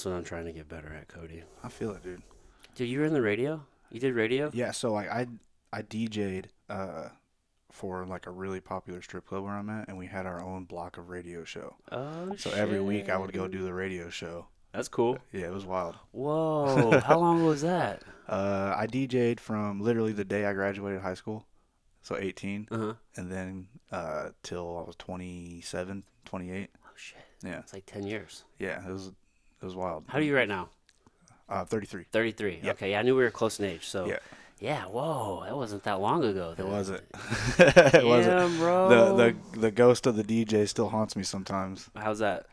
That's what I'm trying to get better at, Cody. I feel it, dude. Dude, you were in the radio? You did radio? Yeah, so like I DJ'd for like a really popular strip club where I'm at, and we had our own block of radio show. Oh, So shit. every week I would go do the radio show. That's cool. Yeah, it was wild. Whoa. How long was that? I DJ'd from literally the day I graduated high school, so 18, Uh-huh. and then till I was 27, 28. Oh, shit. Yeah, It's like 10 years. yeah, it was wild. How are you right now? 33. 33. Yep. Okay, yeah, I knew we were close in age. So, Yeah. yeah, whoa. That wasn't that long ago. It Then. wasn't. Damn, It wasn't. bro. The ghost of the DJ still haunts me sometimes. How's that?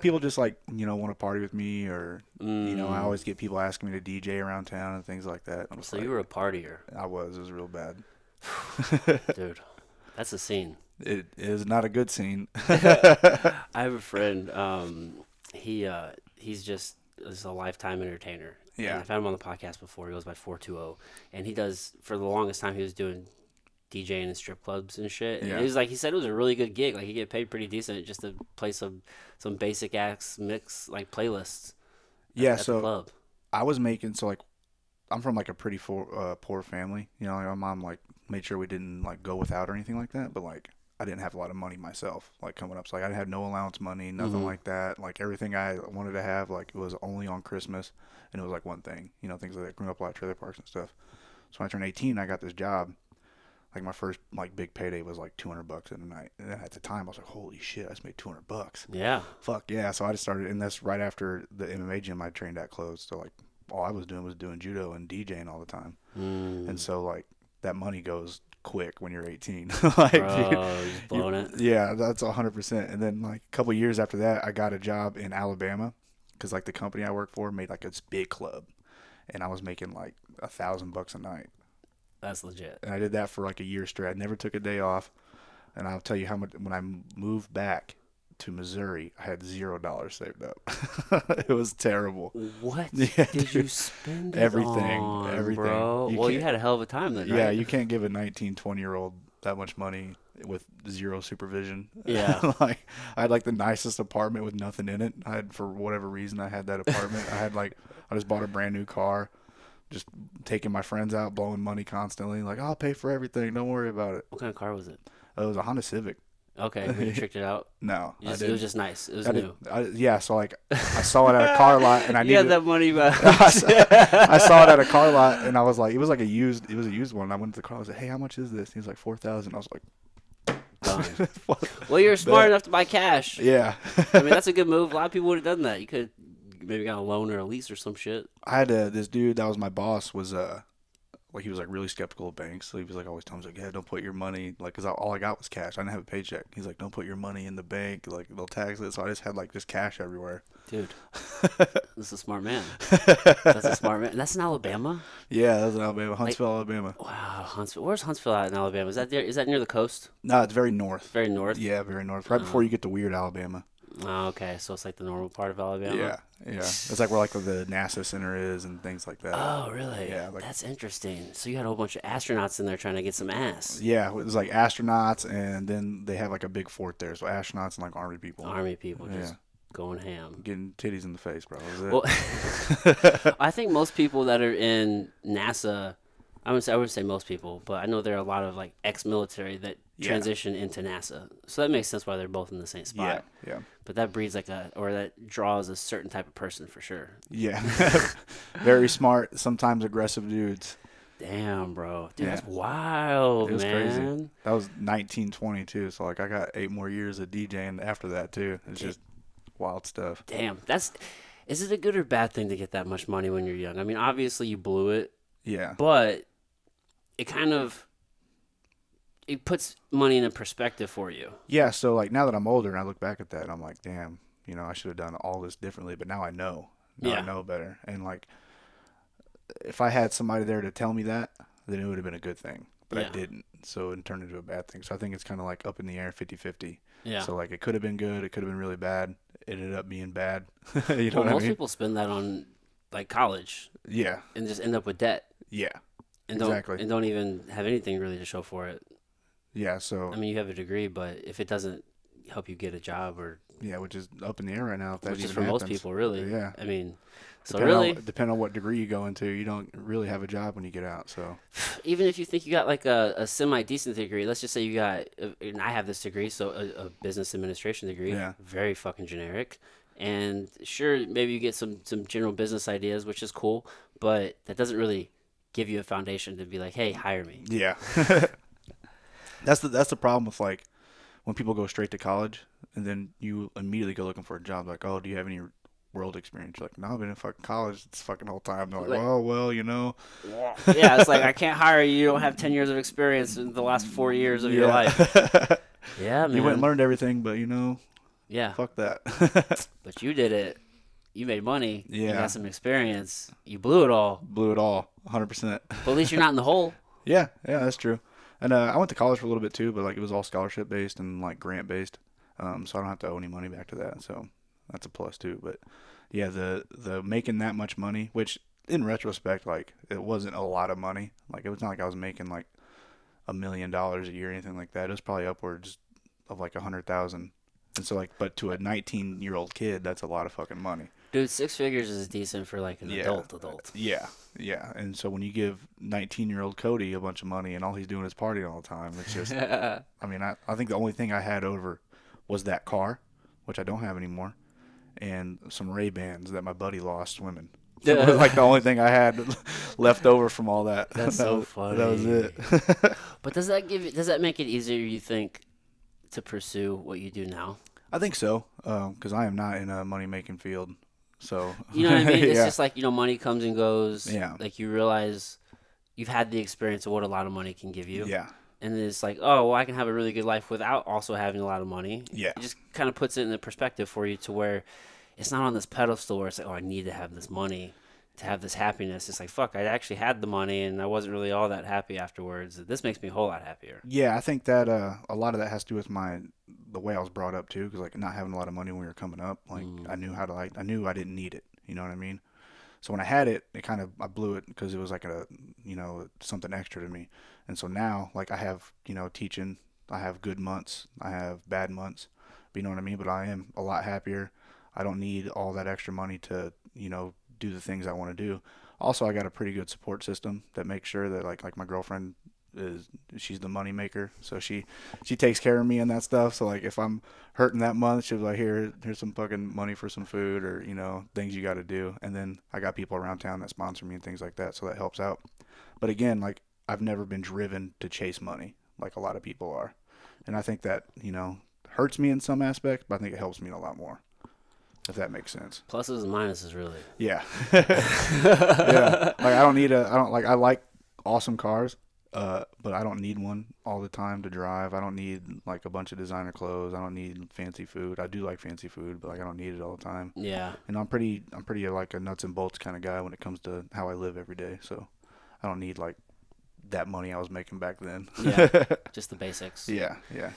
People just like, want to party with me, or I Mm. always get people asking me to DJ around town and things like that. I'm just So like, you were a partier. I was. It was real bad. Dude, that's a scene. It is not a good scene. I have a friend. He's just a lifetime entertainer. Yeah. And I've had him on the podcast before. He goes by 420, and he does for the longest time. He was doing DJing in strip clubs and shit. And Yeah. it was like he said it was a really good gig. Like he get paid pretty decent just to play some basic acts mix like playlists. Yeah, at the so club. I was making like I'm from like a pretty poor family. Like my mom like made sure we didn't like go without or anything like that. But like I didn't have a lot of money myself like coming up. So like I had no allowance money, nothing Mhm. like that. Like everything I wanted to have like it was only on Christmas, and it was like one thing. Things like that. Growing up a lot of trailer parks and stuff. So when I turned 18, I got this job. Like my first like big payday was like $200 in a night. And at the time I was like, holy shit, I just made $200. Yeah. Fuck yeah. So I just started, and that's right after the MMA gym I trained at closed. So like all I was doing judo and DJing all the time. Mm. And so like that money goes quick when you're 18. Bro, just blowing it. Yeah, that's 100%. And then like a couple years after that, I got a job in Alabama because like the company I worked for made like this big club, and I was making like $1,000 a night. That's legit. And I did that for like a year straight. I never took a day off. And I'll tell you how much, when I moved back to Missouri, I had $0 saved up. It was terrible. What Yeah, did you dude. spend it Everything, on, everything. bro? You Well, you can't- had a hell of a time then, right? Yeah, you can't give a 19, 20-year-old that much money with zero supervision. Yeah. Like I had like the nicest apartment with nothing in it. I had, for whatever reason, I had that apartment. I just bought a brand new car. Just taking my friends out, blowing money constantly. Like, I'll pay for everything. Don't worry about it. What kind of car was it? It was a Honda Civic. Okay, were you tricked it out? No, It was didn't. just nice. It was I new. yeah, so like I saw it at a car lot, and I You needed. had that money back. I saw it at a car lot, and I was like, it was a used one. I went to the car. I was like, hey, how much is this? He was like $4,000. I was like, Done. what? Well, you're smart Bet. enough to buy cash. Yeah. I mean, that's a good move. A lot of people would have done that. You could maybe got a loan or a lease or some shit. I had this dude that was my boss was like he was like really skeptical of banks. So he was like always telling me like, yeah, don't put your monny like, cause all I got was cash. I didn't have a paycheck. He's like, don't put your money in the bank, like they'll tax it. So I just had like just cash everywhere. Dude, this is a smart man. That's a smart man. That's in Alabama? Yeah, that was in Alabama, Huntsville, Alabama. Wow, Huntsville. Where's Huntsville at in Alabama? Is that there? Is that near the coast? No, it's very north. Very north? Yeah, very north. Right before you get to weird Alabama. Oh, okay. So it's like the normal part of Alabama? Yeah, yeah. It's like where like the NASA center is and things like that. Oh, really? Yeah, like- That's interesting. So you had a whole bunch of astronauts in there trying to get some ass. Yeah, it was like astronauts, and then they have like a big fort there. So astronauts and like army people Army people just Yeah. going ham. getting titties in the face, bro. That was it. Well, I think most people that are in NASA, I wouldn't say most people, but I know there are a lot of like ex-military that Yeah. transition into NASA. So that makes sense why they're both in the same yeah, spot. yeah, But that breeds that draws a certain type of person for sure. yeah. Very smart, sometimes aggressive dudes. Damn, bro. Dude, Yeah. that's wild, It was man. crazy. That was 1922, so like I got 8 more years of DJing after that too. It's just wild stuff. Damn, is it a good or bad thing to get that much money when you're young? I mean, obviously you blew it, Yeah, but it puts money in a perspective for you. yeah. So like now that I'm older and I look back at that, I'm like, damn, I should have done all this differently. But now I know. Now Yeah. I know better. And like, if I had somebody there to tell me that, then it would have been a good thing. But Yeah. I didn't, so it turned into a bad thing. So I think it's kind of like up in the air, 50-50. Yeah. So like it could have been good, it could have been really bad. It ended up being bad. You know Well, what I most mean? people spend that on like college Yeah, and just end up with debt yeah, and Exactly. don't even have anything really to show for it. yeah. So I mean, you have a degree, but if it doesn't help you get a job, or Yeah, which is up in the air right now if that which is even for most happens. people, really. Yeah. I mean, so Depending really, depending on what degree you go into, you don't really have a job when you get out. So even if you think you got like a semi decent degree, let's just say you got, and I have this degree, so a business administration degree, yeah, very fucking generic. And sure, maybe you get some general business ideas, which is cool, but that doesn't really give you a foundation to be like, hey, hire me. yeah. That's the problem with like when people go straight to college and then you immediately go looking for a job. Like, oh, do you have any world experience? You're like, no, I've been in fucking college this fucking whole time. They're like, Like, well, you know. yeah, it's like I can't hire you. You don't have 10 years of experience in the last 4 years of your life. Yeah. Yeah, You went and man. learned everything, but you know, Yeah, fuck that. but you did it. You made money. You Yeah. got some experience. You blew it all. Blew it all, 100%. But at least you're not in the hole. Yeah, that's true. And I went to college for a little bit too, but like it was all scholarship based and like grant based, so I don't have to owe any money back to that. So that's a plus too. But yeah, the making that much money, which in retrospect, like it wasn't a lot of money. Like it was not like I was making like $1 million a year or anything like that. It was probably upwards of like 100,000. And so like, but to a 19-year-old kid, that's a lot of fucking money. Dude, 6 figures is decent for like an Yeah. adult. Yeah, yeah. And so when you give 19-year-old Cody a bunch of money and all he's doing is partying all the time, it's just, I mean, I think the only thing I had over was that car, which I don't have anymore, and some Ray-Bans that my buddy lost swimming. So it was like the only thing I had left over from all that. That's that so was, funny. That was it. But does that make it easier, you think, to pursue what you do now? I think so, because I am not in a money-making field. So You know what I mean? It's yeah. just like, money comes and goes. Yeah. Like you realize you've had the experience of what a lot of money can give you. Yeah. And it's like, oh, well, I can have a really good life without also having a lot of money. Yeah. It just kind of puts it in the perspective for you to where it's not on this pedestal where it's like, oh, I need to have this money to have this happiness. It's like, fuck, I actually had the money and I wasn't really all that happy afterwards. This makes me a whole lot happier. Yeah, I think that a lot of that has to do with the way I was brought up too, because like not having a lot of money when we were coming up, like I knew how to I knew I didn't need it. You know what I mean? So when I had it, I blew it because it was like something extra to me. And so now like I have teaching, I have good months, I have bad months, but you know what I mean? But I am a lot happier. I don't need all that extra money to do the things I want to do. Also, I got a pretty good support system that makes sure that like my girlfriend she's the money maker, so she takes care of me and that stuff. So like if I'm hurting that month, she'll be like, here's some fucking money for some food or things you got to do. And then I got people around town that sponsor me and things like that, so that helps out. But again, like I've never been driven to chase money like a lot of people are, and I think that hurts me in some aspects, but I think it helps me a lot more. If that makes sense. Pluses and minuses, really. Yeah. Yeah. Like I like awesome cars, but I don't need one all the time to drive. I don't need like a bunch of designer clothes. I don't need fancy food. I do like fancy food, but like I don't need it all the time. Yeah. And I'm pretty like a nuts and bolts kind of guy when it comes to how I live every day. So I don't need like that money I was making back then. Yeah. Just the basics. Yeah. Yeah.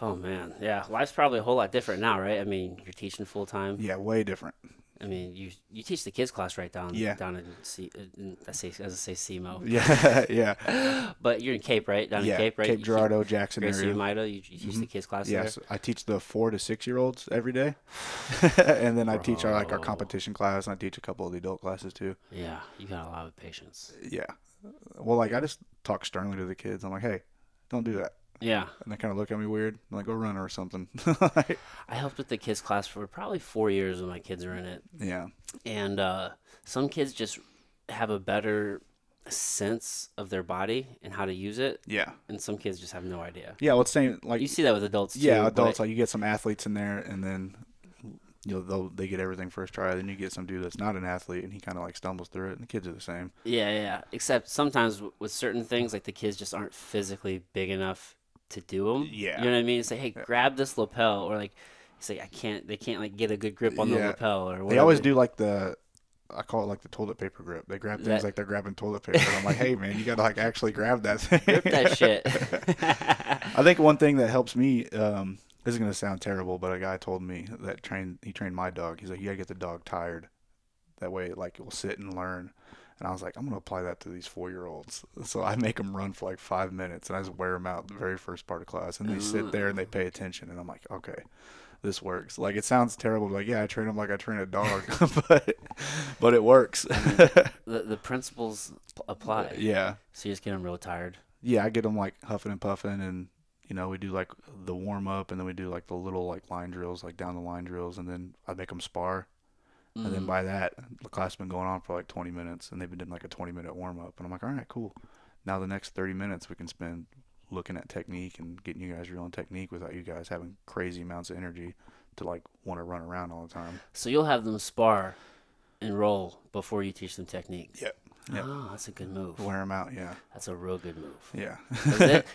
Oh man, yeah. Life's probably a whole lot different now, right? I mean, you're teaching full time. Yeah. Way different. I mean, you teach the kids class right down Yeah. down in SEMO. Yeah. Yeah. But you're in Cape, right? Down Yeah. in Cape, right? Cape Girardeau, Jackson Gracie area. Umida, you teach the kids class Yes, there? I teach the 4 to 6 year olds every day, and then I teach our Bro. competition class, and I teach a couple of the adult classes too. Yeah, you got a lot of patience. Yeah, well, like I just talk sternly to the kids. I'm like, hey, don't do that, Yeah. and they kind of look at me weird. I'm like, go run or something. I helped with the kids class for probably 4 years when my kids are in it. Yeah, And some kids just have a better sense of their body and how to use it. yeah, And some kids just have no idea. yeah. Well, it's same like You see that with adults too. yeah, adults but- like you get some athletes in there, and then they get everything first try. Then you get some dude that's not an athlete, and he kind of like stumbles through it. And the kids are the same. Yeah. Except sometimes with certain things, like the kids just aren't physically big enough to do them. Yeah. You know what I mean? It's like, hey, grab this lapel, or like, it's like they can't like get a good grip on the Yeah. lapel or whatever. They always do like I call it like the toilet paper grip. They grab things That- like they're grabbing toilet paper. And I'm like, hey man, you gotta like actually grab that thing. Grip that shit. I think one thing that helps me, this is gonna sound terrible, but a guy told me that he trained my dog. He's like, you gotta get the dog tired. That way, like it will sit and learn. And I was like, I'm going to apply that to these 4-year-olds. So I make them run for like 5 minutes, and I just wear them out the very first part of class. And they sit there and they pay attention. And I'm like, okay, this works. Like, it sounds terrible. Like, yeah, I train them like I train a dog, but it works. I mean, the principles apply. Yeah. So you just get them real tired. Yeah, I get them like huffing and puffing, and we do like the warm up, and then we do like the little like line drills, like down the line drills, and then I make them spar. And then by that, the class has been going on for like 20 minutes, and they've been doing like a 20-minute warm up. And I'm like, all right, cool. Now the next 30 minutes we can spend looking at technique and getting you guys real in technique without you guys having crazy amounts of energy to like want to run around all the time. So you'll have them spar and roll before you teach them technique. Yep. Oh, that's a good move. Wear them out, yeah. That's a real good move. Yeah.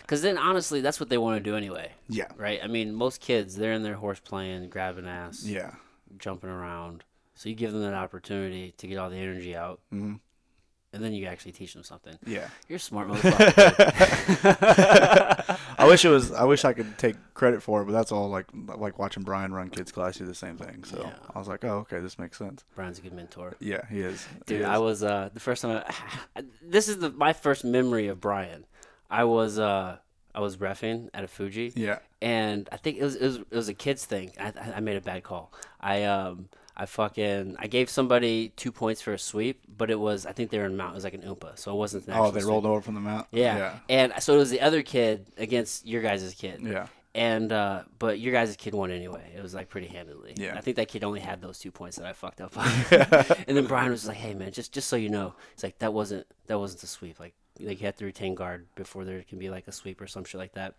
Because then, honestly, that's what they want to do anyway. Yeah. Right? I mean, most kids, they're in their horse playing, grabbing ass, Yeah. jumping around. So you give them that opportunity to get all the energy out, and then you actually teach them something. Yeah. You're a smart motherfucker. I wish I could take credit for it, but that's all like watching Brian run kids class do the same thing. So Yeah. I was like, oh, okay, this makes sense. Brian's a good mentor. Yeah, he is. Dude, He is. I was the first time. This is my first memory of Brian. I was reffing at a Fuji. Yeah. And I think it was a kids thing. I made a bad call. I gave somebody 2 points for a sweep, but I think they were in mount. It was like an Oompa, so it wasn't an actual they sweep. rolled over from the mount? Yeah. And so it was the other kid against your guys' kid. Yeah. And but your guys' kid won anyway. It was like pretty handily. Yeah. I think that kid only had those 2 points that I fucked up on. And then Brian was like, "Hey man, just so you know," it's like that wasn't the sweep. Like you have to retain guard before there can be like a sweep or some shit like that.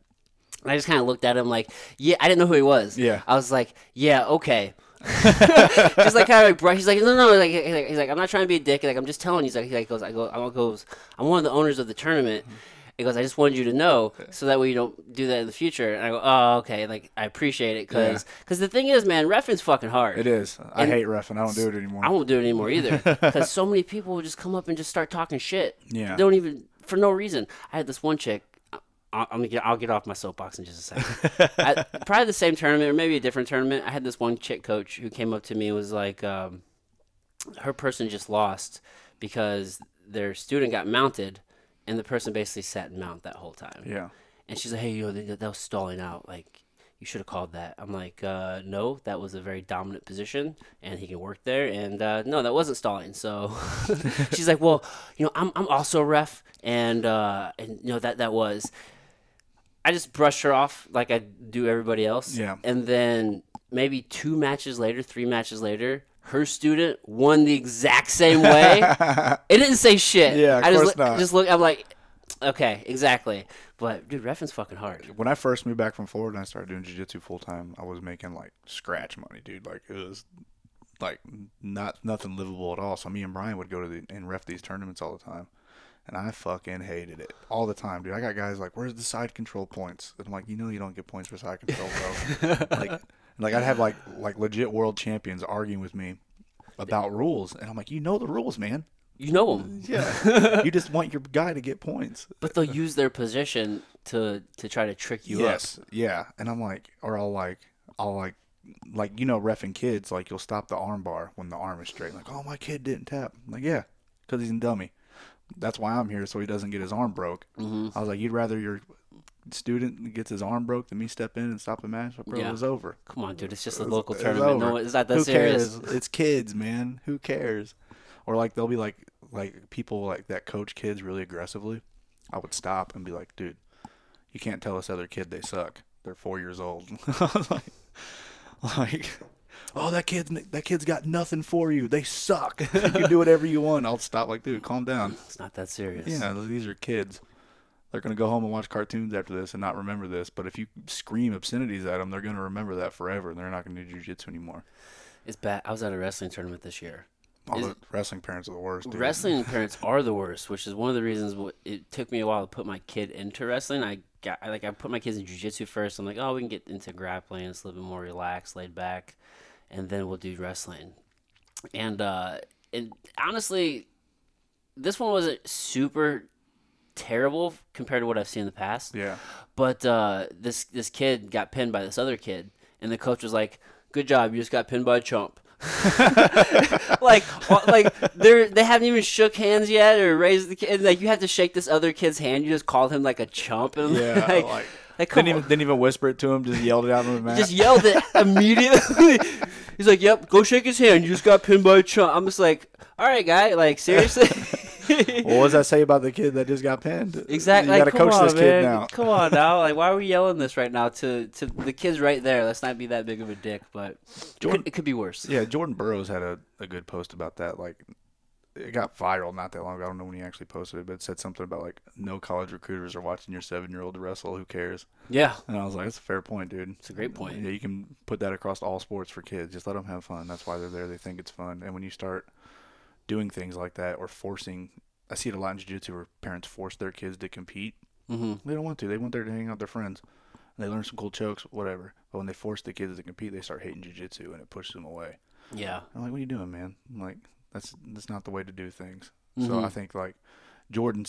And I just kind of looked at him like, yeah, I didn't know who he was. Yeah. I was like, yeah, okay. Just like kind of like, he's like, no, like, he's like, I'm not trying to be a dick. Like, I'm just telling you. He goes, I'm one of the owners of the tournament. He goes, I just wanted you to know so that way you don't do that in the future. And I go, oh, okay. Like, I appreciate it because the thing is, man, reffing's fucking hard. It is. I hate reffing. I don't do it anymore. I won't do it anymore either because so many people will just come up and just start talking shit. Yeah. They don't even, for no reason. I had this one chick. I'll get off my soapbox in just a second. Probably the same tournament or maybe a different tournament. I had this one chick coach who came up to me and was like, her person just lost because their student got mounted and the person basically sat in mount that whole time. Yeah. And she's like, hey, that was stalling out. Like, you should have called that. I'm like, no, that was a very dominant position and he can work there. And no, that wasn't stalling. So she's like, well, I'm also a ref and that was. I just brushed her off like I do everybody else. Yeah. And then maybe 3 matches later, her student won the exact same way. It didn't say shit. Yeah, of course not. Just look. I'm like, okay, exactly. But dude, reffing's fucking hard. When I first moved back from Florida and I started doing jiu-jitsu full time, I was making like scratch money, dude. Like it was like nothing livable at all. So me and Brian would go and ref these tournaments all the time. And I fucking hated it all the time, dude. I got guys like, "Where's the side control points?" And I'm like, "You don't get points for side control, bro." like I'd have like legit world champions arguing with me about rules, and I'm like, "You know the rules, man. You know them. Yeah. You just want your guy to get points." But they'll use their position to try to trick you up. Yes, yeah. And I'm like, or I'll reffing kids, like you'll stop the arm bar when the arm is straight. Like, "Oh, my kid didn't tap." I'm like, yeah, because he's a dummy. That's why I'm here, so he doesn't get his arm broke. Mm-hmm. I was like, you'd rather your student gets his arm broke than me step in and stop the match? Bro, it was over. Come on, dude. It's just a local tournament. No, it's not that Who serious. Cares? It's kids, man. Who cares? Or like they'll be like people like that coach kids really aggressively. I would stop and be like, dude, you can't tell this other kid they suck. They're 4 years old. like, oh, that kid's got nothing for you. They suck. You can do whatever you want. I'll stop. Like, dude, calm down. It's not that serious. Yeah, these are kids. They're gonna go home and watch cartoons after this and not remember this. But if you scream obscenities at them, they're gonna remember that forever, and they're not gonna do jiu-jitsu anymore. It's bad. I was at a wrestling tournament this year. The wrestling parents are the worst, dude. Wrestling parents are the worst, which is one of the reasons it took me a while to put my kid into wrestling. I put my kids in jiu-jitsu first. I'm like, oh, we can get into grappling. It's a little bit more relaxed, laid back, and then we'll do wrestling. And honestly, this one wasn't super terrible compared to what I've seen in the past. Yeah. But this kid got pinned by this other kid, and the coach was like, "Good job, you just got pinned by a chump." they haven't even shook hands yet or raised the kid. Like you have to shake this other kid's hand. You just called him like a chump, and Yeah, like come didn't even whisper it to him. Just yelled it out on the mat. just yelled it immediately. He's like, "Yep, go shake his hand. You just got pinned by a chump." I'm just like, "All right, guy. Like seriously." Well, what does that say about the kid that just got pinned? Exactly. You Like, got to come coach on, this man. kid now. Come on now. Like, why are we yelling this right now to the kids right there? Let's not be that big of a dick, but it could be worse. Yeah, Jordan Burroughs had a good post about that. Like, it got viral not that long ago. I don't know when he actually posted it, but it said something about, like, no college recruiters are watching your 7-year-old wrestle. Who cares? Yeah. And I was like, that's a fair point, dude. It's a great point. Yeah, you can put that across all sports for kids. Just let them have fun. That's why they're there. They think it's fun. And when you start doing things like that or forcing – I see it a lot in jiu-jitsu where parents force their kids to compete. Mm-hmm. They don't want to. They want there to hang out with their friends. And they learn some cool chokes, whatever. But when they force the kids to compete, they start hating jiu-jitsu, and it pushes them away. Yeah. I'm like, what are you doing, man? I'm like, that's not the way to do things. Mm-hmm. So I think, like, Jordan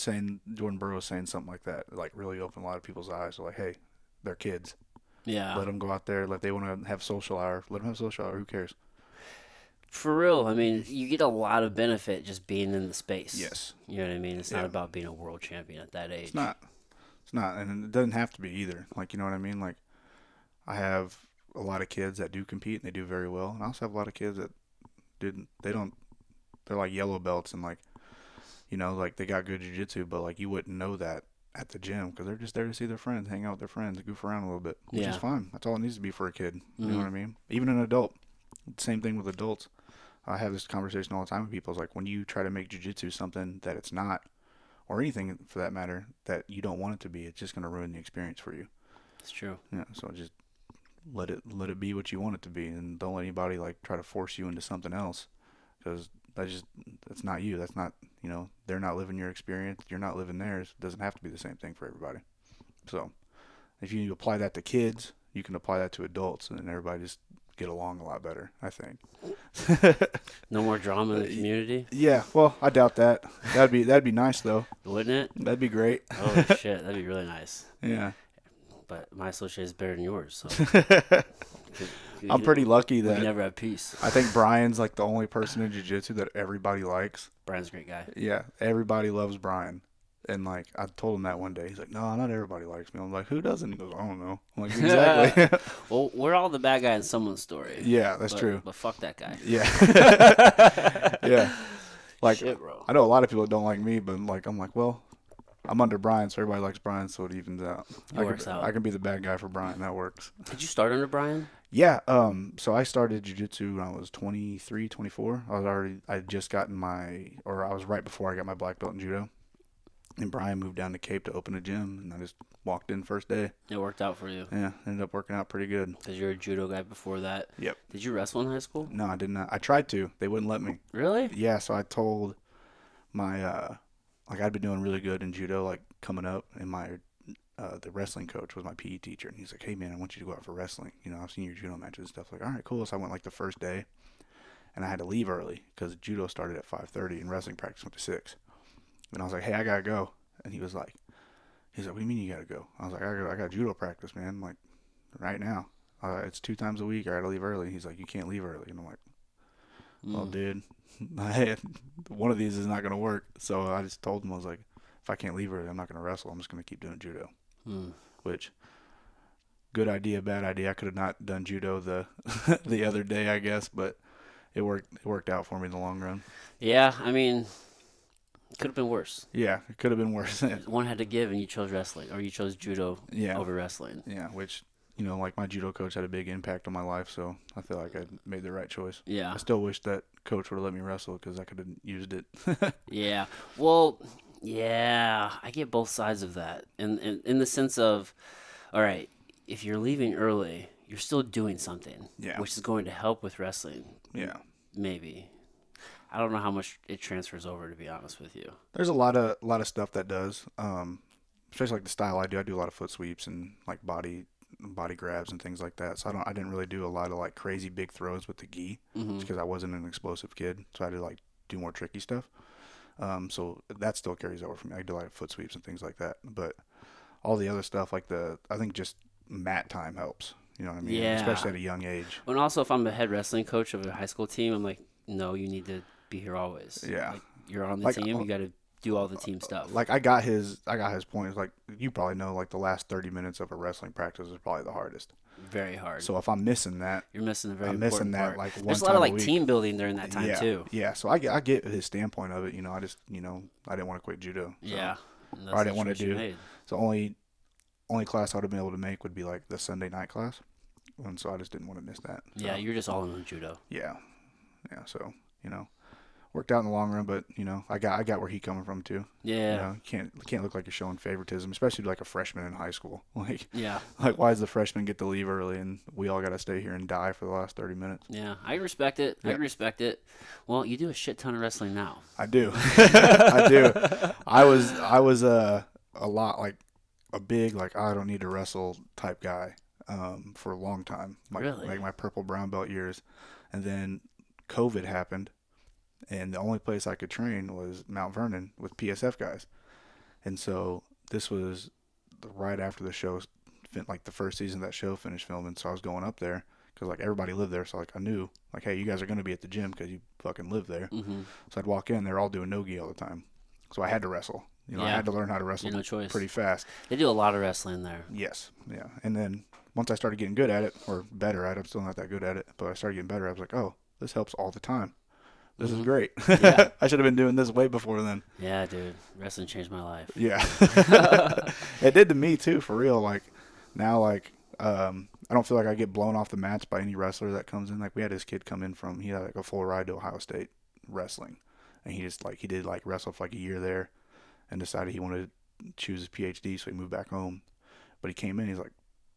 Burroughs saying something like that, like, really opened a lot of people's eyes. So, like, hey, they're kids. Yeah. Let them go out there. If they want to have social hour, let them have social hour. Who cares? For real, I mean, you get a lot of benefit just being in the space. Yes. You know what I mean? It's not about being a world champion at that age. It's not. And it doesn't have to be either. Like, you know what I mean? Like, I have a lot of kids that do compete and they do very well. And I also have a lot of kids that they're like yellow belts and like, you know, like they got good jiu-jitsu, but like you wouldn't know that at the gym because they're just there to see their friends, hang out with their friends, goof around a little bit, which is fine. That's all it needs to be for a kid. You know what I mean? Even an adult. Same thing with adults. I have this conversation all the time with people. It's like when you try to make jiu-jitsu something that it's not, or anything for that matter, that you don't want it to be, it's just going to ruin the experience for you. It's true. Yeah, so just let it be what you want it to be, and don't let anybody like try to force you into something else, because that's not you. That's not, you know, they're not living your experience. You're not living theirs. It doesn't have to be the same thing for everybody. So if you apply that to kids, you can apply that to adults, and then everybody just get along a lot better, I think. No more drama in the community? Yeah, well, I doubt that. That'd be nice though. Wouldn't it? That'd be great. Oh shit, that'd be really nice. Yeah. But my associate is better than yours, so I'm pretty lucky that we never have peace. I think Brian's like the only person in jiu-jitsu that everybody likes. Brian's a great guy. Yeah, everybody loves Brian. And, like, I told him that one day. He's like, no, not everybody likes me. I'm like, who doesn't? He goes, I don't know. I'm like, exactly. Well, we're all the bad guy in someone's story. Yeah, that's true. But fuck that guy. Yeah. Yeah. Like, shit, bro. I know a lot of people that don't like me, but, like, I'm like, well, I'm under Brian, so everybody likes Brian, so it evens out. It works out. I can be the bad guy for Brian. That works. Did you start under Brian? Yeah. So I started jiu-jitsu when I was 23, 24. I had just gotten I was right before I got my black belt in judo. And Brian moved down to Cape to open a gym, and I just walked in first day. It worked out for you. Yeah, ended up working out pretty good. Because you're a judo guy before that. Yep. Did you wrestle in high school? No, I did not. I tried to. They wouldn't let me. Really? Yeah, so I told my, like I'd been doing really good in judo, like coming up, and the wrestling coach was my PE teacher, and he's like, hey, man, I want you to go out for wrestling. You know, I've seen your judo matches and stuff. Like, all right, cool. So I went like the first day, and I had to leave early because judo started at 5:30 and wrestling practice went to 6. And I was like, hey, I got to go. And he was like, what do you mean you got to go? I was like, I got judo practice, man. Like, right now. It's 2 times a week. I got to leave early. He's like, you can't leave early. And I'm like, well, dude, one of these is not going to work. So I just told him, I was like, if I can't leave early, I'm not going to wrestle. I'm just going to keep doing judo. Which, good idea, bad idea. I could have not done judo the other day, I guess, but it worked out for me in the long run. Yeah, I mean, it could have been worse. Yeah, it could have been worse. One had to give, and you chose wrestling, or you chose judo over wrestling. Yeah, which, you know, like my judo coach had a big impact on my life, so I feel like I made the right choice. Yeah. I still wish that coach would have let me wrestle because I could have used it. Yeah. Well, yeah, I get both sides of that. In the sense of, all right, if you're leaving early, you're still doing something, which is going to help with wrestling. Yeah. Maybe. I don't know how much it transfers over, to be honest with you. There's a lot of stuff that does, especially like the style I do. I do a lot of foot sweeps and like body grabs and things like that. So I didn't really do a lot of like crazy big throws with the gi just because I wasn't an explosive kid. So I had to like do more tricky stuff. So that still carries over for me. I do like foot sweeps and things like that. But all the other stuff, like I think just mat time helps. You know what I mean? Yeah. Especially at a young age. And also, if I'm a head wrestling coach of a high school team, I'm like, no, you need to be here always. Yeah. Like, you're on the Like, team. You got to do all the team stuff. Like I got his point. It's like you probably know, like the last 30 minutes of a wrestling practice is probably the hardest. Very hard. So if I'm missing that, you're missing a very I'm important missing that part. like one There's a time lot of like week. team building during that time too. Yeah. So I get his standpoint of it. You know, I just I didn't want to quit judo. So. Yeah. Or I didn't want to do. So only class I would have been able to make would be like the Sunday night class, and so I just didn't want to miss that. So. Yeah, you're just all in on judo. Yeah. So worked out in the long run, but I got where he coming from too. Yeah. You can't look like you're showing favoritism, especially to like a freshman in high school. Like why does the freshman get to leave early and we all got to stay here and die for the last 30 minutes? Yeah, I respect it. Yeah. I respect it. Well, you do a shit ton of wrestling now. I do. I do. I was a lot like a big like I don't need to wrestle type guy for a long time. Really? Like my purple brown belt years, and then COVID happened. And the only place I could train was Mount Vernon with PSF guys. And so this was right after the show, like the first season of that show finished filming. So I was going up there because like everybody lived there. So like I knew like, hey, you guys are going to be at the gym because you fucking live there. Mm-hmm. So I'd walk in, they're all doing no-gi all the time. So I had to wrestle. I had to learn how to wrestle pretty fast. They do a lot of wrestling there. Yes. Yeah. And then once I started getting good at it, or better at it, I'm still not that good at it, but I started getting better. I was like, oh, this helps all the time. This is great. Yeah. I should have been doing this way before then. Yeah, dude. Wrestling changed my life. Yeah. It did to me too, for real. Like now, like I don't feel like I get blown off the mats by any wrestler that comes in. Like we had this kid come in he had like a full ride to Ohio State wrestling. And he did wrestle for like a year there and decided he wanted to choose his PhD, so he moved back home. But he came in, he's like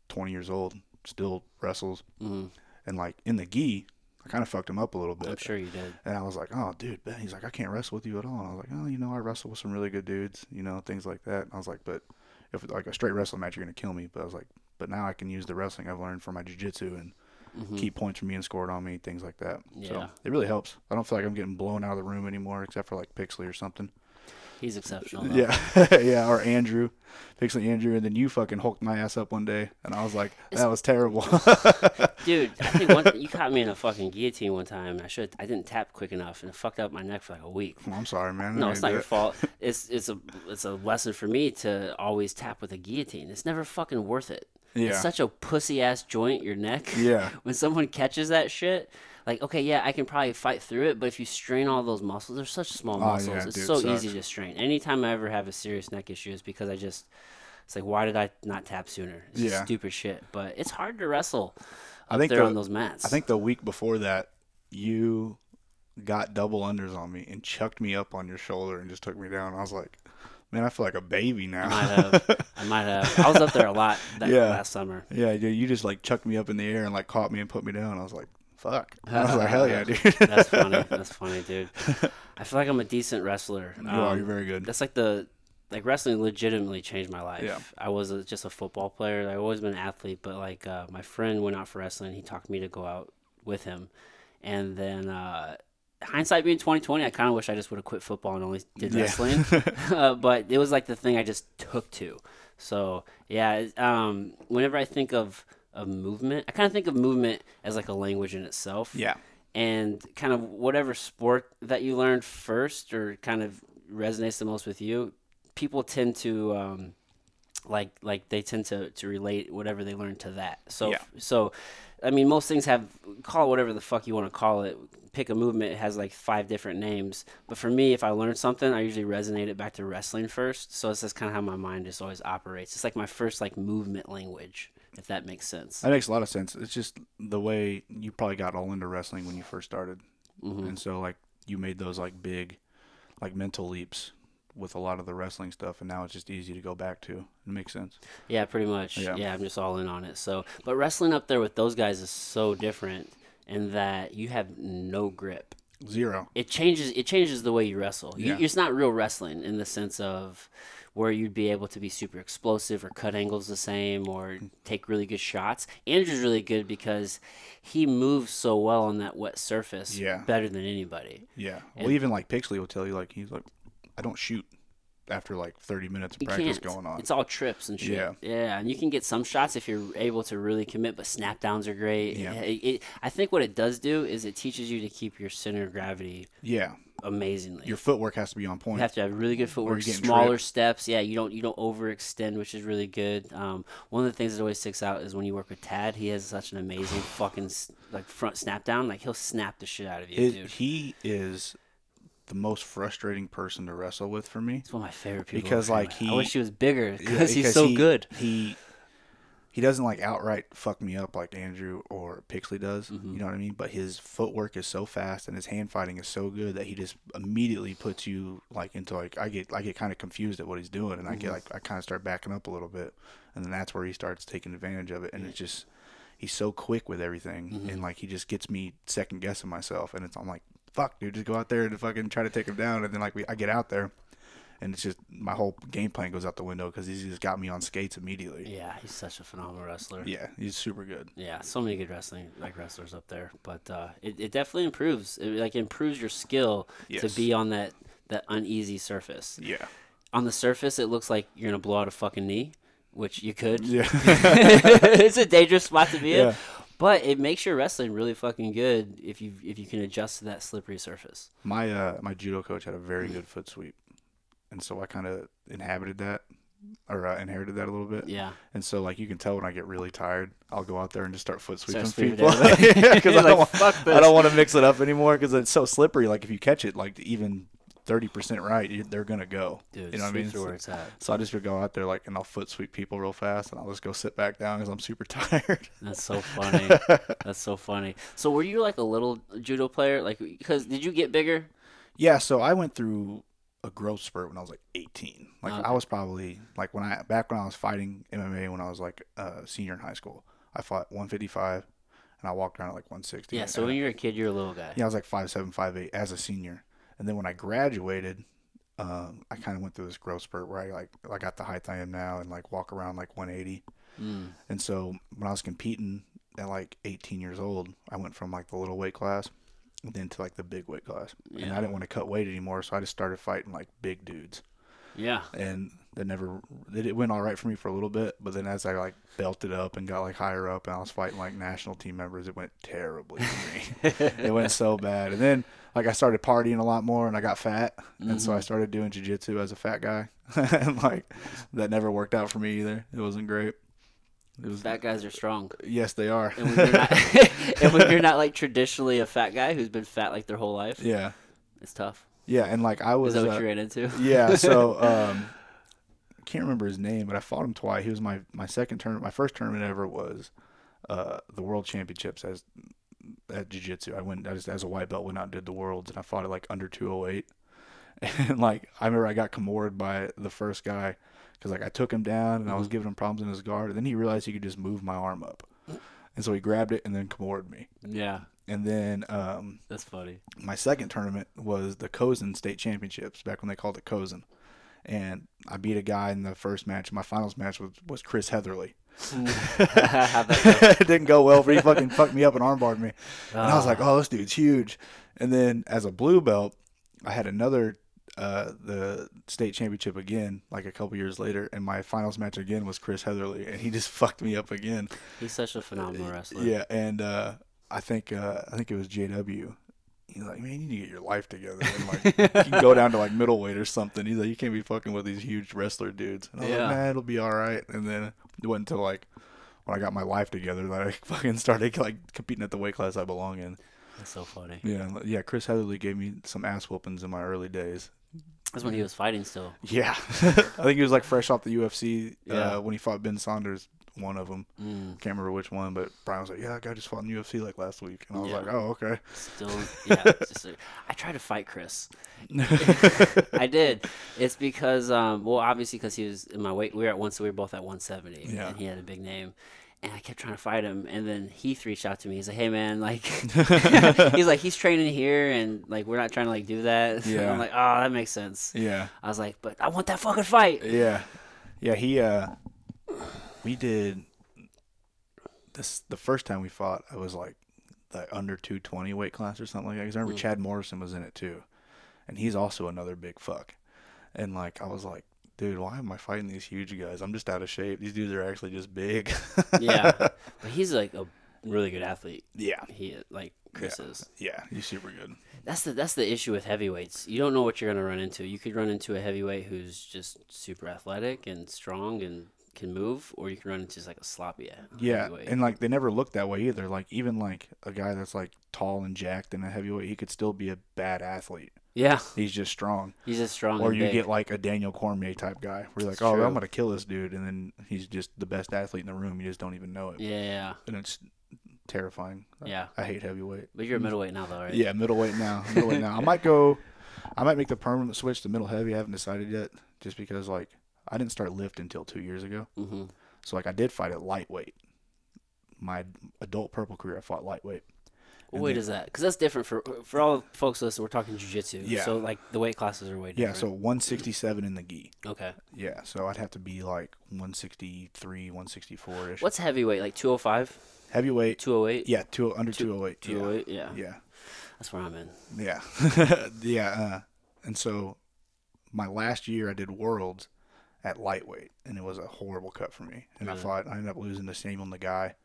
20 years old, still wrestles. Mm-hmm. And like in the gi, I kind of fucked him up a little bit. I'm sure you did. And I was like, oh, dude, Ben. He's like, I can't wrestle with you at all. And I was like, oh, I wrestle with some really good dudes, things like that. And I was like, but if like a straight wrestling match, you're going to kill me. But I was like, but now I can use the wrestling I've learned from my jiu-jitsu and keep points from being scored on me, things like that. Yeah. So it really helps. I don't feel like I'm getting blown out of the room anymore, except for like Pixley or something. He's exceptional, though. Yeah. Yeah, or Andrew, Pixley Andrew, and then you fucking hulked my ass up one day, and I was like, that was terrible. Dude, I think you caught me in a fucking guillotine one time. I didn't tap quick enough, and it fucked up my neck for like a week. Well, I'm sorry, man. No, it's not your fault. It's a lesson for me to always tap with a guillotine. It's never fucking worth it. Yeah. It's such a pussy ass joint, your neck. Yeah. When someone catches that shit, like, okay, yeah, I can probably fight through it, but if you strain all those muscles, they're such small muscles. Yeah, it's dude, so sucks. easy to strain. Anytime I ever have a serious neck issue, it's because it's like, why did I not tap sooner? It's just stupid shit. But it's hard to wrestle up there on those mats. I think the week before that, you got double unders on me and chucked me up on your shoulder and just took me down. I was like, man, I feel like a baby now. I might have. I was up there a lot last summer. Yeah, dude, you just like chucked me up in the air and like caught me and put me down. I was like, fuck. I was like, hell yeah, dude. That's funny, dude. I feel like I'm a decent wrestler. You're very good. That's like wrestling legitimately changed my life. Yeah. I was just a football player. I've always been an athlete, but like my friend went out for wrestling. He talked me to go out with him, and then hindsight being 2020, I kind of wish I just would have quit football and only did wrestling. But it was like the thing I just took to. So yeah, whenever I think of movement, I kind of think of movement as like a language in itself. Yeah. And kind of whatever sport that you learned first or kind of resonates the most with you, people tend to like they tend to relate whatever they learn to that. So I mean, most things call it whatever the fuck you want to call it. Pick a movement, it has like 5 different names. But for me, if I learn something, I usually resonate it back to wrestling first. So it's just kind of how my mind just always operates. It's like my first like movement language, if that makes sense. That makes a lot of sense. It's just the way you probably got all into wrestling when you first started. Mm-hmm. And so like you made those like big like mental leaps with a lot of the wrestling stuff, and now it's just easy to go back to. It makes sense. Yeah, pretty much. Yeah, I'm just all in on it. So, but wrestling up there with those guys is so different in that you have no grip. Zero. It changes the way you wrestle. Yeah. It's not real wrestling in the sense of where you'd be able to be super explosive or cut angles the same or take really good shots. Andrew's really good because he moves so well on that wet surface better than anybody. Yeah. Well, even like Pixley will tell you, like, he's like, I don't shoot. after like 30 minutes of You practice can't. going on. It's all trips and shit. Yeah. Yeah, and you can get some shots if you're able to really commit, but snap downs are great. Yeah. I think what it does do is it teaches you to keep your center of gravity Yeah. amazingly. Your footwork has to be on point. You have to have really good footwork, you're getting smaller tripped. steps. Yeah, you don't overextend, which is really good. One of the things that always sticks out is when you work with Tad. He has such an amazing fucking like front snap down. Like he'll snap the shit out of you, dude. He is the most frustrating person to wrestle with for me. It's one of my favorite people. Because like I wish he was bigger yeah, because he's so good. He doesn't like outright fuck me up like Andrew or Pixley does. Mm-hmm. You know what I mean? But his footwork is so fast and his hand fighting is so good that he just immediately puts you like into like I get kind of confused at what he's doing, and I get like I kind of start backing up a little bit, and then that's where he starts taking advantage of it, and it's just he's so quick with everything, and like he just gets me second guessing myself, and I'm like, fuck, dude, just go out there and fucking try to take him down, and then like I get out there. And it's just my whole game plan goes out the window because he's just got me on skates immediately. Yeah, he's such a phenomenal wrestler. Yeah, he's super good. Yeah, so many good wrestlers up there, but it definitely improves. It improves your skill to be on that uneasy surface. Yeah. On the surface, it looks like you're gonna blow out a fucking knee, which you could. Yeah. It's a dangerous spot to be in. Yeah. But it makes your wrestling really fucking good if you can adjust to that slippery surface. My judo coach had a very good foot sweep. And so I kind of inherited that a little bit. Yeah. And so, like, you can tell when I get really tired, I'll go out there and just start foot sweeping sweeping people. everybody. Because I don't want to mix it up anymore because it's so slippery. Like, if you catch it, like, even 30% right, they're going to go. Dude, you know what I mean? where it's at. So I just would go out there, like, and I'll foot sweep people real fast, and I'll just go sit back down because I'm super tired. That's so funny. That's so funny. So were you, like, a little judo player? Like, because did you get bigger? Yeah, so I went through a growth spurt when I was like 18. Like Okay. I was probably like back when I was fighting MMA when I was like a senior in high school. I fought 155 and I walked around at like 160. Yeah, so when you were a kid, you were a little guy. Yeah, I was like 5'7", 5'8" as a senior. And then when I graduated, I kind of went through this growth spurt where I got the height I am now and like walk around like 180. And so when I was competing at like 18 years old, I went from like the little weight class then to like the big weight class. Yeah. And I didn't want to cut weight anymore, so I just started fighting like big dudes. Yeah. And it went all right for me for a little bit, but then as I like belted up and got like higher up and I was fighting like national team members, it went terribly for me. It went so bad. And then like I started partying a lot more and I got fat, and so I started doing jiu-jitsu as a fat guy. And like that never worked out for me either. It wasn't great. Fat guys are strong. Yes, they are. And when you're not like traditionally a fat guy who's been fat like their whole life, Yeah. it's tough. Yeah, and like I was. Is that what you ran into? Yeah, so I can't remember his name, but I fought him twice. He was my second tournament. My first tournament ever was the World Championships at Jiu-Jitsu. I just as a white belt went out and did the Worlds, and I fought at like under 208. And like I remember I got Kimura'd by the first guy because like I took him down and I was giving him problems in his guard, and then he realized he could just move my arm up, and so he grabbed it and then Kimura'd me. Yeah. And then That's funny. my second tournament was the Cozen State Championships back when they called it Cozen, and I beat a guy in the first match. My finals match was Chris Heatherly. It didn't go well, but he fucking fucked me up and armbarred me. And I was like, oh, this dude's huge. And then as a blue belt, I had another the state championship again, like a couple years later, and my finals match again was Chris Heatherly, and he just fucked me up again. He's such a phenomenal wrestler. Yeah, and I think it was JW. He's like, man, you need to get your life together. And like, you can go down to like middleweight or something. He's like, you can't be fucking with these huge wrestler dudes. And I was like, nah, it'll be all right. And then it wasn't until like when I got my life together that I fucking started like competing at the weight class I belong in. That's so funny. Yeah. Chris Heatherly gave me some ass whoopings in my early days. That's when he was fighting still. Yeah, I think he was like fresh off the UFC when he fought Ben Saunders. One of them, can't remember which one, but Brian was like, "Yeah, that guy just fought in UFC like last week," and I was like, "Oh, okay." Still, yeah. I tried to fight Chris. I did. It's because, obviously because he was in my weight. We were both at 170, and he had a big name. And I kept trying to fight him, and then Heath reached out to me. He's like, "Hey, man, like," he's like, "He's training here, and like, we're not trying to like do that." Yeah. And I'm like, "Oh, that makes sense." Yeah. I was like, "But I want that fucking fight." Yeah. He we did this the first time we fought. I was like the under 220 weight class or something like that. 'Cause I remember Chad Morrison was in it too, and he's also another big fuck. And like I was like, dude, why am I fighting these huge guys? I'm just out of shape. These dudes are actually just big. Yeah, but he's like a really good athlete. Yeah. He like Yeah. Chris is. Yeah. He's super good. That's the issue with heavyweights. You don't know what you're gonna run into. You could run into a heavyweight who's just super athletic and strong and can move, or you can run into just like a sloppy Yeah, heavyweight. and like they never look that way either. Like even like a guy that's like tall and jacked and a heavyweight, he could still be a bad athlete. Yeah, He's just strong. he's just strong Or and you big. get like a Daniel Cormier type guy, where you're like, It's oh, I'm true. gonna kill this dude, and then he's just the best athlete in the room. You just don't even know it, Yeah, and it's terrifying. yeah. I hate heavyweight. But you're a middleweight now, though, right? Yeah, middleweight now. Middleweight now. I might make the permanent switch to middle heavy. I haven't decided yet, just because like I didn't start lifting until 2 years ago. Mm-hmm. So like I did fight at lightweight. My adult purple career, I fought lightweight. What weight is that? Because that's different for all folks listening. We're talking jiu-jitsu. Yeah. So like the weight classes are way Yeah, different. so 167 in the gi. Okay. Yeah, so I'd have to be like 163, 164 ish. What's heavyweight? Like 205, Heavyweight? 208? Yeah, under 208. 208. Yeah. Yeah, That's where I'm in. yeah, yeah. And so my last year I did worlds at lightweight, and it was a horrible cut for me. And I ended up losing to Samuel the guy.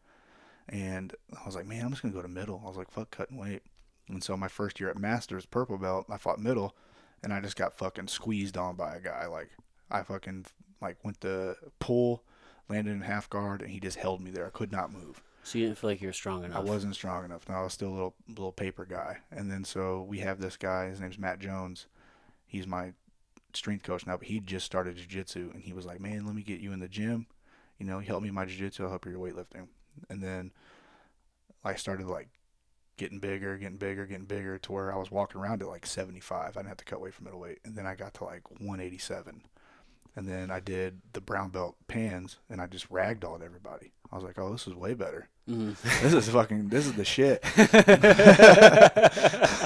And I was like, man, I'm just going to go to middle. I was like, fuck cutting weight. And so my first year at Masters, purple belt, I fought middle, and I just got fucking squeezed on by a guy. Like, I fucking, like, went to pull, landed in half guard, and he just held me there. I could not move. So you didn't feel like you were strong enough? I wasn't strong enough. No, I was still a little paper guy. And then so we have this guy, his name's Matt Jones. He's my strength coach now, but he just started jiu-jitsu, and he was like, man, let me get you in the gym. You know, help me in my jiu-jitsu, I'll help you your weightlifting. And then I started like getting bigger to where I was walking around at like 75. I didn't have to cut weight for middleweight. And then I got to like 187. And then I did the brown belt pans, and I just ragdolled everybody. I was like, oh, this is way better. Mm-hmm. This is the shit.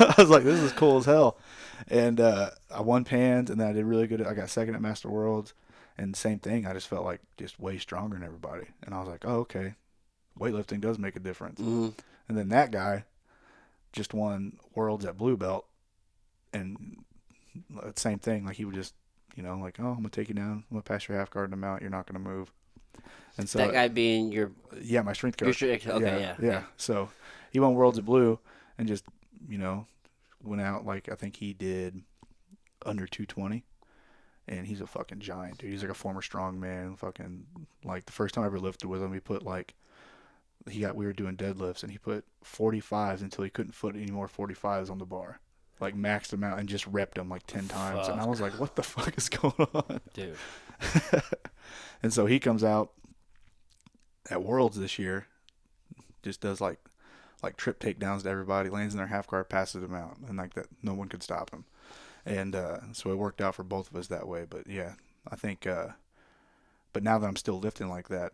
I was like, this is cool as hell. And I won pans, and then I did really good. I got second at Master Worlds. And same thing, I just felt like just way stronger than everybody. And I was like, oh, okay. Weightlifting does make a difference. Mm-hmm. And then that guy just won worlds at blue belt, and same thing. Like he would just, like, oh, I'm gonna take you down. I'm gonna pass your half guard in the mount. You're not gonna move. And so That guy being your my strength coach. Okay, yeah. So he won worlds at blue, and just went out like I think he did under 220. And he's a fucking giant, dude. He's like a former strongman. Fucking like the first time I ever lifted with him, he put like. We were doing deadlifts, and he put 45s until he couldn't put any more 45s on the bar. Like maxed them out and just repped them like 10 times. Fuck. And I was like, what the fuck is going on? Dude. And so he comes out at Worlds this year, just does like trip takedowns to everybody, lands in their half guard, passes them out. And like that, no one could stop him. And so it worked out for both of us that way. But yeah, I think, but now that I'm still lifting like that,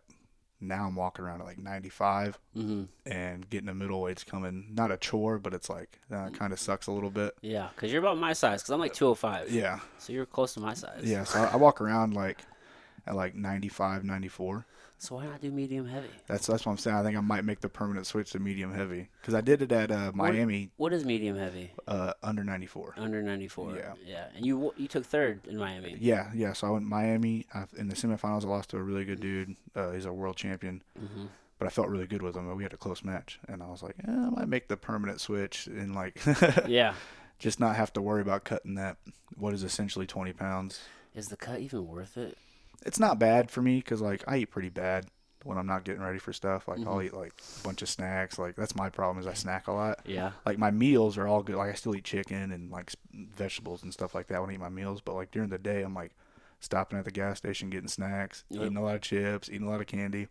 now I'm walking around at like 95, and getting the middleweight's coming. Not a chore, but it's like kind of sucks a little bit. Yeah, because you're about my size, because I'm like 205. Yeah. So you're close to my size. Yeah, so I walk around like at like 95, 94. So why not do medium heavy? That's what I'm saying. I think I might make the permanent switch to medium heavy, because I did it at Miami. What is medium heavy? Under 94. Under 94. Yeah. Yeah. And you took third in Miami. Yeah. So I went to Miami. In the semifinals, I lost to a really good dude. He's a world champion. Mm-hmm. But I felt really good with him. We had a close match, and I was like, I might make the permanent switch and like, yeah, just not have to worry about cutting that. What is essentially 20 pounds. Is the cut even worth it? It's not bad for me, because like I eat pretty bad when I'm not getting ready for stuff. Like I'll eat like a bunch of snacks. Like that's my problem, is I snack a lot. Yeah. Like my meals are all good. Like I still eat chicken and like vegetables and stuff like that when I eat my meals. But like during the day, I'm like stopping at the gas station, getting snacks, eating a lot of chips, eating a lot of candy.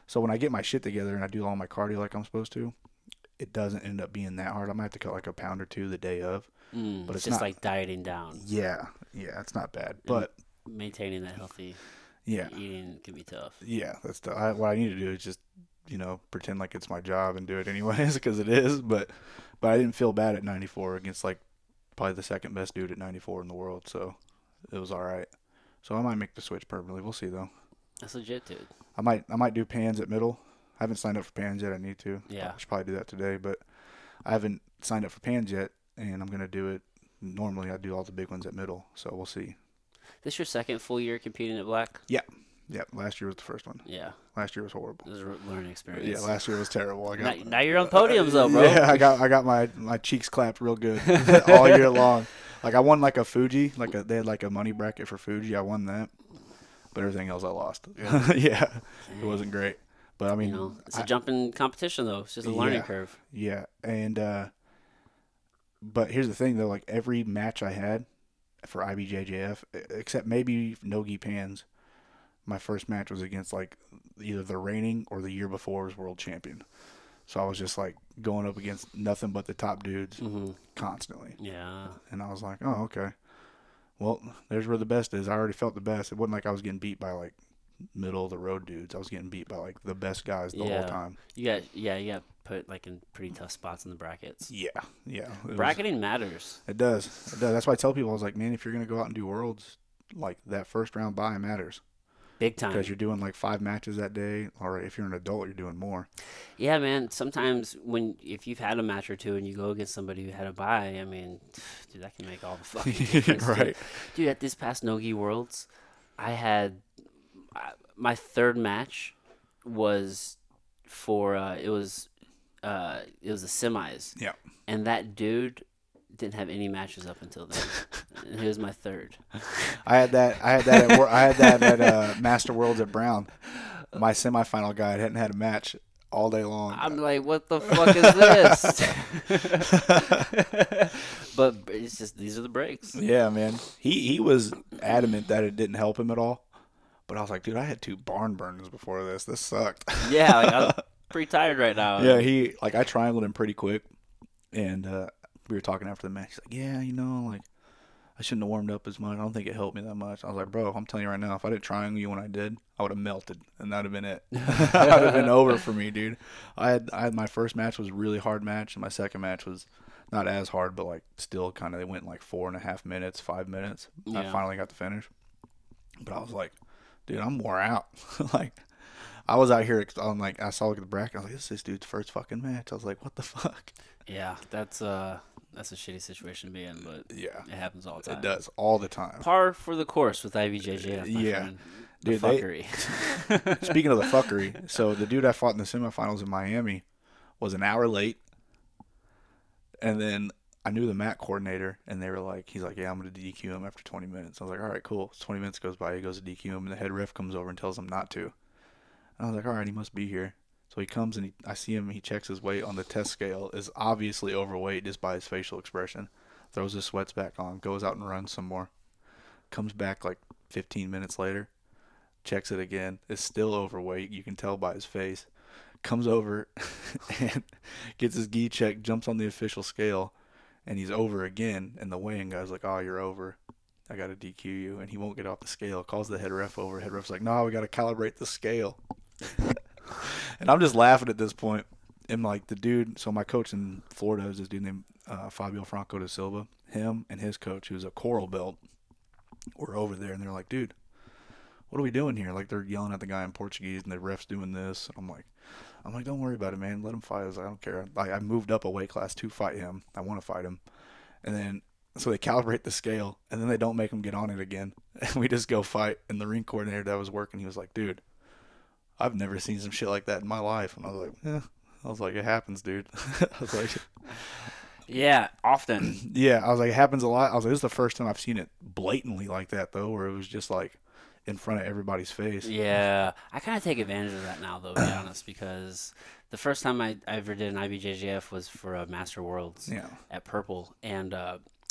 So when I get my shit together and I do all my cardio like I'm supposed to, it doesn't end up being that hard. I might have to cut like a pound or two the day of. But it's just not, like dieting down. Yeah, it's not bad. But maintaining that healthy eating can be tough. Yeah, that's what I need to do is just, pretend like it's my job and do it anyways, because it is. But I didn't feel bad at 94 against like probably the second best dude at 94 in the world. So it was all right. So I might make the switch permanently. We'll see though. That's legit, dude. I might do pans at middle. I haven't signed up for pans yet. I need to. Yeah. I should probably do that today, but I haven't signed up for pans yet, and I'm gonna do it. Normally I do all the big ones at middle, so we'll see. This your second full year competing at Black? Yeah. Yeah, last year was the first one. Yeah. Last year was horrible. It was a learning experience. Yeah, last year was terrible. I got now you're on podiums though, bro. Yeah, I got my cheeks clapped real good all year long. Like I won like a Fuji, they had like a money bracket for Fuji. I won that, but everything else I lost. Yeah, it wasn't great. But I mean, it's a jumping competition though. It's just a learning curve. Yeah, and but here's the thing though, like every match I had for IBJJF, except maybe Nogi Pans, my first match was against like either the reigning or the year before's world champion. So I was just like going up against nothing but the top dudes constantly. Yeah. And I was like, oh, okay. Well, there's where the best is. I already felt the best. It wasn't like I was getting beat by like middle of the road dudes. I was getting beat by like the best guys the whole time. You got put like in pretty tough spots in the brackets. Yeah. Bracketing matters. It does. That's why I tell people, I was like, man, if you're gonna go out and do worlds, like that first round bye matters. Big time. Because you're doing like 5 matches that day, or if you're an adult, you're doing more. Yeah, man. Sometimes if you've had a match or two and you go against somebody who had a bye, I mean, dude, that can make all the fucking difference. Right. Dude, at this past Nogi Worlds, I had my third match was for it was the semis. Yeah. And that dude didn't have any matches up until then. And he was my third. I had that at Master Worlds at Brown. My semifinal guy hadn't had a match all day long. I'm like, what the fuck is this? But it's just, these are the breaks. Yeah, man. He was adamant that it didn't help him at all. But I was like, dude, I had 2 barn burners before this. This sucked. Yeah, like I'm pretty tired right now. Yeah, I triangled him pretty quick, and we were talking after the match. He's like, yeah, like I shouldn't have warmed up as much. I don't think it helped me that much. I was like, bro, I'm telling you right now, if I didn't triangle you when I did, I would have melted, and that would have been it. That would have been over for me, dude. I had my first match was a really hard match, and my second match was not as hard, but like still kind of, they went like 4.5 minutes, 5 minutes. Yeah. I finally got to finish, but I was like, dude, I'm wore out. Like, I was out here, I saw the bracket, I was like, this is this dude's first fucking match. I was like, what the fuck? Yeah, that's a shitty situation to be in, but yeah, it happens all the time. It does, all the time. Par for the course with IBJJF, my friend. Dude, fuckery. Speaking of the fuckery, so the dude I fought in the semifinals in Miami was an hour late, and then I knew the mat coordinator, and he's like, yeah, I'm going to DQ him after 20 minutes. I was like, all right, cool. So 20 minutes goes by, he goes to DQ him, and the head ref comes over and tells him not to. And I was like, all right, he must be here. So he comes, and I see him, he checks his weight on the test scale, is obviously overweight just by his facial expression, throws his sweats back on, goes out and runs some more, comes back like 15 minutes later, checks it again, is still overweight, you can tell by his face, comes over and gets his gi checked, jumps on the official scale, and he's over again, and the weighing guy's like, oh, you're over, I got to DQ you, and he won't get off the scale, calls the head ref over, head ref's like, no, we got to calibrate the scale. And I'm just laughing at this point. And like the dude, so my coach in Florida is this dude named Fabio Franco da Silva. Him and his coach, who's a coral belt, were over there, and they're like, dude, what are we doing here? Like, they're yelling at the guy in Portuguese, and the ref's doing this. And I'm like, don't worry about it, man. Let him fight. I was like, I don't care. Like, I moved up a weight class to fight him. I want to fight him. And then, so they calibrate the scale, and then they don't make him get on it again. And we just go fight. And the ring coordinator that was working, he was like, dude, I've never seen some shit like that in my life. And I was like, yeah. I was like, it happens, dude. I was like, yeah, often. Yeah, I was like, it happens a lot. I was like, this is the first time I've seen it blatantly like that, though, where it was just like in front of everybody's face. Yeah, I kind of take advantage of that now, though, to be honest, because the first time I ever did an IBJJF was for Master Worlds at Purple, and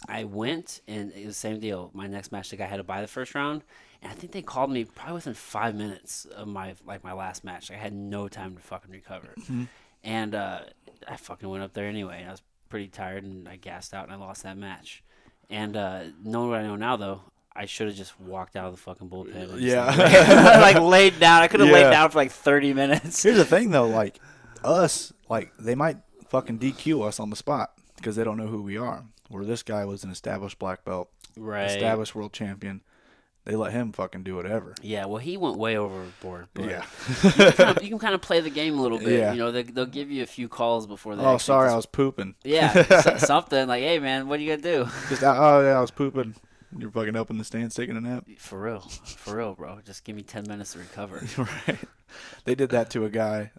I went, and it was the same deal. My next match, the guy had to buy the first round, and I think they called me probably within 5 minutes of my last match. I had no time to fucking recover. Mm-hmm. And I fucking went up there anyway. I was pretty tired, and I gassed out, and I lost that match. And knowing what I know now, though, I should have just walked out of the fucking bullpen. Like laid down. I could have laid down for like 30 minutes. Here's the thing, though. Like, us, like, they might fucking DQ us on the spot because they don't know who we are. Where this guy was an established black belt, established world champion. They let him fucking do whatever. Yeah, well, he went way overboard. But yeah. you can kind of play the game a little bit. Yeah. You know, they'll give you a few calls before they. Oh, sorry, I was pooping. Yeah, something like, hey, man, what are you going to do? I was pooping. You're fucking up in the stands taking a nap. For real, bro. Just give me 10 minutes to recover. Right. They did that to a guy.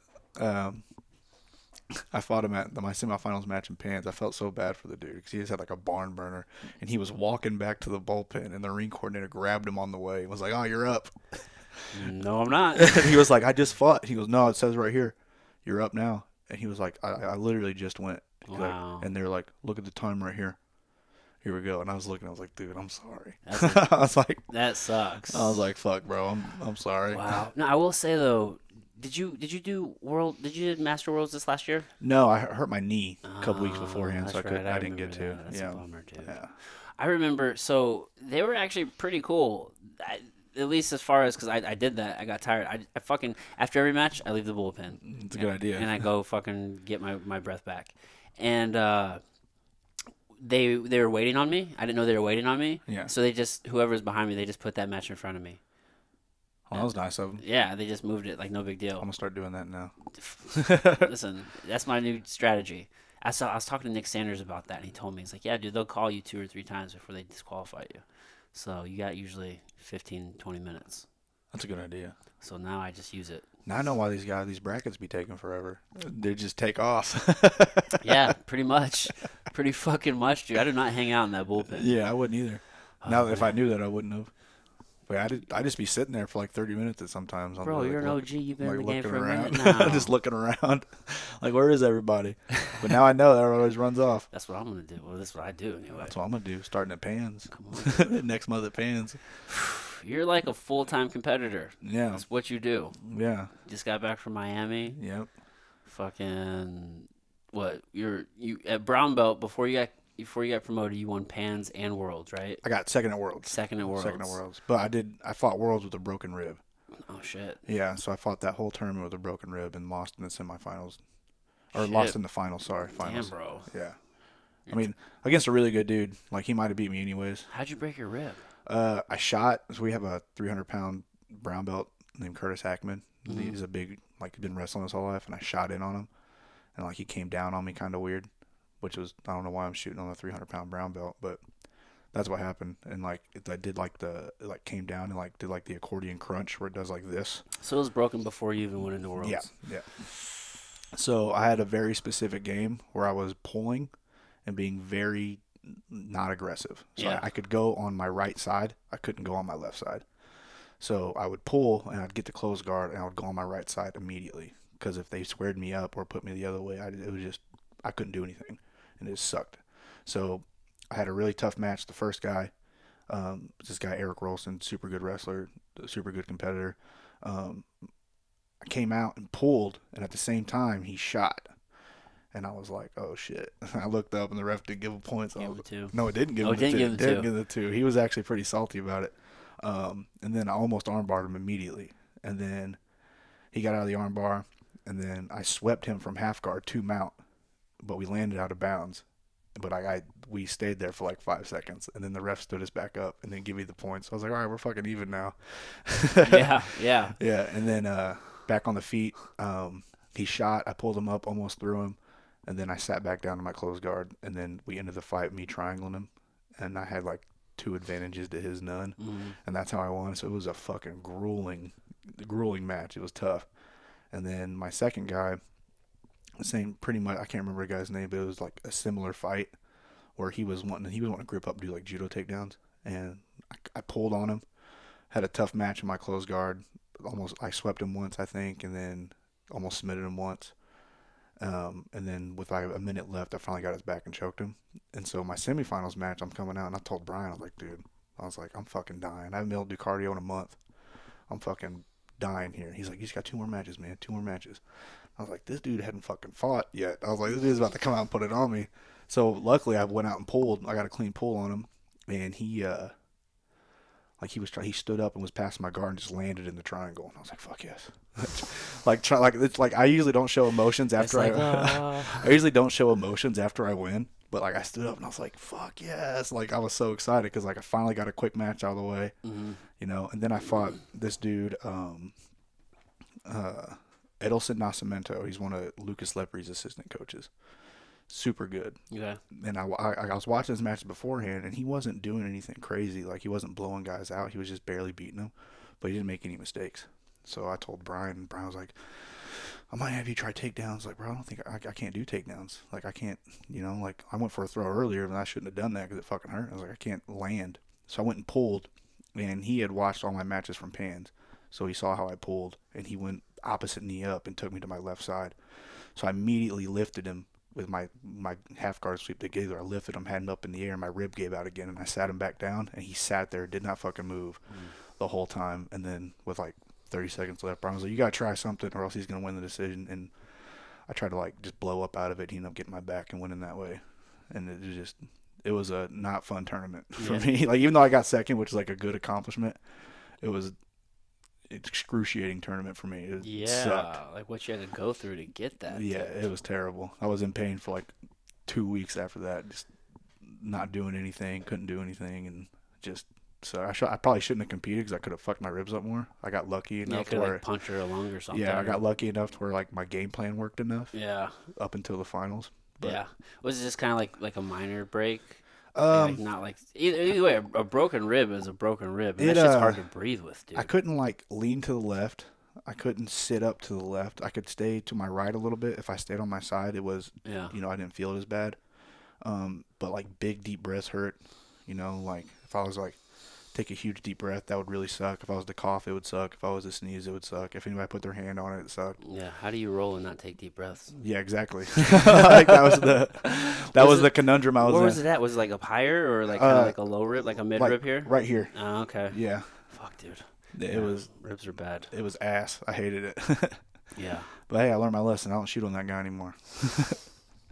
I fought him at my semifinals match in Pans. I felt so bad for the dude because he just had like a barn burner, and he was walking back to the bullpen, and the ring coordinator grabbed him on the way and was like, "Oh, you're up." No, I'm not. He was like, "I just fought." He goes, "No, it says right here, you're up now." And he was like, "I literally just went." Wow. And they're like, "Look at the time right here. Here we go." And I was looking. I was like, "Dude, I'm sorry." I was like, that sucks. I was like, "Fuck, bro, I'm sorry." Wow. No, I will say though, did you do Master Worlds this last year? No, I hurt my knee a couple weeks beforehand, so That's right. I didn't get to. That. That's a bummer, dude. Yeah. I remember. So they were actually pretty cool. At least as far as, because I did that. I got tired. I fucking, after every match, I leave the bullpen. It's a good idea. And I go fucking get my breath back. And they were waiting on me. I didn't know they were waiting on me. Yeah. So they just, whoever's behind me, they just put that match in front of me. Well, that was nice of them. Yeah, they just moved it like no big deal. I'm gonna start doing that now. Listen, that's my new strategy. I was talking to Nick Sanders about that, and he told me, he's like, yeah, dude, they'll call you 2 or 3 times before they disqualify you. So you got usually 15, 20 minutes. That's a good idea. So now I just use it. Now I know why these brackets be taking forever. They just take off. Yeah, pretty much. Pretty fucking much, dude. I do not hang out in that bullpen. Yeah, I wouldn't either. Now, if I knew that, I wouldn't have. But I just be sitting there for like 30 minutes at sometimes. Bro, you're an OG. You've been in the game for a minute now. now. Just looking around. Like, where is everybody? But now I know that always runs off. That's what I'm going to do. Well, that's what I do anyway. That's what I'm going to do, starting at Pans. Come on. Next month at Pans. You're like a full-time competitor. Yeah. That's what you do. Yeah. Just got back from Miami. Yep. Fucking, what? You at brown belt, before you got promoted, you won Pans and Worlds, right? I got second at Worlds. Second at Worlds. But I fought Worlds with a broken rib. Oh, shit. Yeah, so I fought that whole tournament with a broken rib and lost in the semifinals. Or Shit. Lost in the finals, sorry. Finals. Damn, bro. Yeah. I mean, against a really good dude. Like, he might have beat me anyways. How'd you break your rib? I shot. So we have a 300-pound brown belt named Curtis Hackman. Mm-hmm. He's a big, like, been wrestling his whole life, and I shot in on him. And, like, he came down on me kind of weird, which was, I don't know why I'm shooting on a 300-pound brown belt, but that's what happened. And, like, I did, like, it, like, came down and, like, did, like, the accordion crunch where it does, like, this. So it was broken before you even went into Worlds? Yeah. So I had a very specific game where I was pulling and being very not aggressive. So Yeah. I could go on my right side. I couldn't go on my left side. So I would pull and I'd get the close guard and I would go on my right side immediately. Because if they squared me up or put me the other way, I couldn't do anything. And it sucked. So I had a really tough match. The first guy, this guy Eric Rolston, super good wrestler, super good competitor. I came out and pulled, and at the same time he shot. And I was like, oh, shit. I looked up, and the ref didn't give him points. Give him the 2. No, it didn't give him the 2. Didn't give him the 2. He was actually pretty salty about it. And then I almost armbarred him immediately. And then he got out of the armbar, and then I swept him from half guard to mount, but we landed out of bounds. But we stayed there for like 5 seconds, and then the ref stood us back up and then give me the points. So I was like, all right, we're fucking even now. Yeah. Yeah, and then back on the feet, he shot. I pulled him up, almost threw him. And then I sat back down to my close guard, and then we ended the fight, me triangling him. And I had like 2 advantages to his none. Mm-hmm. And that's how I won. So it was a fucking grueling match. It was tough. And then my second guy, same pretty much, I can't remember the guy's name, but it was like a similar fight where he was wanting to grip up and do like judo takedowns. And I pulled on him, had a tough match in my close guard. I swept him once, I think, and then almost submitted him once. And then with like a minute left, I finally got his back and choked him. And so my semifinals match, I'm coming out, and I told Brian, I was like, dude, I'm fucking dying. I haven't been able to do cardio in a month. I'm fucking dying here. He's like, you just got 2 more matches, man. 2 more matches. I was like, this dude hadn't fucking fought yet. I was like, this dude's about to come out and put it on me. So luckily, I went out and pulled. I got a clean pull on him, and he stood up and was passing my guard and just landed in the triangle. And I was like, fuck yes. It's like I usually don't show emotions after I usually don't show emotions after I win, but like I stood up and I was like, fuck yes. Like I was so excited because like I finally got a quick match out of the way, you know. And then I fought this dude, Edelson Nascimento. He's one of Lucas Lepri's assistant coaches. super good. Okay. And I was watching his matches beforehand, and he wasn't doing anything crazy. Like, he wasn't blowing guys out. He was just barely beating them, but he didn't make any mistakes. So I told Brian, and Brian was like, I might have you try takedowns. Like, bro, I don't think I can't do takedowns. Like, I can't, like, I went for a throw earlier, and I shouldn't have done that because it fucking hurt. I was like, I can't land. So I went and pulled, and he had watched all my matches from pans. So he saw how I pulled, and he went opposite knee up and took me to my left side. So I immediately lifted him with my half guard sweep together. I lifted him, had him up in the air, and my rib gave out again, and I sat him back down, and he sat there, did not fucking move the whole time. And then with like 30 seconds left, Brian was like, you got to try something or else he's going to win the decision. And I tried to like just blow up out of it. He ended up getting my back and winning that way. And it was a not fun tournament for me. Like, even though I got second, which is like a good accomplishment, it was an excruciating tournament for me. It sucked. Like what you had to go through to get that. Yeah, it was terrible. I was in pain for like 2 weeks after that, just not doing anything, couldn't do anything, and just so I probably shouldn't have competed because I could have fucked my ribs up more. I got lucky enough to like punch her along or something. Yeah, I got lucky enough to where like my game plan worked enough. Yeah. Up until the finals. But, yeah. Was it just kind of like a minor break? Like not like either way. A broken rib is a broken rib. And that's just hard to breathe with, dude. I couldn't like lean to the left. I couldn't sit up to the left. I could stay to my right a little bit. If I stayed on my side, it was I didn't feel it as bad. But like big deep breaths hurt. Like if I was like take a huge deep breath, that would really suck. If I was to cough, it would suck. If I was to sneeze, it would suck. If anybody put their hand on it, it sucked. Yeah, how do you roll and not take deep breaths? Yeah, exactly. Like that was the conundrum I was in. Where was it at? Was it like up higher or like kind of like a low rib, like a mid rib here? Right here. Oh, okay. Yeah. Fuck, dude. It was ribs are bad. It was ass. I hated it. Yeah. But hey, I learned my lesson. I don't shoot on that guy anymore.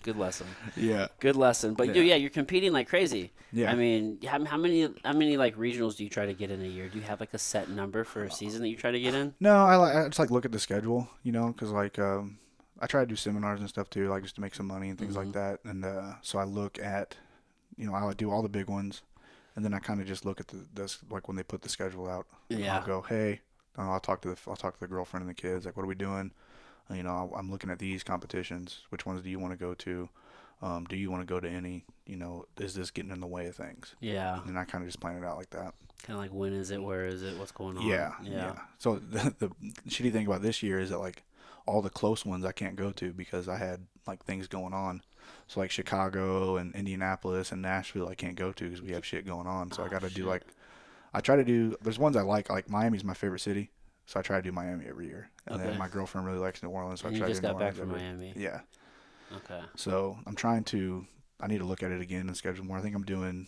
Good lesson. Yeah. Good lesson. But you're competing like crazy. Yeah. I mean, how many like regionals do you try to get in a year? Do you have like a set number for a season that you try to get in? No, I just like look at the schedule, because like I try to do seminars and stuff too, like just to make some money and things like that. And so I look at, I would do all the big ones, and then I kind of just look at the like when they put the schedule out. Yeah. I'll go, hey, I'll talk to the girlfriend and the kids, like, what are we doing? I'm looking at these competitions. Which ones do you want to go to? Do you want to go to any? Is this getting in the way of things? Yeah. And I kind of just plan it out like that. Kind of like, when is it? Where is it? What's going on? Yeah. So the shitty thing about this year is that like all the close ones I can't go to because I had like things going on. So like Chicago and Indianapolis and Nashville I can't go to because we have shit going on. So I got to do like, I try to do. There's ones I like Miami's my favorite city. So I try to do Miami every year. And then my girlfriend really likes New Orleans, so I try to do New Orleans. You just got back from Miami. Yeah. Okay. So I need to look at it again and schedule more. I think I'm doing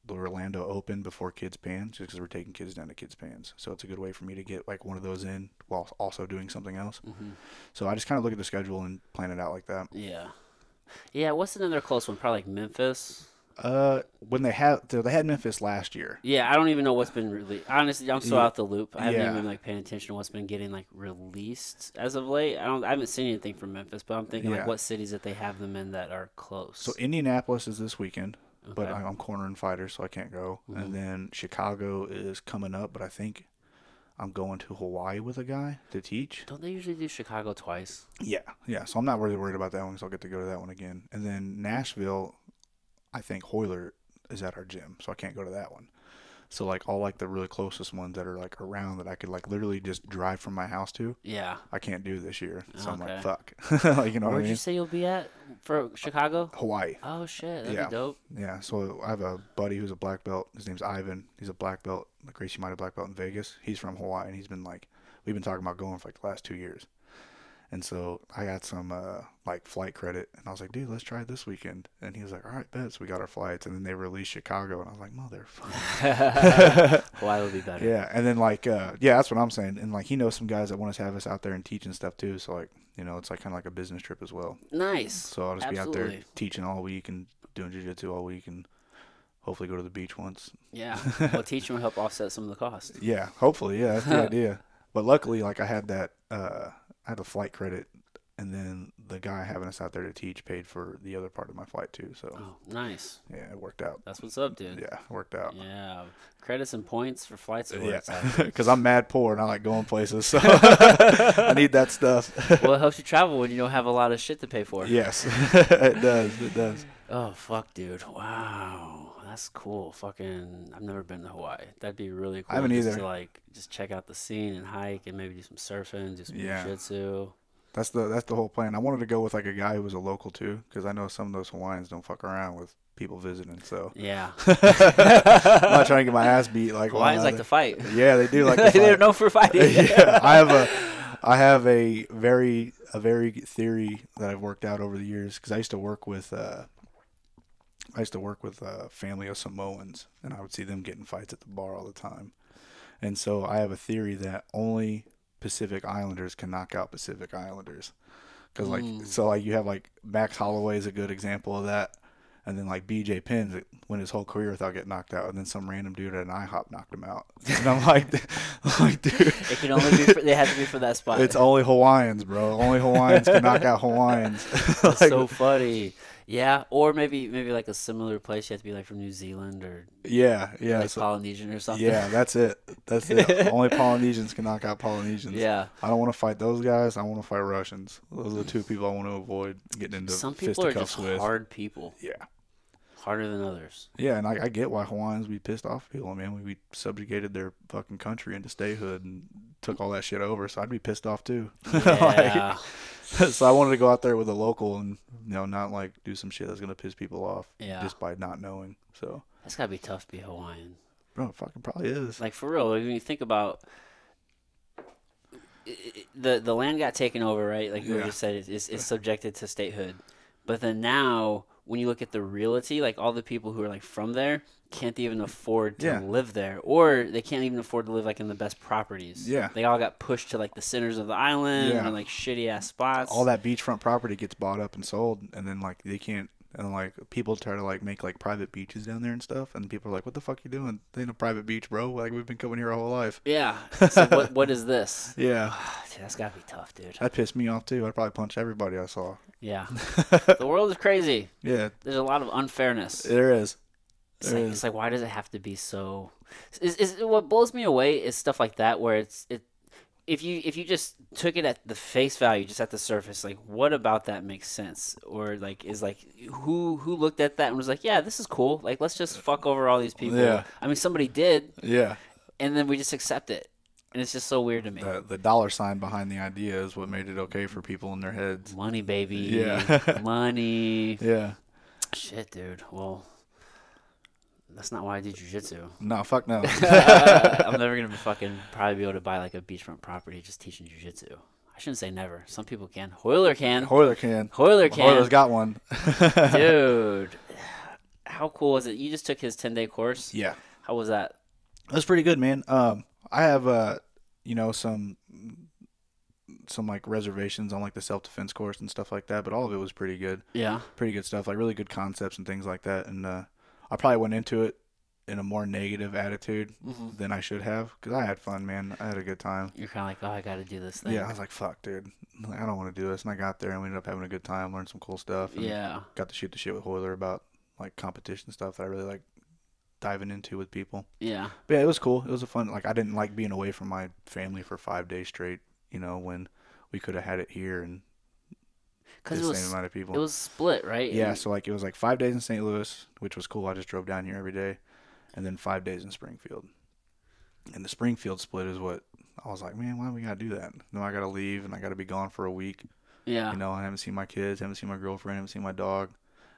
the Orlando Open before Kids Pans, just because we're taking kids down to Kids Pans. So it's a good way for me to get like one of those in while also doing something else. Mm-hmm. So I just kind of look at the schedule and plan it out like that. Yeah. Yeah, what's another close one? Probably like Memphis. When they had Memphis last year. Yeah, I don't even know what's been released. Honestly, I'm so out the loop. I haven't Yeah. even like paying attention to what's been getting like released as of late. I haven't seen anything from Memphis, but I'm thinking like what cities that they have them in that are close. So Indianapolis is this weekend, but Okay. I'm cornering fighters, so I can't go. Mm-hmm. And then Chicago is coming up, but I think I'm going to Hawaii with a guy to teach. Don't they usually do Chicago twice? Yeah. So I'm not really worried about that one because I'll get to go to that one again. And then Nashville, I think Hoyler is at our gym, so I can't go to that one. So like all like the really closest ones that are like around that I could like literally just drive from my house to. Yeah. I can't do this year, so I'm Okay. like fuck. Like, you know what I Where'd mean? you say you'll be at for Chicago? Hawaii. Oh shit, that'd Yeah. be dope. Yeah. So I have a buddy who's a black belt. His name's Ivan. He's a black belt, like Gracie Mighty black belt in Vegas. He's from Hawaii, and he's been like, we've been talking about going for like the last 2 years. And so I got some like flight credit, and I was like, dude, let's try it this weekend. And he was like, all right, bet. So we got our flights, and then they released Chicago, and I was like, motherfucker. Hawaii would be better. Yeah, and then like, that's what I'm saying. And like, he knows some guys that want us to have us out there and teaching stuff too. So like, it's like kind of like a business trip as well. Nice. So I'll just be out Absolutely. there teaching all week and doing jiu-jitsu all week, and hopefully go to the beach once. Yeah. Well, teaching will help offset some of the costs. Yeah, hopefully. Yeah, that's the idea. But luckily, like I had that, I had a flight credit and then the guy having us out there to teach paid for the other part of my flight too. So Oh, nice. yeah, it worked out. That's what's up, dude. Yeah, it worked out. Yeah. Credits and points for flights. Yeah, because I'm mad poor and I like going places, so I need that stuff. Well, it helps you travel when you don't have a lot of shit to pay for. Yes, it does. It does. Oh, fuck, dude. Wow. That's cool. Fucking, I've never been to Hawaii. That'd be really cool. I haven't either. To, like, just check out the scene and hike and maybe do some surfing, do some Yeah. jiu-jitsu. That's the whole plan. I wanted to go with like a guy who was a local too, because I know some of those Hawaiians don't fuck around with people visiting. So Yeah. I'm not trying to get my ass beat. Like Hawaiians like to fight. Yeah, they do like to fight. They're known for fighting. Yeah, I have a very theory that I've worked out over the years, because I used to work with a family of Samoans, and I would see them getting fights at the bar all the time. And so I have a theory that only Pacific Islanders can knock out Pacific Islanders, because like you have like Max Holloway is a good example of that, and then like BJ Penn went his whole career without getting knocked out, and then some random dude at an IHOP knocked him out. And I'm like, dude, it can only be they have to be for that spot. It's only Hawaiians, bro. Only Hawaiians can knock out Hawaiians. That's so funny. Yeah, or maybe like a similar place. You have to be like from New Zealand or yeah, like Polynesian or something. Yeah, that's it. Only Polynesians can knock out Polynesians. Yeah. I don't want to fight those guys. I want to fight Russians. Those are the two people I want to avoid getting into Some people are just with. hard people. Yeah. Harder than others. Yeah, and I get why Hawaiians be pissed off at people. I mean, we subjugated their fucking country into statehood and took all that shit over, so I'd be pissed off too. Yeah. So I wanted to go out there with a local and, not like do some shit that's going to piss people off just by not knowing. So that's got to be tough to be Hawaiian. Bro, it fucking probably is. Like, for real, when you think about the land got taken over, right? Like you just said, it's subjected to statehood. But then now, when you look at the reality, like all the people who are like from there can't even afford to live there, or they can't even afford to live like in the best properties. Yeah, they all got pushed to like the centers of the island and like shitty ass spots. All that beachfront property gets bought up and sold, and then like they can't. And like people try to like make like private beaches down there and stuff, and people are like, "What the fuck you doing? They ain't a private beach, bro. Like we've been coming here our whole life." Yeah. So what is this? Yeah. Dude, that's gotta be tough, dude. That pissed me off too. I'd probably punch everybody I saw. Yeah. The world is crazy. Yeah. There's a lot of unfairness. There is. It's like why does it have to be so? Is what blows me away is stuff like that where if you just took it at the face value, just at the surface, like what about that makes sense? Or like is like who looked at that and was like, yeah, this is cool. Like let's just fuck over all these people. Yeah. I mean, somebody did. Yeah. And then we just accept it, and it's just so weird to me. The dollar sign behind the idea is what made it okay for people in their heads. Money, baby. Yeah. Money. Yeah. Shit, dude. Well, that's not why I do jiu-jitsu. No, fuck no. I'm never gonna probably be able to buy like a beachfront property just teaching jiu-jitsu. I shouldn't say never. Some people can. Hoyler can. Hoyler's got one. Dude, how cool was it? You just took his 10-day course. Yeah. How was that? It was pretty good, man. I have some like reservations on like the self-defense course and stuff like that, but all of it was pretty good. Yeah. Pretty good stuff, like really good concepts and things like that. And I probably went into it in a more negative attitude than I should have, because I had fun, man. I had a good time. You're kind of like, oh, I got to do this thing. Yeah, I was like, fuck, dude. I don't want to do this. And I got there and we ended up having a good time, learned some cool stuff. And got to shoot the shit with Hoyler about like competition stuff that I really like diving into with people. Yeah. But yeah, it was cool. It was a fun, like I didn't like being away from my family for 5 days straight, when we could have had it here and because the same amount of people. It was split, right? Yeah, so like it was like 5 days in St. Louis, which was cool. I just drove down here every day, and then 5 days in Springfield. And the Springfield split is what I was like, man, why do we gotta do that? No, I gotta leave and I gotta be gone for a week. Yeah. I haven't seen my kids, haven't seen my girlfriend, haven't seen my dog.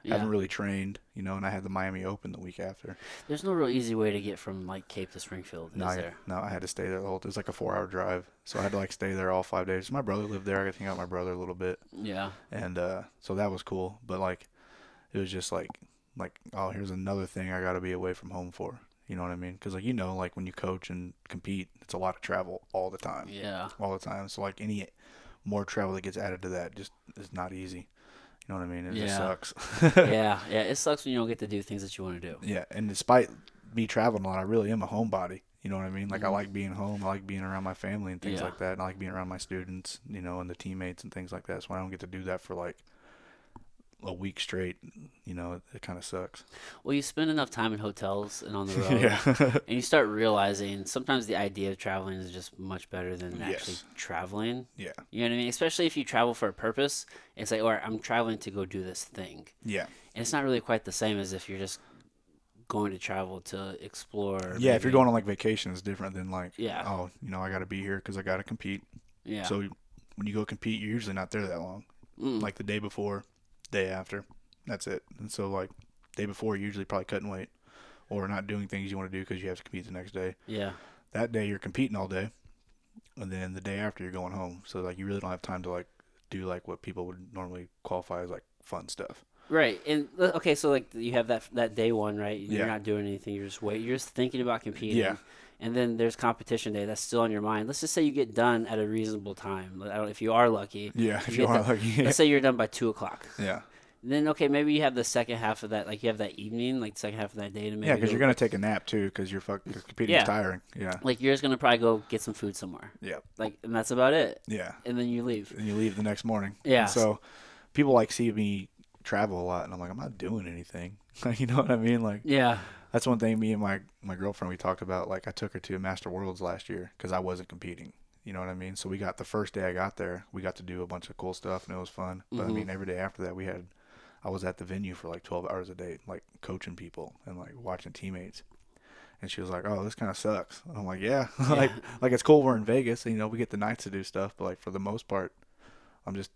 Haven't really trained, and I had the Miami Open the week after. There's no real easy way to get from like Cape to Springfield, is there? No, I had to stay there the whole. It was like a 4-hour drive, so I had to like stay there all 5 days. My brother lived there. I got to hang out with my brother a little bit. Yeah. And so that was cool, but like, it was just like, oh, here's another thing I got to be away from home for. You know what I mean? Because like like when you coach and compete, it's a lot of travel all the time. Yeah. All the time. So like any more travel that gets added to that just is not easy. You know what I mean? It just sucks. Yeah. It sucks when you don't get to do things that you want to do. Yeah, and despite me traveling a lot, I really am a homebody. You know what I mean? Like, I like being home. I like being around my family and things Yeah. like that. And I like being around my students, you know, and the teammates and things like that. So when I don't get to do that for like a week straight, you know, it kind of sucks. Well, you spend enough time in hotels and on the road, Yeah. and you start realizing sometimes the idea of traveling is just much better than actually Yes. traveling. Yeah. You know what I mean? Especially if you travel for a purpose. It's like, all right, I'm traveling to go do this thing. Yeah. And it's not really quite the same as if you're just going to travel to explore. Yeah. If you're maybe. going on like vacation, it's different than like, Yeah. oh, you know, I got to be here because I got to compete. Yeah. So when you go compete, you're usually not there that long. Mm. Like the day before, day after. That's it. And so, like, day before, you're usually probably cutting weight or not doing things you want to do because you have to compete the next day. Yeah. That day, you're competing all day. And then the day after, you're going home. So, like, you really don't have time to, like, do, like, what people would normally qualify as, like, fun stuff. Right. And okay, so like you have that day one, right? You're Yeah. not doing anything. You're just waiting. You're just thinking about competing. Yeah. And then there's competition day. That's still on your mind. Let's just say you get done at a reasonable time. I don't, if you are lucky. Yeah, if you get are done- lucky. Let's say you're done by 2:00. Yeah. Then okay, maybe you have the second half of that. Like you have that evening, like the second half of that day to maybe. Yeah, because go- you're going to take a nap, too, because you're competing Yeah. is tiring. Yeah. Like you're just gonna probably go get some food somewhere. Yeah. Like, and that's about it. Yeah. And then you leave. And you leave the next morning. Yeah. And so people, like, see me travel a lot, and I'm like, I'm not doing anything. You know what I mean? Like, Yeah. that's one thing me and my girlfriend, we talked about. Like, I took her to Master Worlds last year because I wasn't competing. You know what I mean? So we got the first day I got there, we got to do a bunch of cool stuff, and it was fun. But, I mean, every day after that, I was at the venue for, like, 12 hours a day, like, coaching people and, like, watching teammates. And she was like, oh, this kind of sucks. And I'm like, yeah. like, it's cool we're in Vegas, and, you know, we get the nights to do stuff. But, like, for the most part, I'm just,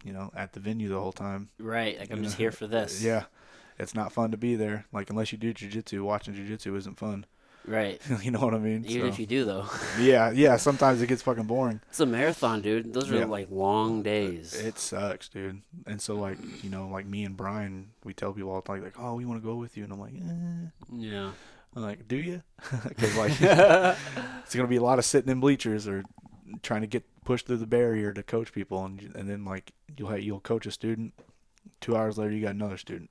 you know, at the venue the whole time. Right. Like I'm just here for this. Yeah. It's not fun to be there. Like, unless you do jiu-jitsu, watching jiu-jitsu isn't fun. Right. You know what I mean? Even if you do though. Yeah. Sometimes it gets fucking boring. It's a marathon, dude. Those are Yeah. like long days. It sucks, dude. And so, like, you know, like me and Brian, we tell people all the time, like, oh, we want to go with you. And I'm like, Yeah. I'm like, do you? Because, like, it's going to be a lot of sitting in bleachers or trying to get pushed through the barrier to coach people. And then, like, you'll coach a student. 2 hours later, you got another student.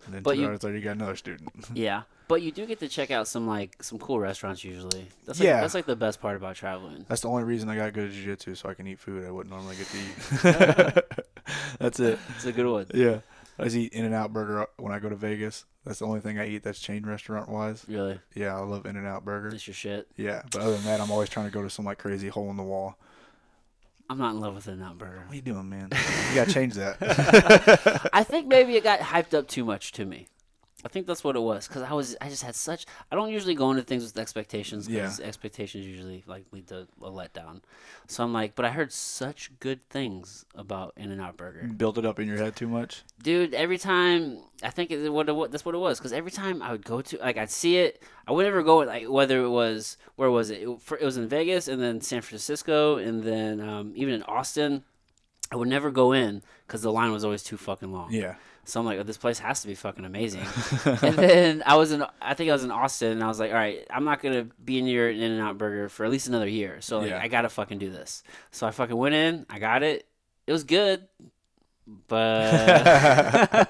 And then But 2 you- hours later, you got another student. Yeah. But you do get to check out some cool restaurants usually. Yeah. That's like the best part about traveling. That's the only reason I got good at jiu-jitsu, so I can eat food I wouldn't normally get to eat. That's it. It's a good one. Yeah. I just eat In-N-Out Burger when I go to Vegas. That's the only thing I eat that's chain restaurant-wise. Really. Yeah, I love In-N-Out Burger. That's your shit. Yeah, but other than that, I'm always trying to go to some, like, crazy hole in the wall. I'm not in love with In-N-Out Burger. What are you doing, man? You got to change that. I think maybe it got hyped up too much to me. I think that's what it was because I just had such. I don't usually go into things with expectations because expectations usually like lead to a letdown. So I'm like, but I heard such good things about In-N-Out Burger, Build it up in your head too much? dude. Every time I think that's what it was because every time I would go to like I'd see it, I would never go like whether it was where was it? It was in Vegas and then San Francisco and then even in Austin. I would never go in because the line was always too fucking long. Yeah. So I'm like, oh, this place has to be fucking amazing. And then I think I was in Austin, and I was like, all right, I'm not going to be near an In-N-Out Burger for at least another year. So like, Yeah. I got to fucking do this. So I fucking went in, I got it. It was good, but...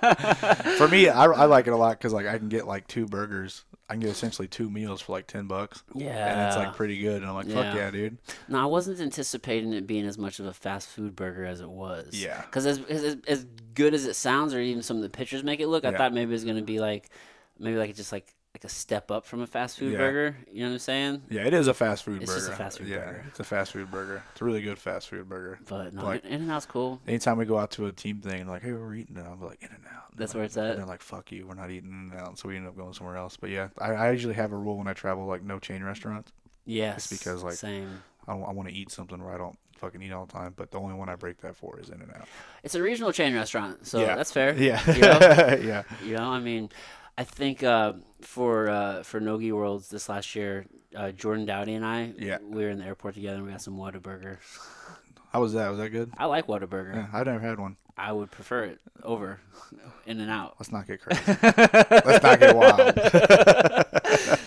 For me, I like it a lot because, like, I can get, like, 2 burgers. I can get essentially 2 meals for, like, $10. Yeah. And it's, like, pretty good. And I'm like, fuck Yeah. yeah, dude. No, I wasn't anticipating it being as much of a fast food burger as it was. Yeah. Because as good as it sounds, or even some of the pictures make it look, I Yeah. thought maybe it was going to be just like a step up from a fast food Yeah. burger. You know what I'm saying? Yeah, it is a fast food It's burger. just a fast food burger. It's a fast food burger. It's a really good fast food burger. But no, Like- In-N-Out's cool. Anytime we go out to a team thing and like, hey, we're eating it, I'm like, In-N-Out. That's They're where like- it's at? And they're like, fuck you, we're not eating In-N-Out. So we end up going somewhere else. But yeah, I usually have a rule when I travel, like, no chain restaurants. Yes. Just because, like, same. I want to eat something where I don't fucking eat all the time. But the only one I break that for is In-N-Out. It's a regional chain restaurant, so Yeah. that's fair. Yeah. You know? Yeah. You know, I mean, I think for Nogi Worlds this last year, Jordan Dowdy and I, Yeah. we were in the airport together and we got some Whataburger. How was that? Was that good? I like Whataburger. Yeah, I've never had one. I would prefer it over In-N-Out. Let's not get crazy. Let's not get wild.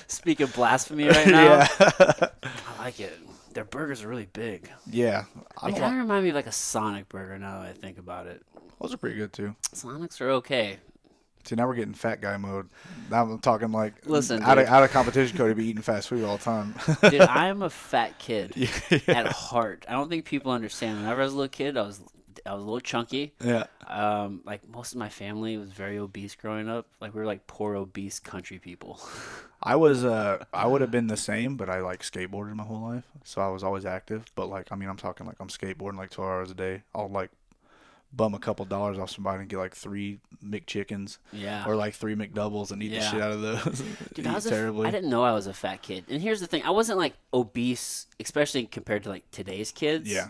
Speak of blasphemy right now. Yeah. I like it. Their burgers are really big. Yeah. They kind of remind me of like a Sonic burger now that I think about it. Those are pretty good too. Sonics are okay. See, now we're getting fat guy mode. Now I'm talking like Listen, out of competition. Cody be eating fast food all the time. dude, I am a fat kid Yeah. at heart. I don't think people understand. Whenever I was a little kid, I was a little chunky. Yeah. Like most of my family was very obese growing up. Like we were like poor obese country people. I would have been the same, but I like skateboarded my whole life, so I was always active. But like, I mean, I'm talking like I'm skateboarding like 12 hours a day. I'll like bum a couple dollars off somebody and get like 3 McChickens Yeah. or like 3 McDoubles and eat the Yeah. shit out of those. Dude, Eat terribly. I didn't know I was a fat kid. And here's the thing. I wasn't like obese, especially compared to like today's kids. Yeah.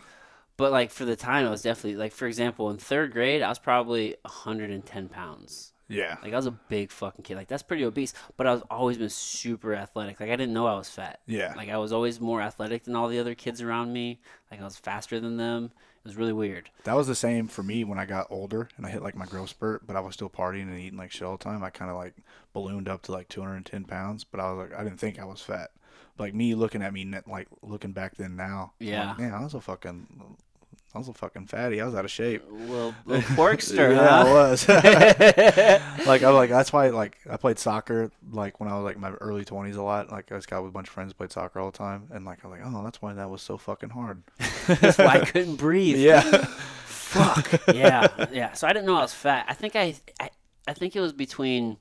But like for the time, I was definitely like, for example, in third grade, I was probably 110 pounds. Yeah. Like I was a big fucking kid. Like that's pretty obese. But I was always been super athletic. Like I didn't know I was fat. Yeah. Like I was always more athletic than all the other kids around me. Like I was faster than them. It was really weird. That was the same for me when I got older and I hit like my growth spurt, but I was still partying and eating like shit all the time. I kind of like ballooned up to like 210 pounds, but I was like, I didn't think I was fat. But like me looking at me, like looking back then now, Yeah. I'm like, man, I was a fucking fatty. I was out of shape. Little porkster, Yeah, huh? I was. Like that's why like I played soccer like when I was like my early 20s a lot. Like I just got with a bunch of friends who played soccer all the time, and like I was like, oh, that's why that was so fucking hard. That's why I couldn't breathe. Yeah. Fuck. Yeah. So I didn't know I was fat. I think I think it was between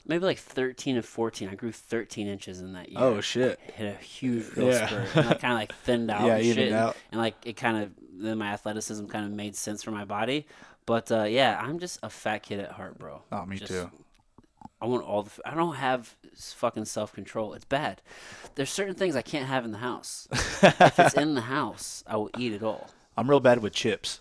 maybe like 13 and 14. I grew 13 inches in that year. Oh shit. Hit a huge growth Yeah. spurt. And I kind of like thinned out Yeah, and evened shit. out. And like it kind of, then my athleticism kind of made sense for my body. But yeah, I'm just a fat kid at heart, bro. Oh, me Just- too. I want all the. I don't have fucking self-control. It's bad. There's certain things I can't have in the house. If it's in the house, I will eat it all. I'm real bad with chips.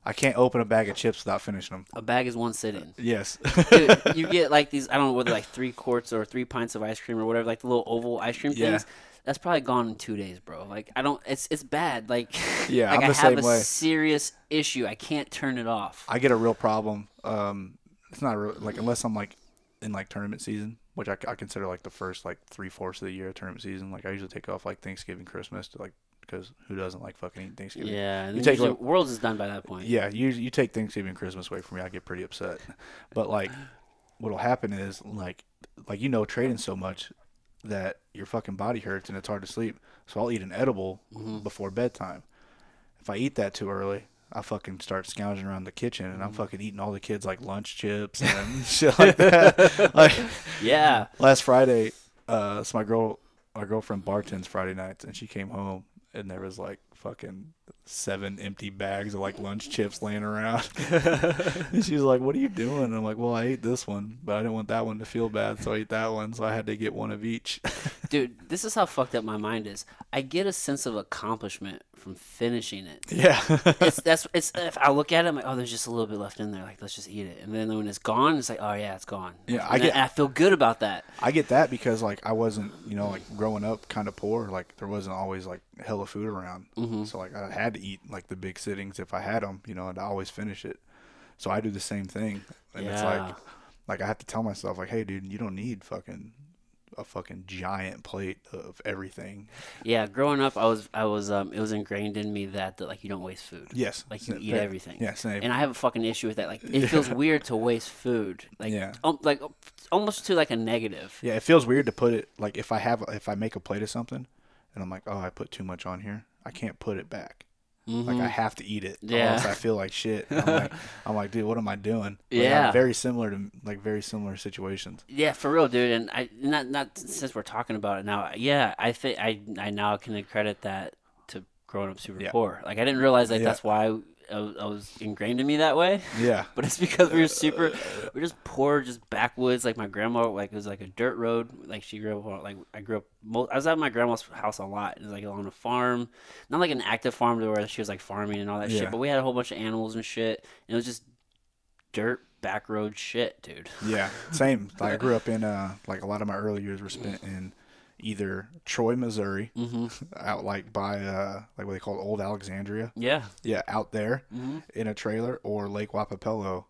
I can't open a bag of chips without finishing them. A bag is one sitting. Yes. Dude, you get like these, I don't know whether like 3 quarts or 3 pints of ice cream or whatever, like the little oval ice cream Yeah. things. That's probably gone in 2 days, bro. Like I don't, it's bad. Like, Yeah, like I'm I the have same a way. serious issue. I can't turn it off. I get a real problem. It's not real, like unless I'm like in like tournament season, which I consider like the first like 3/4 of the year tournament season. Like I usually take off like Thanksgiving, Christmas to like, because who doesn't like fucking eating Thanksgiving? Yeah, and You then take, usually like- Worlds is done by that point. Yeah, you take Thanksgiving and Christmas away from me, I get pretty upset. But like, what'll happen is like trading so much that your fucking body hurts and it's hard to sleep. So I'll eat an edible before bedtime. If I eat that too early, I fucking start scounging around the kitchen and I'm fucking eating all the kids like lunch chips and shit like that. Like Yeah. last Friday, so my girlfriend bartends Friday nights and she came home and there was like fucking 7 empty bags of like lunch chips laying around. And she was like, "What are you doing?" And I'm like, "Well, I ate this one, but I didn't want that one to feel bad, so I ate that one. So I had to get one of each." Dude, this is how fucked up my mind is. I get a sense of accomplishment from finishing it. Yeah. It's if I look at it, I'm like, oh, there's just a little bit left in there. Like, let's just eat it. And then when it's gone, it's like, oh yeah, it's gone. Yeah, And I feel good about that. I get that because like I wasn't, like growing up kind of poor. Like there wasn't always like hella food around. So like I had to eat like the big sittings if I had them, and I always finish it. So I do the same thing, and it's like I have to tell myself like, hey, dude, you don't need a fucking giant plate of everything. Yeah, growing up, it was ingrained in me that like you don't waste food. Yes. Like you eat everything. Yeah, same. And I have a fucking issue with that. Like it feels weird to waste food. Like Yeah. like almost to like a negative. Yeah, it feels weird to put it like if I make a plate of something, and I'm like, oh, I put too much on here, I can't put it back. Like I have to eat it, or Yeah. else I feel like shit. I'm like, dude, what am I doing? Like, Yeah. I'm very similar situations. Yeah, for real, dude. And I not since we're talking about it now. Yeah, I think I now can credit that to growing up super Yeah. poor. Like I didn't realize that Yeah. that's why I was ingrained in me that way. Yeah. But it's because we're just poor, just backwoods. Like my grandma, like it was like a dirt road. Like she grew up, like I grew up. I was at my grandma's house a lot. It was like on a farm, not like an active farm to where she was like farming and all that Yeah. shit. But we had a whole bunch of animals and shit. And it was just dirt back road shit, dude. Yeah, same. Like I grew up in like a lot of my early years were spent in either Troy, Missouri, out like by like what they call Old Alexandria. Yeah. Yeah, out there in a trailer, or Lake Wapapello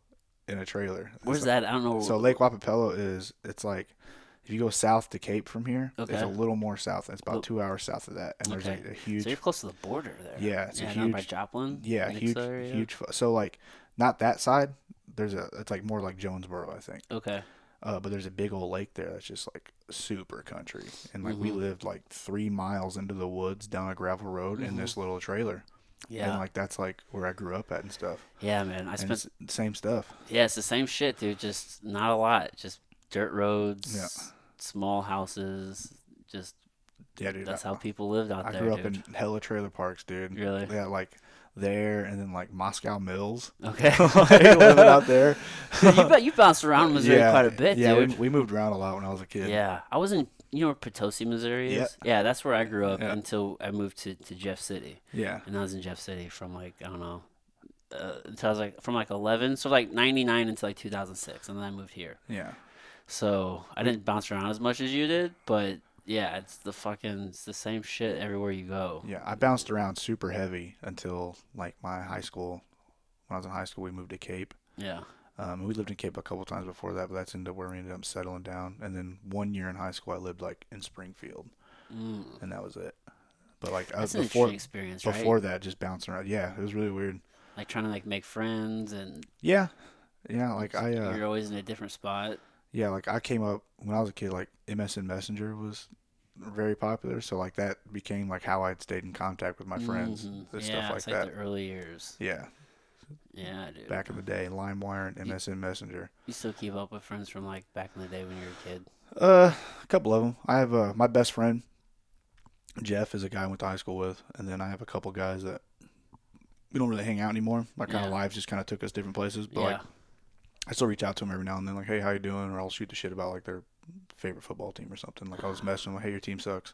in a trailer. Where's that? I don't know. So Lake Wapapello it's like if you go south to Cape from here, Okay. it's a little more south. It's about 2 hours south of that, and there's like a huge. So you're close to the border there. Yeah, it's a down by huge. Joplin. Yeah, Nixa area. huge. So like not that side, it's like more like Jonesboro, I think. Okay. But there's a big old lake there that's just like super country, and like we Mhm. lived like 3 miles into the woods down a gravel road in this little trailer, and Yeah. like that's like where I grew up at and stuff. Yeah, man. And it's the same stuff. Yeah, it's the same shit, dude. Just not a lot. Just dirt Yeah, roads, small houses. Just yeah, dude. that's how people lived out I there, grew up dude. in hella trailer parks, dude. Really? Yeah, like there, and then like Moscow Mills. Okay. Like, living out there. You bounced around Missouri Yeah, quite a bit, yeah. dude. We moved around a lot when I was a kid. Yeah, I was in, you know where Potosi, Missouri is? Yeah. Yeah, that's where I grew up Yeah. until I moved to Jeff City. Yeah. And I was in Jeff City from like, I don't know, until I was like, from like 11, so like 99 until like 2006, and then I moved here. Yeah. So I didn't bounce around as much as you did, but yeah, it's the same shit everywhere you go. Yeah, I bounced around super heavy until like my high school. When I was in high school, we moved to Cape. Yeah. We lived in Cape a couple times before that, but that's where we ended up settling down. And then 1 year in high school, I lived like in Springfield, and that was it. But like That's an before interesting experience, right? before that, just bouncing around. Yeah, it was really weird. Like trying to like make friends and Yeah, yeah. Like you're always in a different spot. yeah, like I came up when I was a kid. Like MSN Messenger was very popular, so like that became like how I'd stayed in contact with my friends and Yeah, stuff like it's like that. the early years. Yeah, Yeah, dude. back in the day, LimeWire and MSN Messenger. You still keep up with friends from like back in the day when you were a kid? A couple of them. I have my best friend Jeff is a guy I went to high school with, and then I have a couple guys that we don't really hang out anymore. Our kind of lives just kind of took us different places, but like I still reach out to them every now and then, like, hey, how you doing? Or I'll shoot the shit about like their favorite football team or something. Like I'll just message them, like, hey, your team sucks.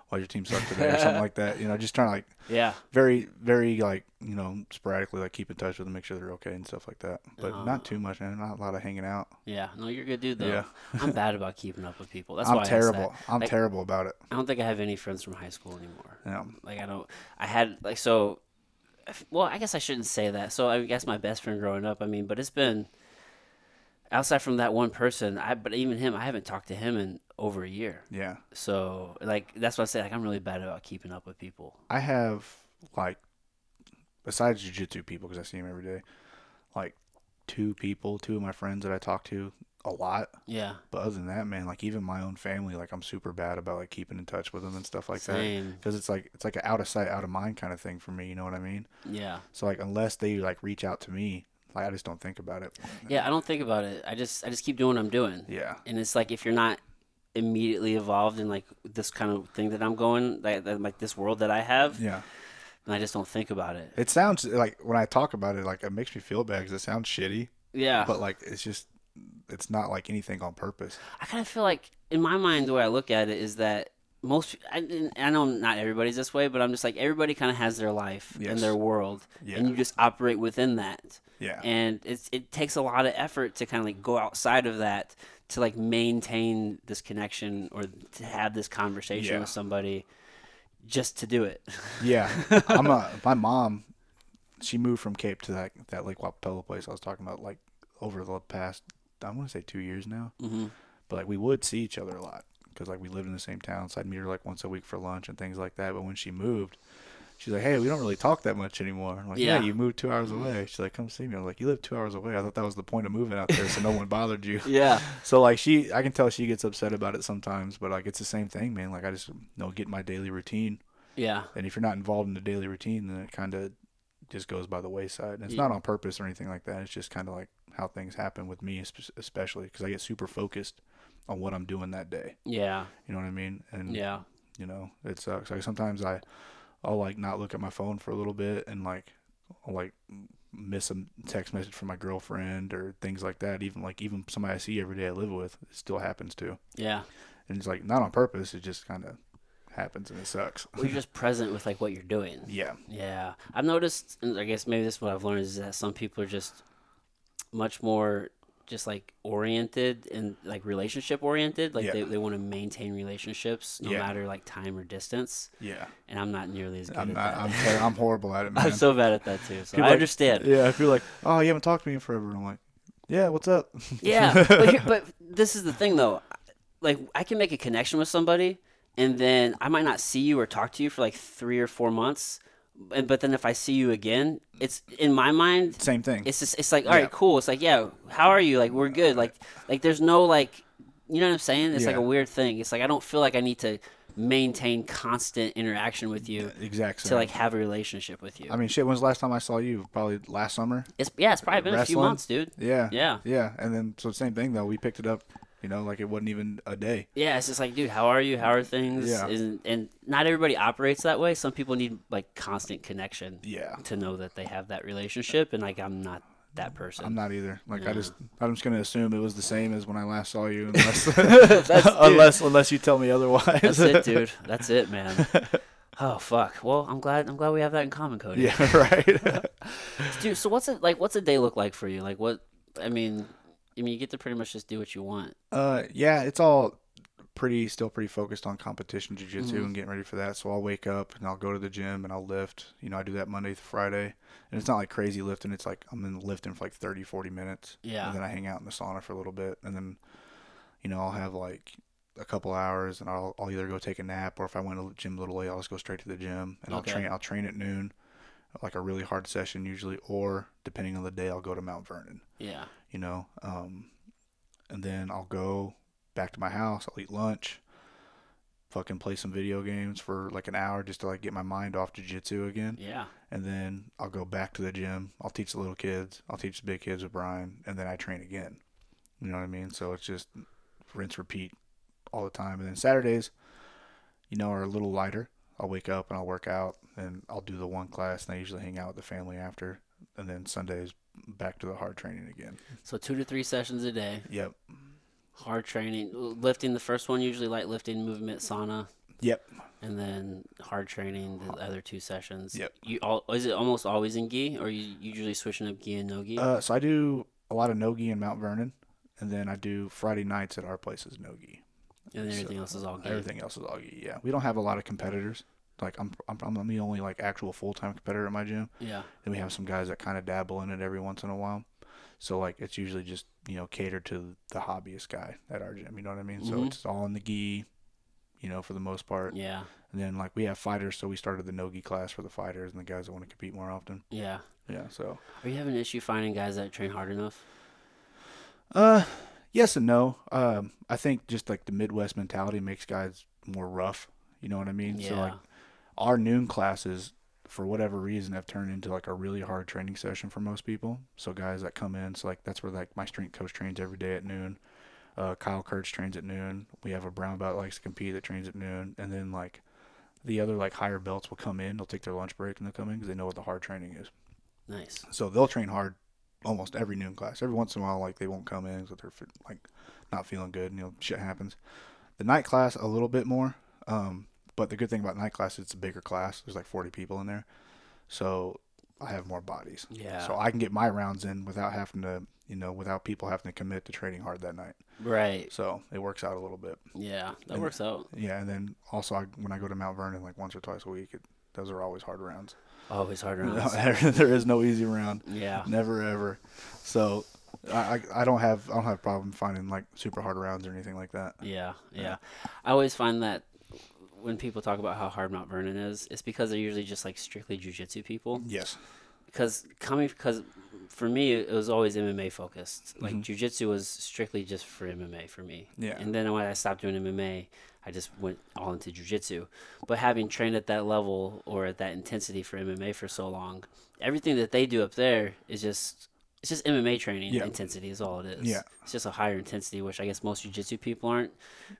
Why your team suck today or something like that. You know, just trying to like very, very like, you know, sporadically like keep in touch with them, make sure they're okay and stuff like that. But not too much, man. Not a lot of hanging out. Yeah, no, you're a good dude though. Yeah. I'm bad about keeping up with people. That's I'm why terrible. I'm like, terrible about it. I don't think I have any friends from high school anymore. Yeah. Like I had like so. Well, I guess I shouldn't say that. So I guess my best friend growing up. I mean, but it's been outside from that one person. But even him, I haven't talked to him in over a year. Yeah. So like that's what I say. Like I'm really bad about keeping up with people. I have like, besides jiu-jitsu people, because I see them every day, like two of my friends that I talk to a lot. Yeah. But other than that, man, like even my own family, like I'm super bad about like keeping in touch with them and stuff like Same. that. Because it's like an out of sight, out of mind kind of thing for me. You know what I mean? Yeah. So like unless they like reach out to me, like I just don't think about it. Yeah, I don't think about it. I just keep doing what I'm doing. Yeah. And it's like if you're not immediately involved in like this kind of thing that I'm going like this world that I have, Yeah. and I just don't think about it. It sounds like when I talk about it, like it makes me feel bad because it sounds shitty. Yeah. But like it's not like anything on purpose. I kind of feel like in my mind the way I look at it is that I know not everybody's this way, but I'm just like everybody kind of has their life and their world, and you just operate within that. Yeah. And it takes a lot of effort to kind of like go outside of that to like maintain this connection or to have this conversation with somebody just to do it. Yeah. My mom, she moved from Cape to that Lake Wapello place I was talking about like over the past, I want to say 2 years now. Mm-hmm. But like we would see each other a lot because like we lived in the same town. So I'd meet her like once a week for lunch and things like that. But when she moved, she's like, hey, we don't really talk that much anymore. I'm like, yeah, you moved 2 hours away. She's like, come see me. I was like, you live 2 hours away. I thought that was the point of moving out there so no one bothered you. Yeah. So like I can tell she gets upset about it sometimes, but like it's the same thing, man. Like I just get my daily routine. Yeah. And if you're not involved in the daily routine, then it kind of just goes by the wayside. And it's not on purpose or anything like that. It's just kind of like how things happen with me, especially because I get super focused on what I'm doing that day. Yeah. You know what I mean? And you know, it sucks. Like sometimes I'll like not look at my phone for a little bit and like I'll like miss a text message from my girlfriend or things like that. Even somebody I see every day I live with, it still happens too. Yeah. And it's like not on purpose. It just kind of happens and it sucks. Well, you're just present with like what you're doing. Yeah. Yeah. I've noticed, and I guess maybe this is what I've learned, is that some people are just much more just like oriented and like relationship oriented. Like they want to maintain relationships no matter like time or distance. Yeah. And I'm not nearly as good at that. I'm horrible at it, man. I'm so bad at that too. So I understand. Yeah. I feel like, oh, you haven't talked to me in forever. And I'm like, yeah, what's up? Yeah. But this is the thing though. Like I can make a connection with somebody and then I might not see you or talk to you for like 3 or 4 months, but then if I see you again, it's in my mind, Same thing. it's just, it's like, all right, cool. It's like, yeah, how are you? Like, we're good. Like there's no like, you know what I'm saying? It's like a weird thing. It's like I don't feel like I need to maintain constant interaction with you Exactly. to like have a relationship with you. I mean, shit. When's the last time I saw you? Probably last summer. It's probably been a few months, dude. Yeah. Yeah. Yeah. And then so same thing though. We picked it up. Like it wasn't even a day. Yeah, it's just like, dude, how are you? How are things? Yeah. And not everybody operates that way. Some people need like constant connection. Yeah. To know that they have that relationship, and like I'm not that person. I'm not either. Like Yeah. I'm just gonna assume it was the same as when I last saw you, unless That's, unless you tell me otherwise. That's it, dude. That's it, man. Oh fuck. Well, I'm glad we have that in common, Cody. Yeah, right. Dude, so what's a day look like for you? Like what? I mean, you get to pretty much just do what you want. Yeah, it's all still pretty focused on competition jiu-jitsu Mhm. and getting ready for that. So I'll wake up and I'll go to the gym and I'll lift. I do that Monday through Friday. And it's not like crazy lifting. It's like I'm in lifting for like 30, 40 minutes. Yeah. And then I hang out in the sauna for a little bit. And then, I'll have like a couple hours and I'll either go take a nap, or if I went to the gym a little late, I'll just go straight to the gym and Okay. I'll train at noon, like a really hard session usually, or depending on the day, I'll go to Mount Vernon. Yeah. And then I'll go back to my house. I'll eat lunch, fucking play some video games for like an hour just to like get my mind off jiu-jitsu again. Yeah. And then I'll go back to the gym. I'll teach the little kids. I'll teach the big kids with Brian, and then I train again. You know what I mean? So it's just rinse, repeat all the time. And then Saturdays, are a little lighter. I'll wake up and I'll work out, and I'll do the one class, and I usually hang out with the family after. And then Sundays, back to the hard training again. So 2 to 3 sessions a day. Yep. Hard training, lifting. The first one usually light lifting, movement, sauna. Yep. And then hard training the other 2 sessions. Yep. Is it almost always in gi, or you usually switching up gi and no gi? So I do a lot of no gi in Mount Vernon, and then I do Friday nights at our places no gi. And then everything else is all gi. Everything else is all gi. Yeah, we don't have a lot of competitors. Like I'm the only like actual full-time competitor at my gym. Yeah. Then we have some guys that kind of dabble in it every once in a while. So like it's usually just catered to the hobbyist guy at our gym. You know what I mean? So it's all in the gi, for the most part. Yeah. And then like we have fighters, so we started the no gi class for the fighters and the guys that want to compete more often. Yeah. Yeah. So. Are you having an issue finding guys that train hard enough? Yes and no. I think just like the Midwest mentality makes guys more rough. You know what I mean? Yeah. So like our noon classes, for whatever reason, have turned into like a really hard training session for most people. So guys that come in, so like that's where like my strength coach trains every day at noon. Kyle Kurtz trains at noon. We have a brown belt that likes to compete that trains at noon, and then like the other like higher belts will come in. They'll take their lunch break and they'll come in because they know what the hard training is. Nice. So they'll train hard almost every noon class. Every once in a while, like they won't come in because they're like not feeling good. Shit happens. The night class a little bit more. But the good thing about night class is it's a bigger class. There's like 40 people in there, so I have more bodies. Yeah. So I can get my rounds in without having to, without people having to commit to training hard that night. Right. So it works out a little bit. Yeah, that works out. Yeah, and then also when I go to Mount Vernon like once or twice a week, those are always hard rounds. Always hard rounds. There is no easy round. Yeah. Never ever. So I don't have a problem finding like super hard rounds or anything like that. Yeah. I always find that when people talk about how hard Mount Vernon is, it's because they're usually just like strictly jiu-jitsu people. Yes. Because for me it was always MMA focused. Like jiu-jitsu was strictly just for MMA for me. Yeah. And then when I stopped doing MMA, I just went all into jiu-jitsu. But having trained at that level or at that intensity for MMA for so long, everything that they do up there is just it's just MMA training intensity is all it is. Yeah. It's just a higher intensity, which I guess most jiu-jitsu people aren't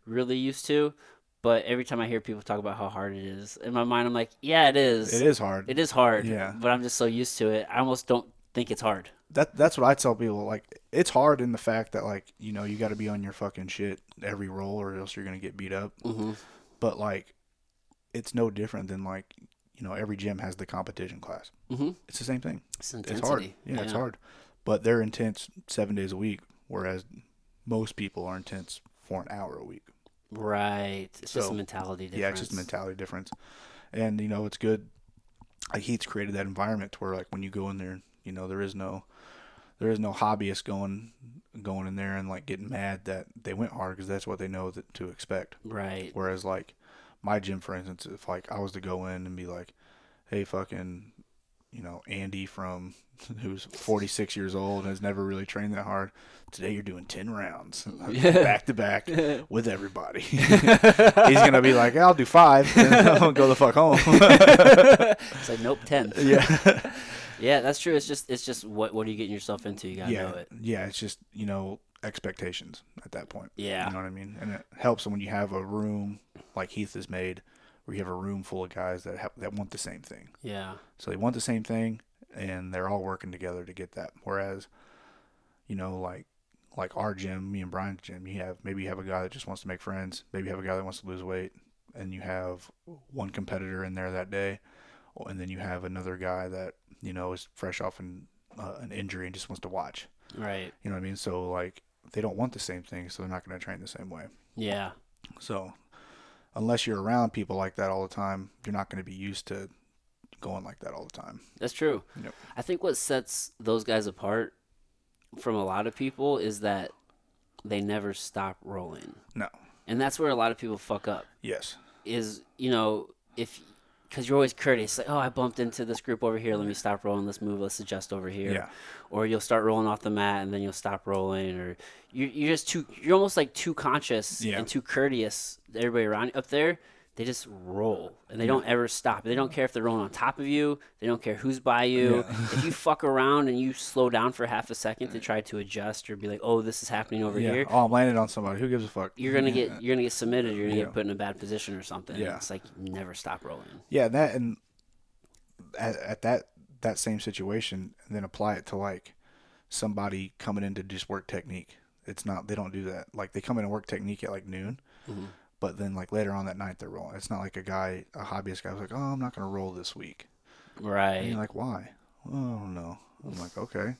really used to. But every time I hear people talk about how hard it is, in my mind I'm like, yeah, it is. It is hard. It is hard. Yeah. But I'm just so used to it. I almost don't think it's hard. That's what I tell people. Like, it's hard in the fact that like you got to be on your fucking shit every roll or else you're gonna get beat up. Mm-hmm. But like, it's no different than like every gym has the competition class. Mm-hmm. It's the same thing. It's intensity. It's hard. Yeah, it's hard. But they're intense 7 days a week, whereas most people are intense for an hour a week. Right. It's just a mentality difference. Yeah, it's just a mentality difference. And, it's good. Like, he's created that environment to where, like, when you go in there, there is no hobbyist going in there and, like, getting mad that they went hard because that's what they know to expect. Right. Whereas, like, my gym, for instance, if, like, I was to go in and be like, hey, fucking, you know, Andy from who's 46 years old and has never really trained that hard. Today you're doing 10 rounds back to back with everybody. He's gonna be like, I'll do 5, and I'll go the fuck home. It's like, nope, 10. Yeah. Yeah, that's true. It's just what are you getting yourself into? You gotta know it. Yeah, it's just, you know, expectations at that point. Yeah. You know what I mean? And it helps when you have a room like Heath has made, where you have a room full of guys that want the same thing. Yeah. So they want the same thing, and they're all working together to get that. Whereas, you know, like our gym, me and Brian's gym, maybe you have a guy that just wants to make friends, maybe you have a guy that wants to lose weight, and you have one competitor in there that day, and then you have another guy that, you know, is fresh off an injury and just wants to watch. Right. You know what I mean? So like they don't want the same thing, so they're not going to train the same way. Yeah. So unless you're around people like that all the time, you're not going to be used to going like that all the time. That's true. Yep. I think what sets those guys apart from a lot of people is that they never stop rolling. No. And that's where a lot of people fuck up. Yes. Is, you know, because you're always courteous, like, oh, I bumped into this group over here, let me stop rolling, let's move, let's adjust over here. Yeah. Or you'll start rolling off the mat and then you'll stop rolling, or you're almost like too conscious and too courteous. Everybody around you up there, they just roll and they don't ever stop. They don't care if they're rolling on top of you. They don't care who's by you. Yeah. If you fuck around and you slow down for half a second to try to adjust or be like, oh, this is happening over here. Oh, I'm landing on somebody. Who gives a fuck? You're gonna get submitted. You're gonna get put in a bad position or something. Yeah. It's like never stop rolling. Yeah, that and at that same situation, and then apply it to like somebody coming in to just work technique. It's not, they don't do that. Like they come in and work technique at like noon. Mm-hmm. But then, like, later on that night, they're rolling. It's not like a hobbyist guy who's like, oh, I'm not going to roll this week. Right. And you're like, why? Oh, no. I'm like, okay.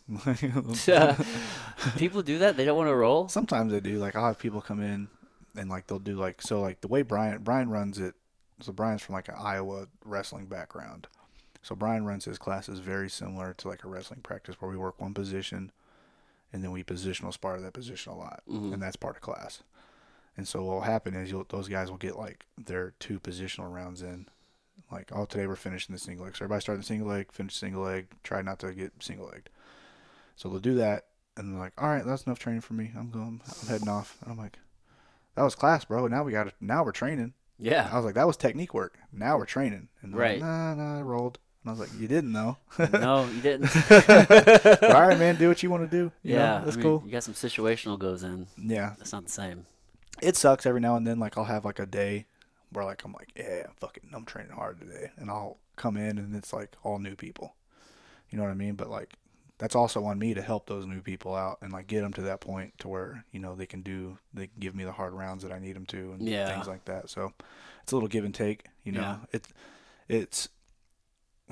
People do that? They don't want to roll? Sometimes they do. Like, I'll have people come in and, like, they'll do, like, so, like, the way Brian runs it, so Brian's from, like, an Iowa wrestling background. So Brian runs his classes very similar to, like, a wrestling practice where we work one position and then we positional spar that position a lot. Mm-hmm. And that's part of class. And so what will happen is those guys will get like their 2 positional rounds in. Like, oh, today we're finishing the single leg. So everybody start the single leg, finish single leg, try not to get single legged. So they'll do that, and they're like, all right, that's enough training for me. I'm heading off. And I'm like, that was class, bro. Now we're training. Yeah. I was like, that was technique work. Now we're training. And they're right. like, nah, I rolled. And I was like, you didn't though. No, you didn't. All right, man, do what you want to do. That's cool. You got some situational goes in. Yeah. That's not the same. It sucks every now and then. Like, I'll have like a day where like I'm like, yeah, I'm training hard today, and I'll come in and it's like all new people. You know what I mean? But like, that's also on me to help those new people out and like get them to that point to where, you know, they can give me the hard rounds that I need them to and things like that. So it's a little give and take. You know, it's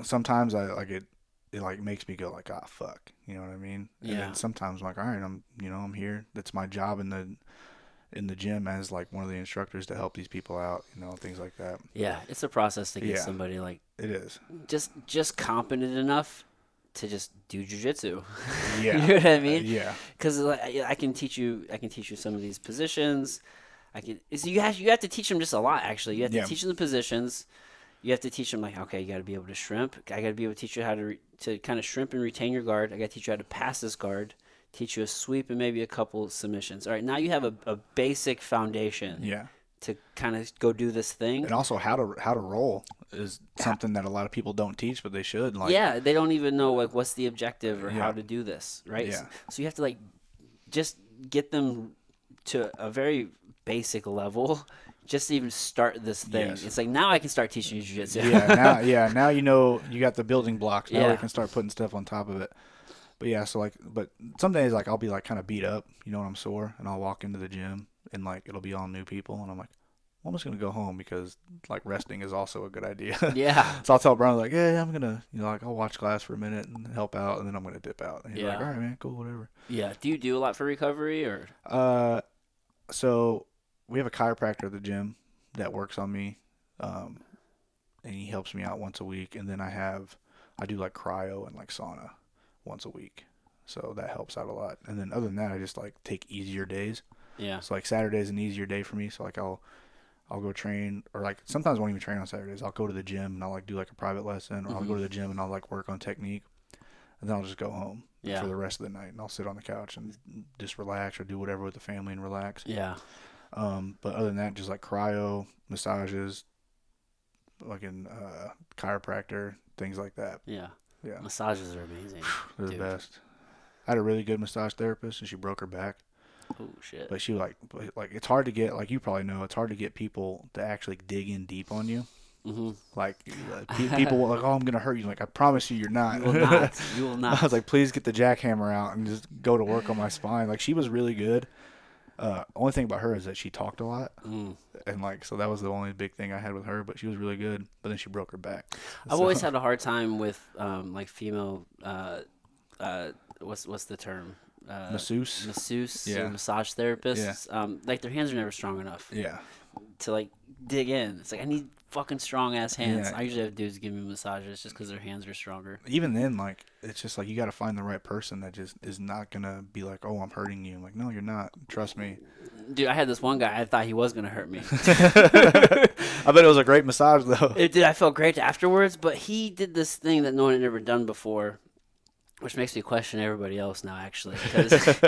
sometimes I like it. It like makes me go like, ah, fuck. You know what I mean? And then sometimes I'm like, all right, I'm here. That's my job in the gym as like one of the instructors to help these people out, you know, things like that. Yeah, it's a process to get somebody like it is just competent enough to just do jiu-jitsu. Yeah. You know what I mean? Yeah. Because like, I can teach you some of these positions. You have to teach them just a lot. Actually, you have to teach them the positions. You have to teach them like, okay, you got to be able to shrimp. I got to be able to teach you how to kind of shrimp and retain your guard. I got to teach you how to pass this guard. Teach you a sweep and maybe a couple submissions. All right, now you have a basic foundation. Yeah. To kind of go do this thing. And also how to roll is something that a lot of people don't teach, but they should. Like, yeah, they don't even know like what's the objective or how to do this, right? Yeah. So you have to like just get them to a very basic level just to even start this thing. Yes. It's like, now I can start teaching you jiu-jitsu. Now you know you got the building blocks. Now we can start putting stuff on top of it. But yeah, so like, but some days like I'll be like kind of beat up, you know, when I'm sore, and I'll walk into the gym and like it'll be all new people, and I'm like, well, I'm just gonna go home because like resting is also a good idea. Yeah. So I'll tell Brian like, yeah, I'm gonna, you know, like I'll watch class for a minute and help out, and then I'm gonna dip out. And he's like, all right, man, cool, whatever. Yeah. Do you do a lot for recovery or? So we have a chiropractor at the gym that works on me, and he helps me out once a week, and then I do like cryo and like sauna once a week, so that helps out a lot. And then other than that, I just like take easier days. Yeah. So like Saturday's an easier day for me, so like I'll I'll go train, or like sometimes I won't even train on Saturdays. I'll go to the gym and I'll like do like a private lesson, or I'll go to the gym and I'll like work on technique, and then I'll just go home for the rest of the night, and I'll sit on the couch and just relax or do whatever with the family and relax. Yeah. But other than that, just like cryo, massages, like in chiropractor, things like that. Yeah. Yeah. Massages are amazing. They're the best. I had a really good massage therapist, and she broke her back. Oh shit! But she like it's hard to get, like you probably know, it's hard to get people to actually dig in deep on you. Mm-hmm. Like people were like, "Oh, I'm gonna hurt you." Like, I promise you, you're not. You will not. You will not. I was like, "Please get the jackhammer out and just go to work on my spine." Like, she was really good. Only thing about her is that she talked a lot, and like, so that was the only big thing I had with her. But she was really good. But then she broke her back. I've always had a hard time with like female. What's the term? Masseuse, yeah. Massage therapists. Yeah. Like their hands are never strong enough. Yeah. To like dig in. It's like I need fucking strong ass hands. Yeah. I usually have dudes give me massages just because their hands are stronger. Even then, like it's just like you got to find the right person that just is not gonna be like, "Oh, I'm hurting you." I'm like, no, you're not. Trust me. Dude, I had this one guy. I thought he was gonna hurt me. I bet it was a great massage though. It did. I felt great afterwards, but he did this thing that no one had ever done before. Which makes me question everybody else now, actually, because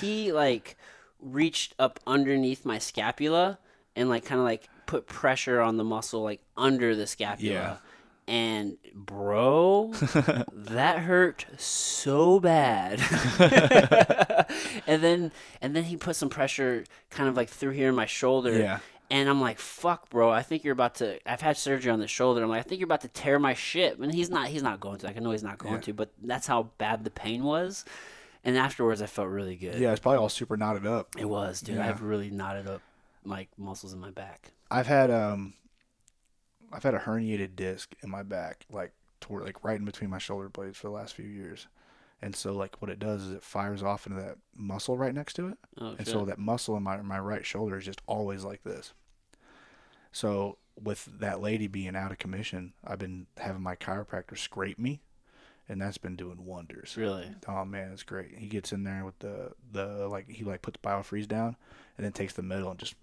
he like reached up underneath my scapula and like kind of like put pressure on the muscle like under the scapula. Yeah. And bro, that hurt so bad. and then he put some pressure kind of like through here in my shoulder. Yeah. And I'm like, fuck, bro, I think you're about to... I've had surgery on the shoulder. I'm like, I think you're about to tear my shit. And he's not going to. Like, I know he's not going to, but that's how bad the pain was. And afterwards, I felt really good. Yeah, it's probably all super knotted up. It was, dude. Yeah. I have really knotted up, like, muscles in my back. I've had a herniated disc in my back, like right in between my shoulder blades for the last few years. And so, like, what it does is it fires off into that muscle right next to it. Oh, and shit. so that muscle in my right shoulder is just always like this. So with that lady being out of commission, I've been having my chiropractor scrape me, and that's been doing wonders. Really? Oh, man, it's great. He gets in there with the like, he, like, puts BioFreeze down and then takes the middle and just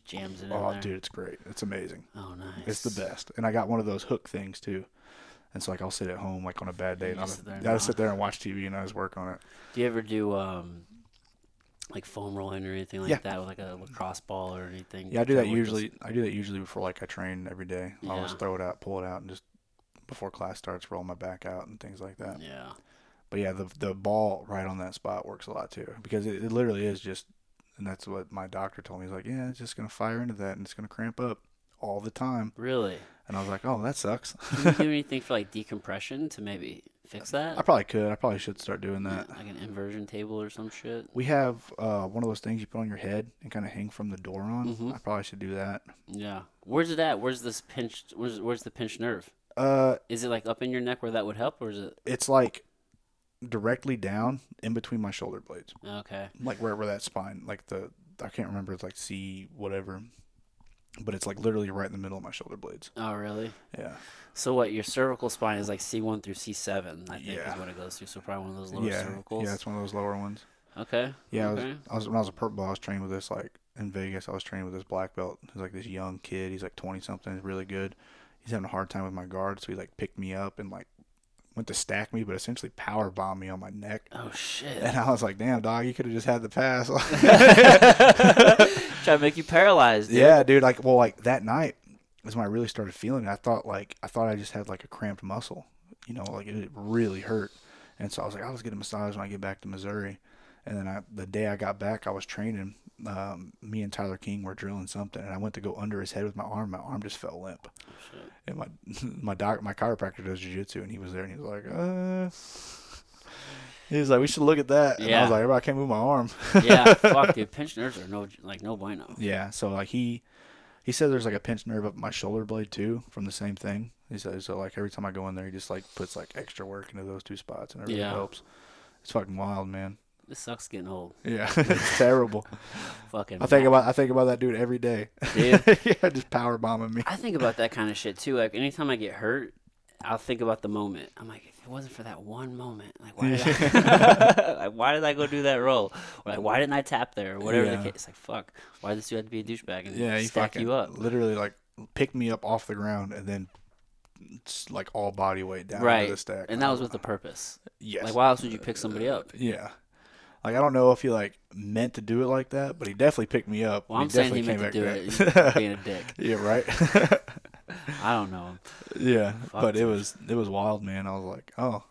jams it in there. there. Dude, it's great. It's amazing. Oh, nice. It's the best. And I got one of those hook things, too. And so, like, I'll sit at home, like, on a bad day, and I'll sit there and watch TV, and I just work on it. Do you ever do, like, foam rolling or anything like that with, like, a lacrosse ball or anything? Yeah, I do that usually. I do that usually before, like, I train every day. I always throw it out, pull it out, and just before class starts, roll my back out and things like that. Yeah. But, yeah, the ball right on that spot works a lot, too, because it literally is just, and that's what my doctor told me. He's like, yeah, it's just going to fire into that, and it's going to cramp up all the time. Really? And I was like, oh, that sucks. Can you do anything for, like, decompression to maybe fix that? I probably could. I probably should start doing that. Like an inversion table or some shit? We have one of those things you put on your head and kind of hang from the door on. Mm-hmm. I probably should do that. Yeah. Where's it at? Where's this pinched? Where's the pinched nerve? Is it like up in your neck where that would help, or is it? It's like directly down in between my shoulder blades. Okay. Like where that spine, like I can't remember. It's like C whatever, but it's like literally right in the middle of my shoulder blades. Oh, really? Yeah. So what? Your cervical spine is like C1 through C7, I think, Yeah. is what it goes through. So probably one of those lower cervicals. Yeah, it's one of those lower ones. Okay. Yeah, okay. I was when I was a purple belt, I was training with this, like in Vegas. I was training with this black belt. He's like this young kid. He's like 20 something. He's really good. He's having a hard time with my guard, so he like picked me up and like went to stack me, but essentially power bombed me on my neck. Oh shit! And I was like, "Damn, dog, you could have just had the pass." Try to make you paralyzed. Dude. Yeah, dude. Like that night is when I really started feeling it. I thought I just had like a cramped muscle. You know, like it really hurt. And so I was like, I'll just get a massage when I get back to Missouri. And then the day I got back, I was training. Me and Tyler King were drilling something, and I went to go under his head with my arm. My arm just fell limp. Oh, shit. And my chiropractor does Jiu Jitsu, and he was there, and he was like, he was like, we should look at that. And I was like, I can't move my arm. Yeah, fuck, dude. Pinched nerves are no bueno. Yeah, so like he said there's like a pinched nerve up my shoulder blade too from the same thing. He said so like every time I go in there, he just like puts like extra work into those two spots, and it really helps. It's fucking wild, man. This sucks getting old. Yeah, it's terrible. Fucking. I think about that dude every day. Dude. Yeah, just power bombing me. I think about that kind of shit too. Like anytime I get hurt, I'll think about the moment. I'm like, if it wasn't for that one moment, like why did I, like, why did I go do that roll? Or like why didn't I tap there? Or whatever the case. It's like fuck. Why did this dude have to be a douchebag and Yeah, he stack fucking you up? literally like picked me up off the ground and then it's like all body weight down Right. into the stack. And that was with a purpose. Yes. Like why else would you pick somebody up? Yeah. Like I don't know if he like meant to do it like that, but he definitely picked me up. Well, I'm saying he meant to do it. He's being a dick. Yeah, right. I don't know him. Yeah, Fuck but dude. it was wild, man. I was like, oh,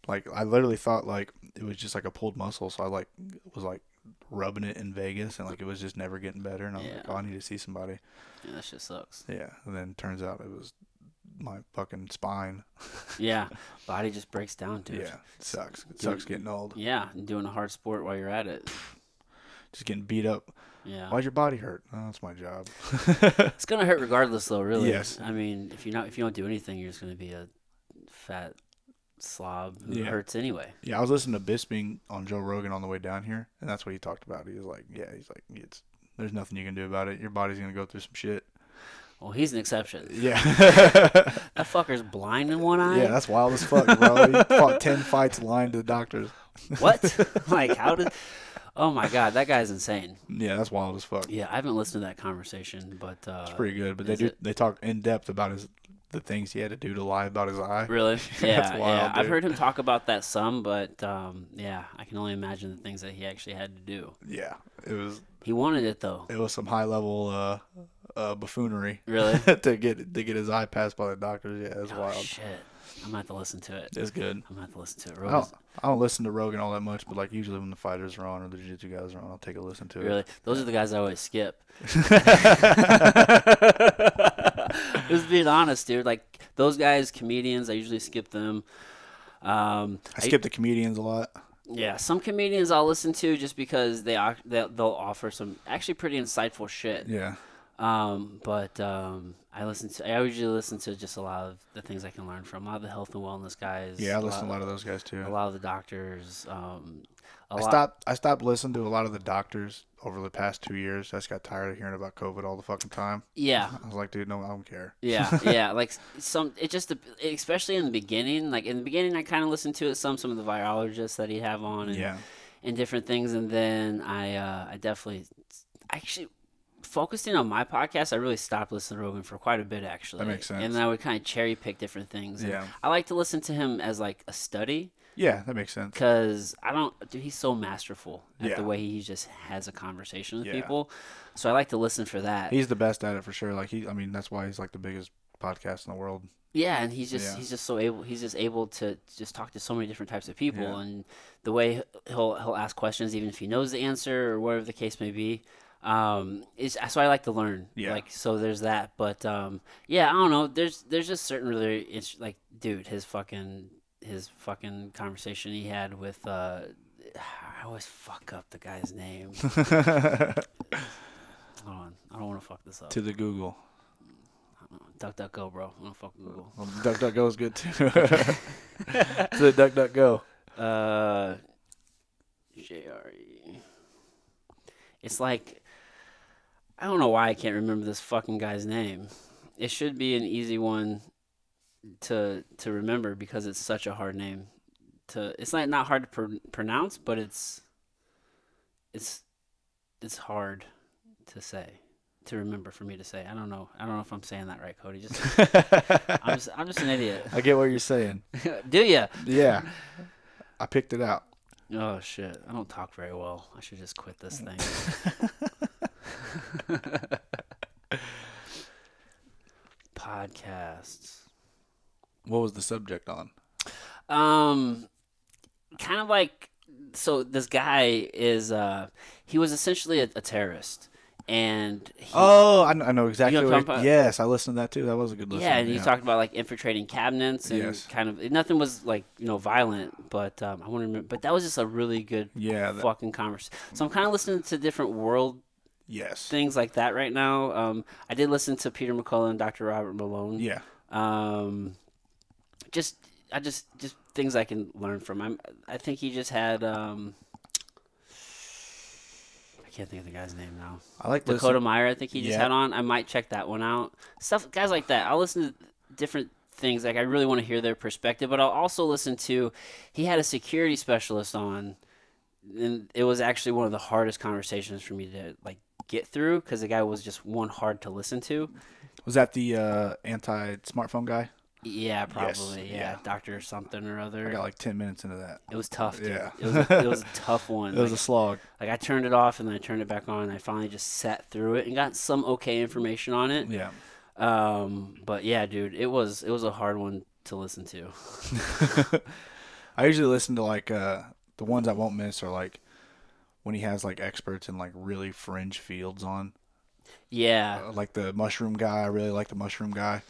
like I literally thought like it was just like a pulled muscle, so I like was like rubbing it in Vegas, and like it was just never getting better, and I was like, oh, I need to see somebody. Yeah, that shit sucks. Yeah, and then it turns out it was my fucking spine. Yeah, body just breaks down, dude. Yeah, it sucks. It sucks getting old. Yeah, and doing a hard sport while you're at it. Just getting beat up. Yeah. Why'd your body hurt? Oh, that's my job. It's gonna hurt regardless, though. Really. Yes. I mean, if you don't do anything, you're just gonna be a fat slob who Yeah. hurts anyway. Yeah, I was listening to Bisping on Joe Rogan on the way down here, and that's what he talked about. He was like, there's nothing you can do about it. Your body's gonna go through some shit. Well, he's an exception. Yeah. That fucker's blind in one eye. Yeah, that's wild as fuck, bro. He fought 10 fights lying to the doctors. What? Like, how did? Oh my god, that guy's insane. Yeah, that's wild as fuck. Yeah, I haven't listened to that conversation, but It's pretty good. But is they talk in depth about the things he had to do to lie about his eye. really, That's yeah, wild, yeah. I've dude. heard him talk about that some, but yeah, I can only imagine the things that he actually had to do. Yeah, He wanted it though. it was some high level buffoonery. Really? to get his eye passed by the doctors. Yeah, it's Oh wild. shit! I'm gonna have to listen to it. It's good. I'm gonna have to listen to it. I Rogan's- don't listen to Rogan all that much, but like usually when the fighters are on or the jiu-jitsu guys are on, I'll take a listen to it. Really? Those are the guys I always skip. Just being honest, dude. Like those guys, comedians, I usually skip them. I skip the comedians a lot. Yeah, some comedians I'll listen to just because they'll offer some actually pretty insightful shit. Yeah. But I usually listen to just a lot of the things I can learn from. A lot of the health and wellness guys. Yeah, I listen to a lot of those guys too. A lot of the doctors. I stopped listening to a lot of the doctors over the past 2 years. I just got tired of hearing about COVID all the fucking time. Yeah. I was like, dude, no, I don't care. Yeah, yeah. Like especially in the beginning. Like in the beginning, I kind of listened to it. Some of the virologists that he'd have on, and different things. And then I definitely actually focused in on my podcast. I really stopped listening to Rogan for quite a bit actually. That makes sense. And then I would kind of cherry pick different things. And Yeah. I like to listen to him as like a study. Yeah, that makes sense. Because dude, he's so masterful at Yeah. the way he just has a conversation with Yeah. people. So I like to listen for that. He's the best at it for sure. Like that's why he's like the biggest podcast in the world. Yeah, and he's just able to just talk to so many different types of people, Yeah. and the way he'll ask questions, even if he knows the answer or whatever the case may be. Is so I like to learn. Yeah. Like so, there's that. But yeah, I don't know. There's just certain really like, dude, his fucking conversation he had with I always fuck up the guy's name. Hold on, I don't want to fuck this up. To the Google. DuckDuckGo, bro. I don't fuck Google. DuckDuckGo is good too. To the DuckDuckGo. JRE. It's like, I don't know why I can't remember this fucking guy's name. It should be an easy one to remember because it's such a hard name. It's not hard to pronounce, but it's hard to say, to remember for me to say. I don't know if I'm saying that right, Cody. I'm just an idiot. I get what you're saying. Do ya? Yeah. I picked it out. Oh shit! I don't talk very well. I should just quit this thing. Podcasts. What was the subject on? Kind of like, so this guy is he was essentially a terrorist, and I know exactly. You know what I'm talking about? Yes, I listened to that too. That was a good listen. yeah, and he talked about like infiltrating cabinets and Yes. kind of nothing was like violent, but I want to remember. But that was just a really good fucking conversation. So I'm kind of listening to different world Yes. things like that right now. I did listen to Peter McCullough and Dr. Robert Malone. Yeah. Just things I can learn from. I think he just had I can't think of the guy's name now. I like Dakota Meyer, I think he just Yeah. had on. I might check that one out. Guys like that. I'll listen to different things. Like I really want to hear their perspective, but I'll also listen to. He had a security specialist on, and it was actually one of the hardest conversations for me to like get through because the guy was just one hard to listen to. Was that the anti-smartphone guy? Yeah, probably. Yes. Yeah, Doctor something or other. I got like 10 minutes into that. It was tough, dude. Yeah. It was a tough one. It was a slog. Like I turned it off and then I turned it back on and I finally just sat through it and got some okay information on it. Yeah. But yeah, dude, it was a hard one to listen to. I usually listen to like the ones I won't miss are like when he has like experts in like really fringe fields on. Yeah. Like the mushroom guy. I really like the mushroom guy.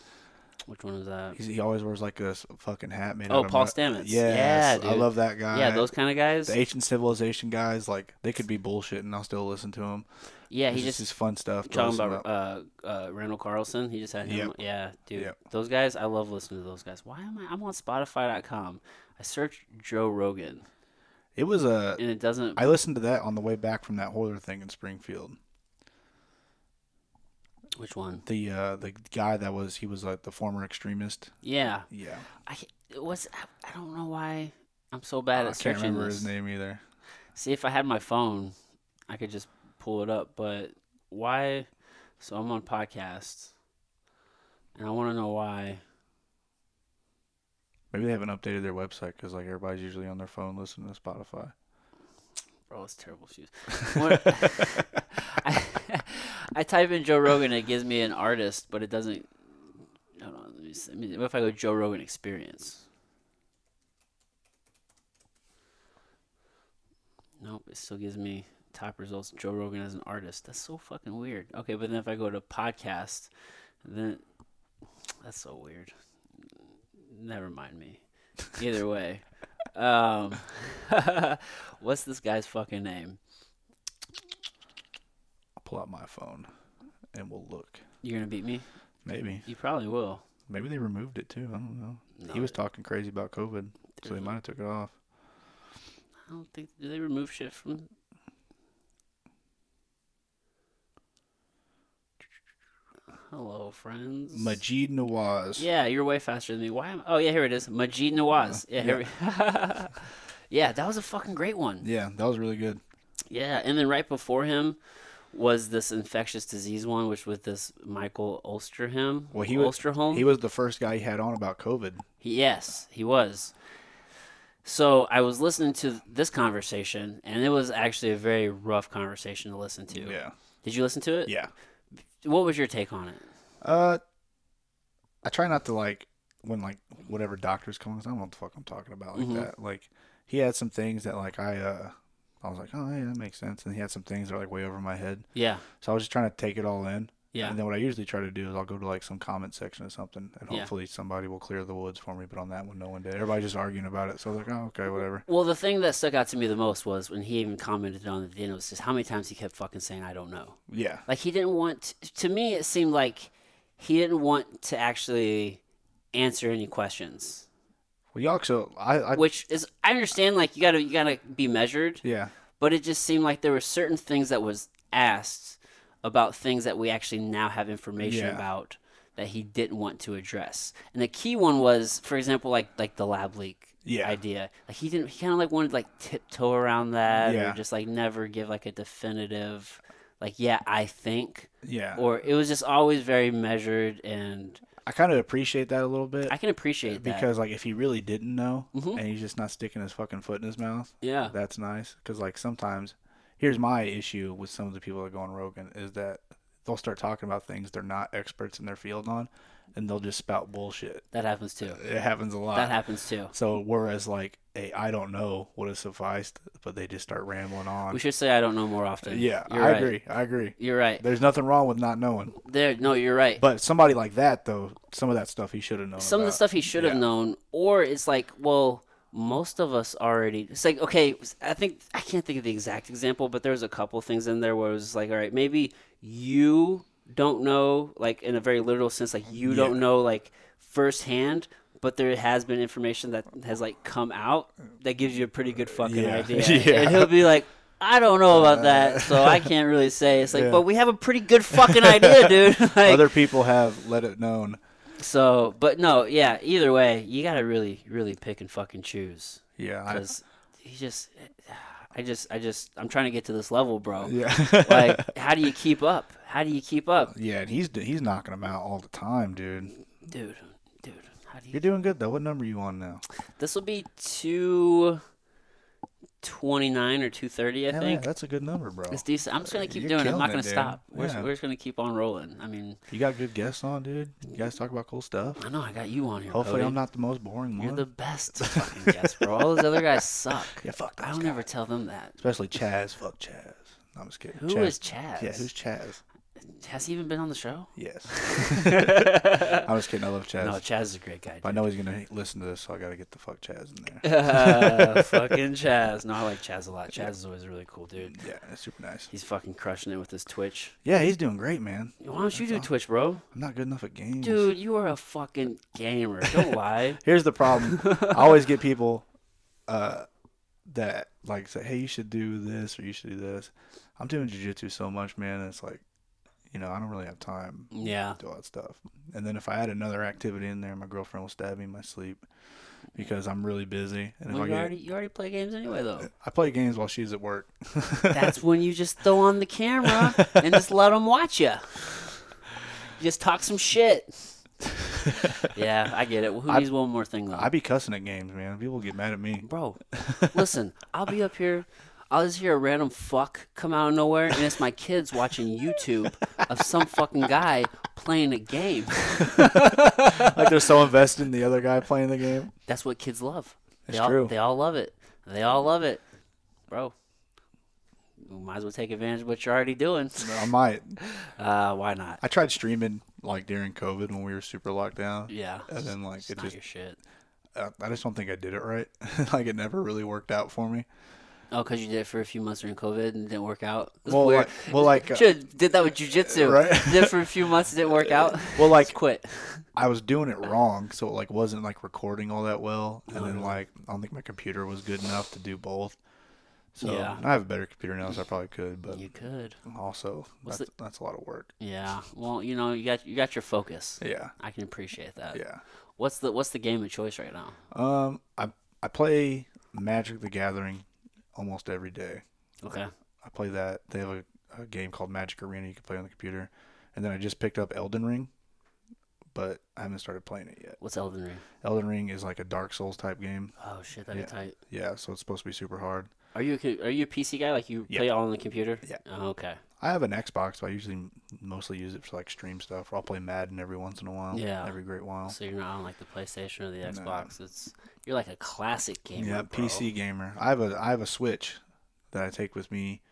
Which one was that? He always wears like a fucking hat made out Oh, of Paul Stamets. Yes, Yeah, dude. I love that guy. Yeah, those kind of guys. The ancient civilization guys, like they could be bullshit and I'll still listen to them. Yeah, It's he just his fun stuff. talking about Randall Carlson. He just had him. Yep. Yeah, dude. Yep. Those guys, I love listening to those guys. Why am I'm on Spotify.com. I searched Joe Rogan. It was and it doesn't. I listened to that on the way back from that horror thing in Springfield. Which one? The guy he was like the former extremist. Yeah. Yeah. I don't know why I'm so bad at searching. I can't remember this. his name either. See, if I had my phone, I could just pull it up. But why? So I'm on podcasts, and I want to know why. Maybe they haven't updated their website because like everybody's usually on their phone listening to Spotify. Bro, it's terrible shoes. I type in Joe Rogan, it gives me an artist, but it doesn't. Hold on, let me see. What if I go Joe Rogan Experience? Nope, it still gives me top results. Joe Rogan as an artist. That's so fucking weird. Okay, but then if I go to podcast, then that's so weird. Never mind me. Either way. What's this guy's fucking name? I'll pull out my phone and we'll look. You're gonna beat me? Maybe. You probably will. Maybe they removed it too. I don't know. No, He was talking crazy about COVID, so they might have took it off. I don't think. Do they remove shit from? Hello, friends. Majid Nawaz. Yeah, you're way faster than me. Why am? Oh yeah, here it is. Majid Nawaz. Yeah, here. Yeah, that was a fucking great one. Yeah, that was really good. Yeah, and then right before him was this infectious disease one, which was this Michael Osterholm. Well, he was the first guy he had on about COVID. Yes, he was. So I was listening to this conversation, and it was actually a very rough conversation to listen to. Yeah. Did you listen to it? Yeah. What was your take on it? I try not to like when like whatever doctors come on. I don't know what the fuck I'm talking about like that. Like he had some things that like I was like, oh, hey, that makes sense. And he had some things that are like way over my head. Yeah. So I was just trying to take it all in. Yeah. And then what I usually try to do is I'll go to like some comment section or something, and hopefully somebody will clear the woods for me. But on that one, no one did. Everybody's just arguing about it. So I was like, oh, okay, whatever. Well, the thing that stuck out to me the most was when he even commented on it at the end, it was just how many times he kept fucking saying, I don't know. Yeah. Like he didn't want, to me, it seemed like he didn't want to actually answer any questions. Well, you also, which is, I understand, like you gotta be measured. Yeah. But it just seemed like there were certain things that was asked about things that we actually now have information about that he didn't want to address. And the key one was, for example, like the lab leak idea. Like he kind of like wanted to like tiptoe around that or just like never give like a definitive, like, yeah, I think. Yeah. Or it was just always very measured, and I kind of appreciate that a little bit. I can appreciate that. Because, like, if he really didn't know and he's just not sticking his fucking foot in his mouth, that's nice. Because, like, sometimes, here's my issue with some of the people that go on Rogan is that they'll start talking about things they're not experts in their field on, and they'll just spout bullshit. That happens, too. It happens a lot. That happens, too. So, whereas, like, I don't know would have sufficed, but they just start rambling on. We should say I don't know more often. Yeah, I agree. You're right. There's nothing wrong with not knowing. No, you're right. But somebody like that, though, some of that stuff he should have known. Some of the stuff he should have known, or it's like, well, most of us already. It's like, okay, I can't think of the exact example, but there's a couple things in there where it was like, all right, maybe you don't know, like in a very literal sense, like you don't know, like firsthand. But there has been information that has like come out that gives you a pretty good fucking idea. And he'll be like, I don't know about that, so I can't really say. It's like, but we have a pretty good fucking idea, dude. Like, other people have let it known. So, but no, yeah. Either way, you gotta really, really pick and fucking choose. Yeah, Because I'm trying to get to this level, bro. yeah, Like, how do you keep up? How do you keep up, yeah. And he's knocking them out all the time, dude. dude? Dude, how do you? You're doing good though. What number are you on now? This will be 229 or 230, I Hell yeah, think. that's a good number, bro. It's decent. I'm just gonna keep You're doing it. I'm not killing gonna it, dude. stop. Yeah. We're just gonna keep on rolling. I mean, You got good guests on, dude. You guys talk about cool stuff. I know I got you on here. Hopefully, Cody. I'm not the most boring one. You're the best fucking guest, bro. All those other guys suck. Yeah, fuck those I don't guys. ever tell them that. Especially Chaz. Fuck Chaz. No, I'm just kidding. Who is Chaz? Yeah, who's Chaz? Has he even been on the show? Yes. I'm just kidding. I love Chaz. No, Chaz is a great guy. But I know he's gonna listen to this, so I gotta get the fuck Chaz in there. Fucking Chaz. No, I like Chaz a lot. Chaz is always a really cool dude. Yeah, that's super nice. He's fucking crushing it with his Twitch. Yeah, he's doing great, man. Why don't you do awesome. Twitch, bro? I'm not good enough at games. Dude, you are a fucking gamer. Don't lie. Here's the problem. I always get people that like say, "Hey, you should do this or you should do this." I'm doing jiu-jitsu so much, man. It's like, I don't really have time Yeah. to do all that stuff. And then if I add another activity in there, my girlfriend will stab me in my sleep because I'm really busy. And Well, if you already play games anyway, though. I play games while she's at work. That's when you just throw on the camera and just let them watch you. Just talk some shit. Yeah, I get it. Well, who needs one more thing, though? I be cussing at games, man. People get mad at me. Bro, listen, I'll be up here. I'll just hear a random fuck come out of nowhere, and it's my kids watching YouTube of some fucking guy playing a game. Like they're so invested in the other guy playing the game. That's what kids love. It's true. They all love it. They all love it. Bro, you might as well take advantage of what you're already doing. I might. Why not? I tried streaming like during COVID when we were super locked down. Yeah. And then like It's it not just your shit. I just don't think I did it right. Like it never really worked out for me. Oh, because you did it for a few months during COVID and it didn't work out? That's Well, weird. like Should have did that with jiu-jitsu. Right. Did it for a few months, it didn't work out. well, like Just quit. I was doing it wrong, so it like wasn't like recording all that well, and then no. like I don't think my computer was good enough to do both. So Yeah. I have a better computer now, so I probably could, but You could. also What's that's a lot of work. Yeah. Well, you got your focus. Yeah, I can appreciate that. yeah. What's the game of choice right now? I play Magic the Gathering almost every day. Okay. I play that. They have a game called Magic Arena you can play on the computer, and then I just picked up Elden Ring, but I haven't started playing it yet. What's Elden Ring? Elden Ring is like a Dark Souls type game. Oh shit, that'd Yeah. be tight. Yeah, so it's supposed to be super hard. Are you a PC guy? Like you Yeah. play all on the computer? Yeah. Oh, okay. I have an Xbox, but I usually mostly use it for like stream stuff. Or I'll play Madden every once in a while. Yeah. Every great while. So you're not on like the PlayStation or the Xbox. You're like a classic gamer. Yeah, bro. PC gamer. I have a Switch that I take with me,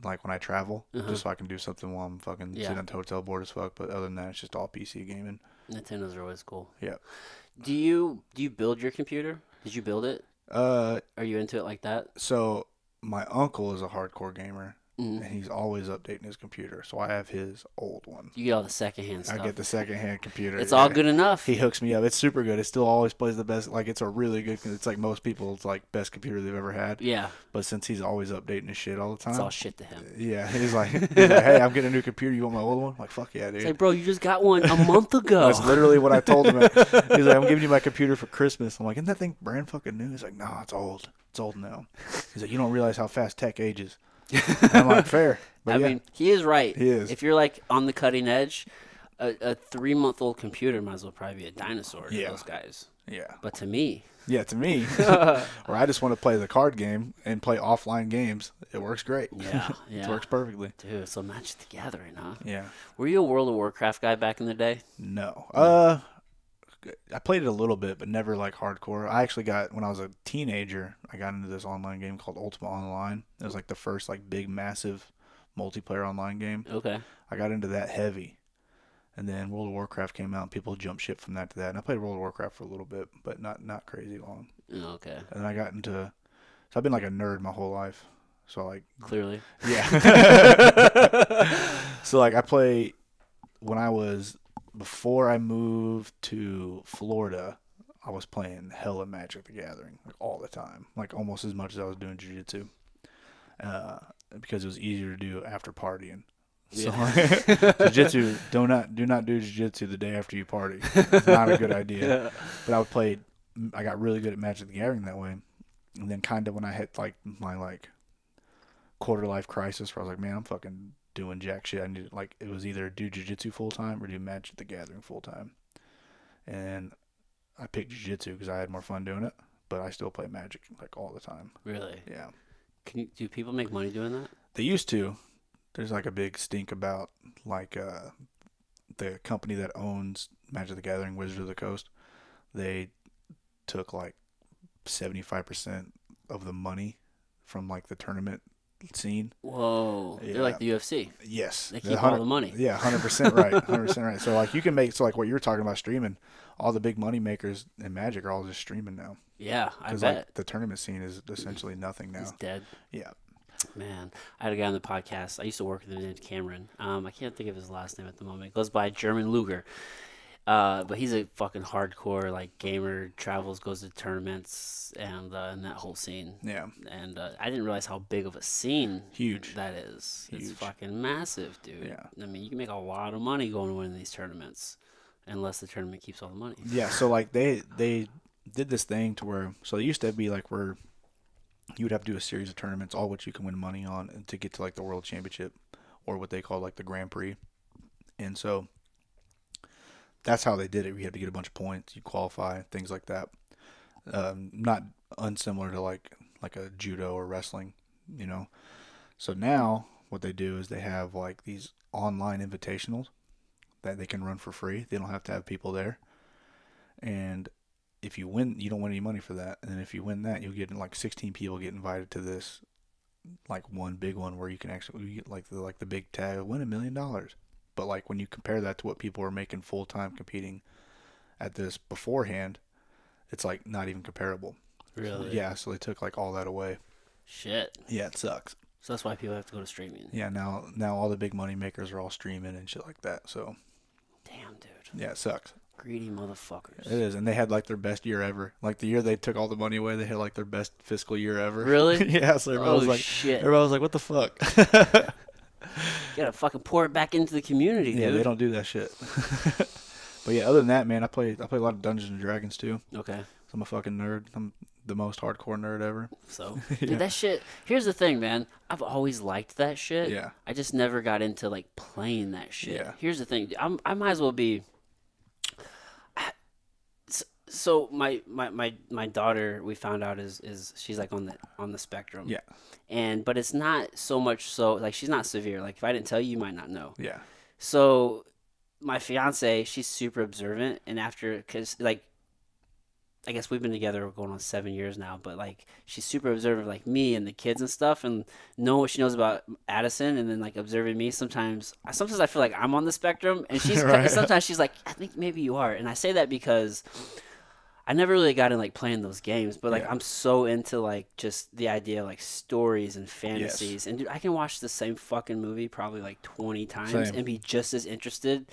like when I travel, just so I can do something while I'm fucking sitting at the hotel bored as fuck. But other than that, it's just all PC gaming. Nintendos are always cool. Yeah. Do you build your computer? Did you build it? Are you into it like that? So my uncle is a hardcore gamer, Mhm. and he's always updating his computer. So I have his old one. You get all the secondhand stuff. I get the secondhand computer. It's all good enough. He hooks me up. It's super good. It still always plays the best. Like it's a really good. It's like most people. It's like best computer they've ever had. Yeah. But since he's always updating his shit all the time, It's all shit to him. yeah, he's like, hey, I'm getting a new computer. You want my old one? I'm like, fuck yeah, dude. It's like, bro, you just got one a month ago. That's literally what I told him. He's like, I'm giving you my computer for Christmas. I'm like, isn't that thing brand fucking new? He's like, no, it's old. It's old now. He's like, you don't realize how fast tech ages. And I'm like, fair. But I yeah, mean, he is right. He is. If you're like on the cutting edge, a 3-month-old computer might as well probably be a dinosaur to Yeah. those guys. yeah. But to me, Yeah, to me, or I just want to play the card game and play offline games. It works great. yeah, It yeah. works perfectly. Dude, so Magic the Gathering, huh? Yeah. Were you a World of Warcraft guy back in the day? No. I played it a little bit, but never like hardcore. I actually got when I was a teenager, I got into this online game called Ultima Online. It was like the first like big massive multiplayer online game. Okay. I got into that heavy. And then World of Warcraft came out and people jumped ship from that to that. And I played World of Warcraft for a little bit, but not crazy long. Oh, okay. And then I got into so I've been like a nerd my whole life. So like Clearly. yeah. So like I play before I moved to Florida, I was playing hella Magic the Gathering like all the time, like almost as much as I was doing jiu-jitsu, because it was easier to do after partying. So Yeah. jiu-jitsu, do not do jiu-jitsu the day after you party. It's not a good idea. Yeah. But I got really good at Magic the Gathering that way. And then kind of when I hit like my like quarter life crisis where I was like, man, I'm fucking doing jack shit. I need like it was either do jiu-jitsu full time or do Magic the Gathering full time. And I picked jiu-jitsu because I had more fun doing it, but I still play Magic like all the time. Really? Yeah. Do people make money doing that? They used to. There's like a big stink about like the company that owns Magic the Gathering, Wizards of the Coast. They took like 75% of the money from like the tournament scene. Whoa. Yeah. They're like the UFC. Yes. They keep all the money. Yeah, 100% right. 100% right. So like you can make, so like what you were talking about streaming, all the big money makers in Magic are all just streaming now. Yeah, I bet. Like the tournament scene is essentially nothing now. It's dead. Yeah. Man, I had a guy on the podcast. I used to work with him named Cameron. I can't think of his last name at the moment. It goes by German Luger. But he's a fucking hardcore like gamer, travels, goes to tournaments, and that whole scene. Yeah. And I didn't realize how big of a scene Huge. that is. Huge. It's fucking massive, dude. Yeah. I mean, you can make a lot of money going to win these tournaments, unless the tournament keeps all the money. Yeah. So like they did this thing to where, so it used to be like where you would have to do a series of tournaments, all which you can win money on, and to get to like the world championship or what they call like the Grand Prix. And so that's how they did it. You had to get a bunch of points, you qualify, things like that. Not unsimilar to like a judo or wrestling, you know. So now what they do is they have like these online invitationals that they can run for free. They don't have to have people there. And if you win, you don't win any money for that. And then if you win that, you'll get like 16 people get invited to this, like one big one where you can actually get like the big tag, win $1 million. But like when you compare that to what people are making full time competing at this beforehand, it's like not even comparable. Really? So, yeah. So they took like all that away. Shit. Yeah, it sucks. So that's why people have to go to streaming. Yeah. Now all the big money makers are all streaming and shit like that. So. Damn, dude. Yeah, it sucks. Greedy motherfuckers. It is, and they had like their best year ever. Like the year they took all the money away, they had like their best fiscal year ever. Really? Yeah. So everybody was like, shit. everybody was like, "What the fuck?" You gotta fucking pour it back into the community, dude. Yeah, they don't do that shit. But yeah, other than that, man, I play a lot of Dungeons and Dragons too. Okay. So I'm a fucking nerd. I'm the most hardcore nerd ever. So, Yeah. dude, that shit. Here's the thing, man. I've always liked that shit. Yeah. I just never got into like playing that shit. Yeah. Here's the thing. I might as well be. So my daughter, we found out is she's like on the spectrum. Yeah. But it's not so much so like she's not severe. Like if I didn't tell you, you might not know. Yeah. So my fiance, she's super observant, and because like I guess we've been together going on 7 years now, but like she's super observant of like me and the kids and stuff, and know what she knows about Addison, and then like observing me. Sometimes I feel like I'm on the spectrum, and she's Right. sometimes she's like, I think maybe you are, and I say that because I never really got in like playing those games, but like Yeah. I'm so into like just the idea of like stories and fantasies. And dude, I can watch the same fucking movie probably like 20 times Same. and be just as interested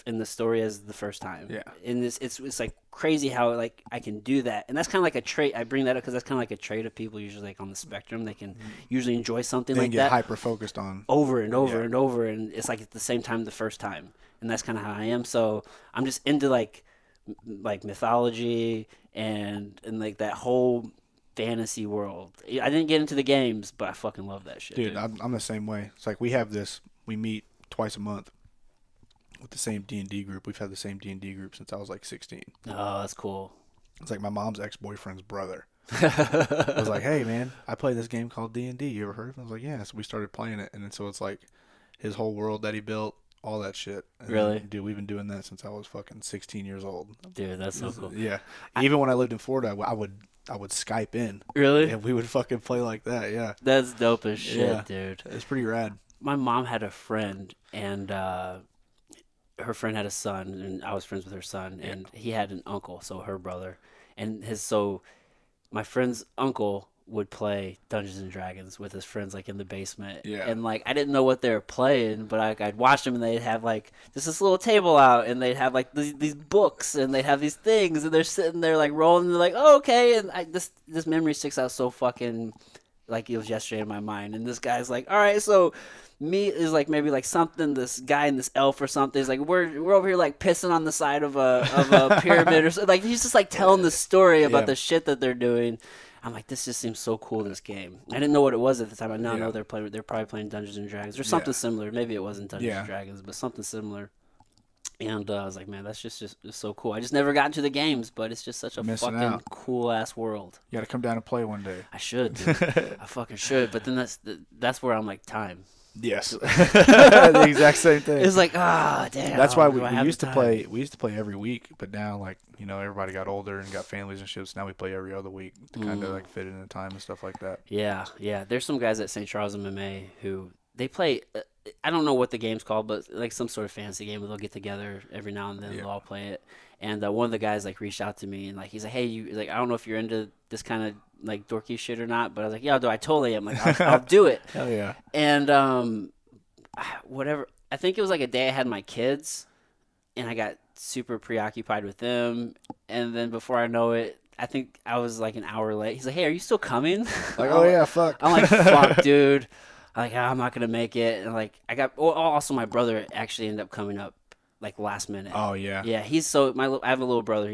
in the story as the first time. Yeah. And it's like crazy how like I can do that. And that's kind of like a trait. I bring that up because that's kind of like a trait of people usually like on the spectrum. They can usually enjoy something They like get that hyper focused on. over and over Yeah. and over, and it's like at the same time the first time. And that's kind of how I am. So I'm just into like mythology and like that whole fantasy world. I didn't get into the games, but I fucking love that shit, Dude, I'm the same way. It's like we meet twice a month with the same D&D group. We've had the same D&D group since I was like 16. Oh, that's cool. It's like my mom's ex-boyfriend's brother. I was like, hey, man, I play this game called D&D. You ever heard of it? I was like, yeah. So we started playing it. And then so it's like his whole world that he built, all that shit. And Really? Dude, we've been doing that since I was fucking 16 years old. Dude, that's so cool. Yeah. Even when I lived in Florida, I would Skype in. Really? And we would fucking play like that. Yeah. That's dope as shit, Yeah. dude. It's pretty rad. My mom had a friend, and her friend had a son, and I was friends with her son, and he had an uncle, so her brother, and my friend's uncle would play Dungeons and Dragons with his friends like in the basement. Yeah. And like I didn't know what they were playing, but I'd watch them and they'd have like just this little table out and they'd have like these books and they'd have these things and they're sitting there like rolling and they're like, oh, okay, and this memory sticks out so fucking like it was yesterday in my mind. And this guy's like, all right, so meat is like maybe like something. This guy and this elf or something is like we're over here like pissing on the side of a pyramid or something. Like he's just like telling the story about the shit that they're doing. I'm like, this just seems so cool. This game. I didn't know what it was at the time. I now know they're probably playing Dungeons and Dragons or something similar. Maybe it wasn't Dungeons and Dragons, but something similar. And I was like, man, that's just so cool. I just never got into the games, but it's just such a fucking cool ass world. You got to come down and play one day. I should, dude. I fucking should. But then that's where I'm like, time. Yes, the exact same thing. It's like, damn. That's why we used to play. We used to play every week, but now, like, you know, everybody got older and got families and shit. So now we play every other week to kind of like fit in the time and stuff like that. Yeah. There's some guys at St. Charles MMA who they play. I don't know what the game's called, but like some sort of fantasy game where they'll get together every now and then. They'll all play it. And one of the guys like reached out to me and like he's like, hey, I don't know if you're into this kind of like dorky shit or not, but I was like, yeah, I totally am. Like, I'll do it. Hell yeah. And whatever. I think it was like a day I had my kids, and I got super preoccupied with them. And then before I know it, I think I was like an hour late. He's like, hey, are you still coming? Like, oh yeah, fuck. I'm like, fuck, dude. I'm like, I'm not gonna make it. And like, also my brother actually ended up coming up like last minute. Oh yeah. Yeah, I have a little brother.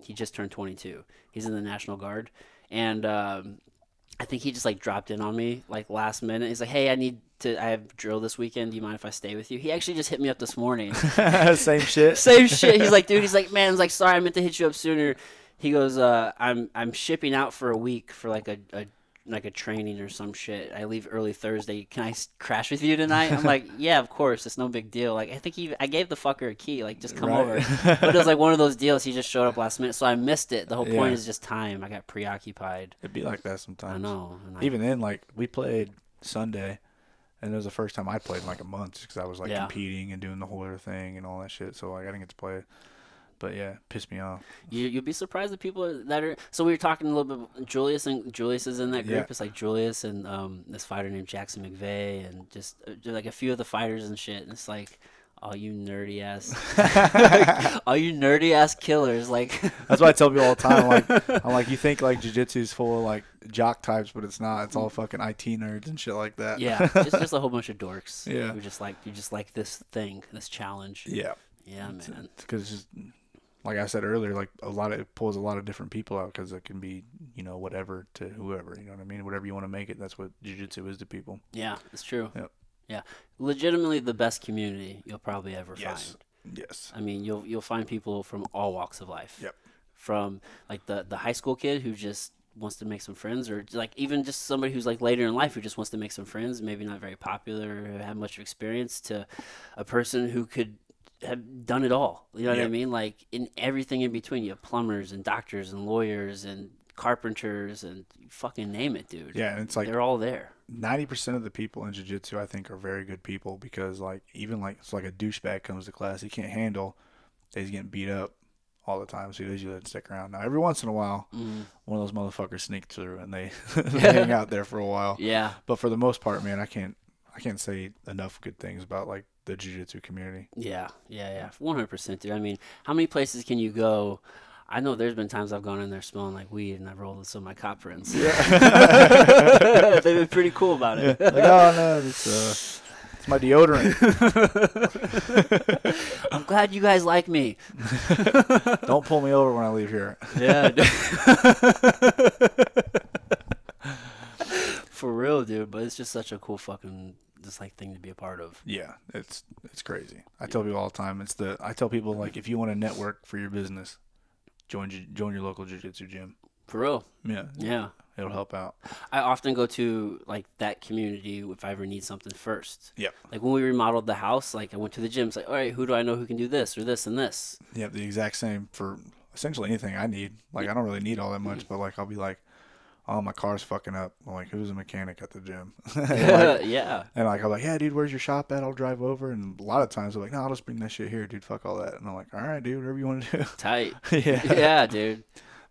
He just turned 22. He's in the National Guard, and I think he just like dropped in on me like last minute. He's like, hey, I have drill this weekend. Do you mind if I stay with you? He actually just hit me up this morning. Same shit. Same shit. He's like, dude. He's like, man. I was like, sorry, I meant to hit you up sooner. He goes, I'm shipping out for a week for like a training or some shit. I leave early Thursday. Can I crash with you tonight? I'm like, yeah, of course. It's no big deal. Like, I think I gave the fucker a key. Like, just come over. But it was like one of those deals. He just showed up last minute, so I missed it. The whole point is just time. I got preoccupied. It'd be like that sometimes. I know. Even then, like, we played Sunday, and it was the first time I played in like a month because I was like competing and doing the whole other thing and all that shit. So like, I didn't get to play it. But yeah, pissed me off. You'll be surprised at people that are. So we were talking a little bit. Julius is in that group. Yeah. It's like Julius and this fighter named Jackson McVeigh and just like a few of the fighters and shit. And it's like all you nerdy ass killers. Like that's why I tell people all the time. I'm like, you think like jiu-jitsu is full of like jock types, but it's not. It's all fucking IT nerds and shit like that. Yeah, it's just a whole bunch of dorks. Yeah, who just like this thing, this challenge. Yeah. Yeah, man. Because it's just. Like I said earlier, like it pulls a lot of different people out because it can be, you know, whatever to whoever, you know what I mean? Whatever you want to make it, that's what jiu-jitsu is to people. Yeah, it's true. Yep. Yeah. Legitimately the best community you'll probably ever find. Yes. I mean, you'll find people from all walks of life. Yep. From like the high school kid who just wants to make some friends, or like even just somebody who's like later in life who just wants to make some friends, maybe not very popular or have much experience, to a person who could have done it all. You know what I mean? Like in everything in between. You have plumbers and doctors and lawyers and carpenters and fucking name it, dude. Yeah, and it's like they're all there. 90% of the people in jiu-jitsu I think are very good people because like even like it's like a douchebag comes to class, he can't handle that he's getting beat up all the time, so he usually doesn't stick around. Now every once in a while one of those motherfuckers sneak through and they hang out there for a while. Yeah. But for the most part, man, I can't say enough good things about like the jiu-jitsu community. Yeah. 100%, dude. I mean, how many places can you go? I know there's been times I've gone in there smelling like weed and I've rolled with some of my cop friends. Yeah. They've been pretty cool about it. Like, oh no, it's my deodorant. I'm glad you guys like me. Don't pull me over when I leave here. Yeah. For real, dude. But it's just such a cool fucking just like thing to be a part of. Yeah, it's crazy. I tell people all the time. I tell people like if you want to network for your business, join your local jiu-jitsu gym. For real. Yeah. It'll help out. I often go to like that community if I ever need something first. Yeah. Like when we remodeled the house, like I went to the gym. It's like, all right, who do I know who can do this or this and this? Yeah, the exact same for essentially anything I need. Like I don't really need all that much, but like I'll be like, oh, my car's fucking up. I'm like, who's a mechanic at the gym? Yeah. And like I'm like, yeah, dude, where's your shop at? I'll drive over. And a lot of times they're like, no, I'll just bring that shit here, dude. Fuck all that. And I'm like, all right, dude, whatever you want to do. Tight. Yeah. Yeah, dude.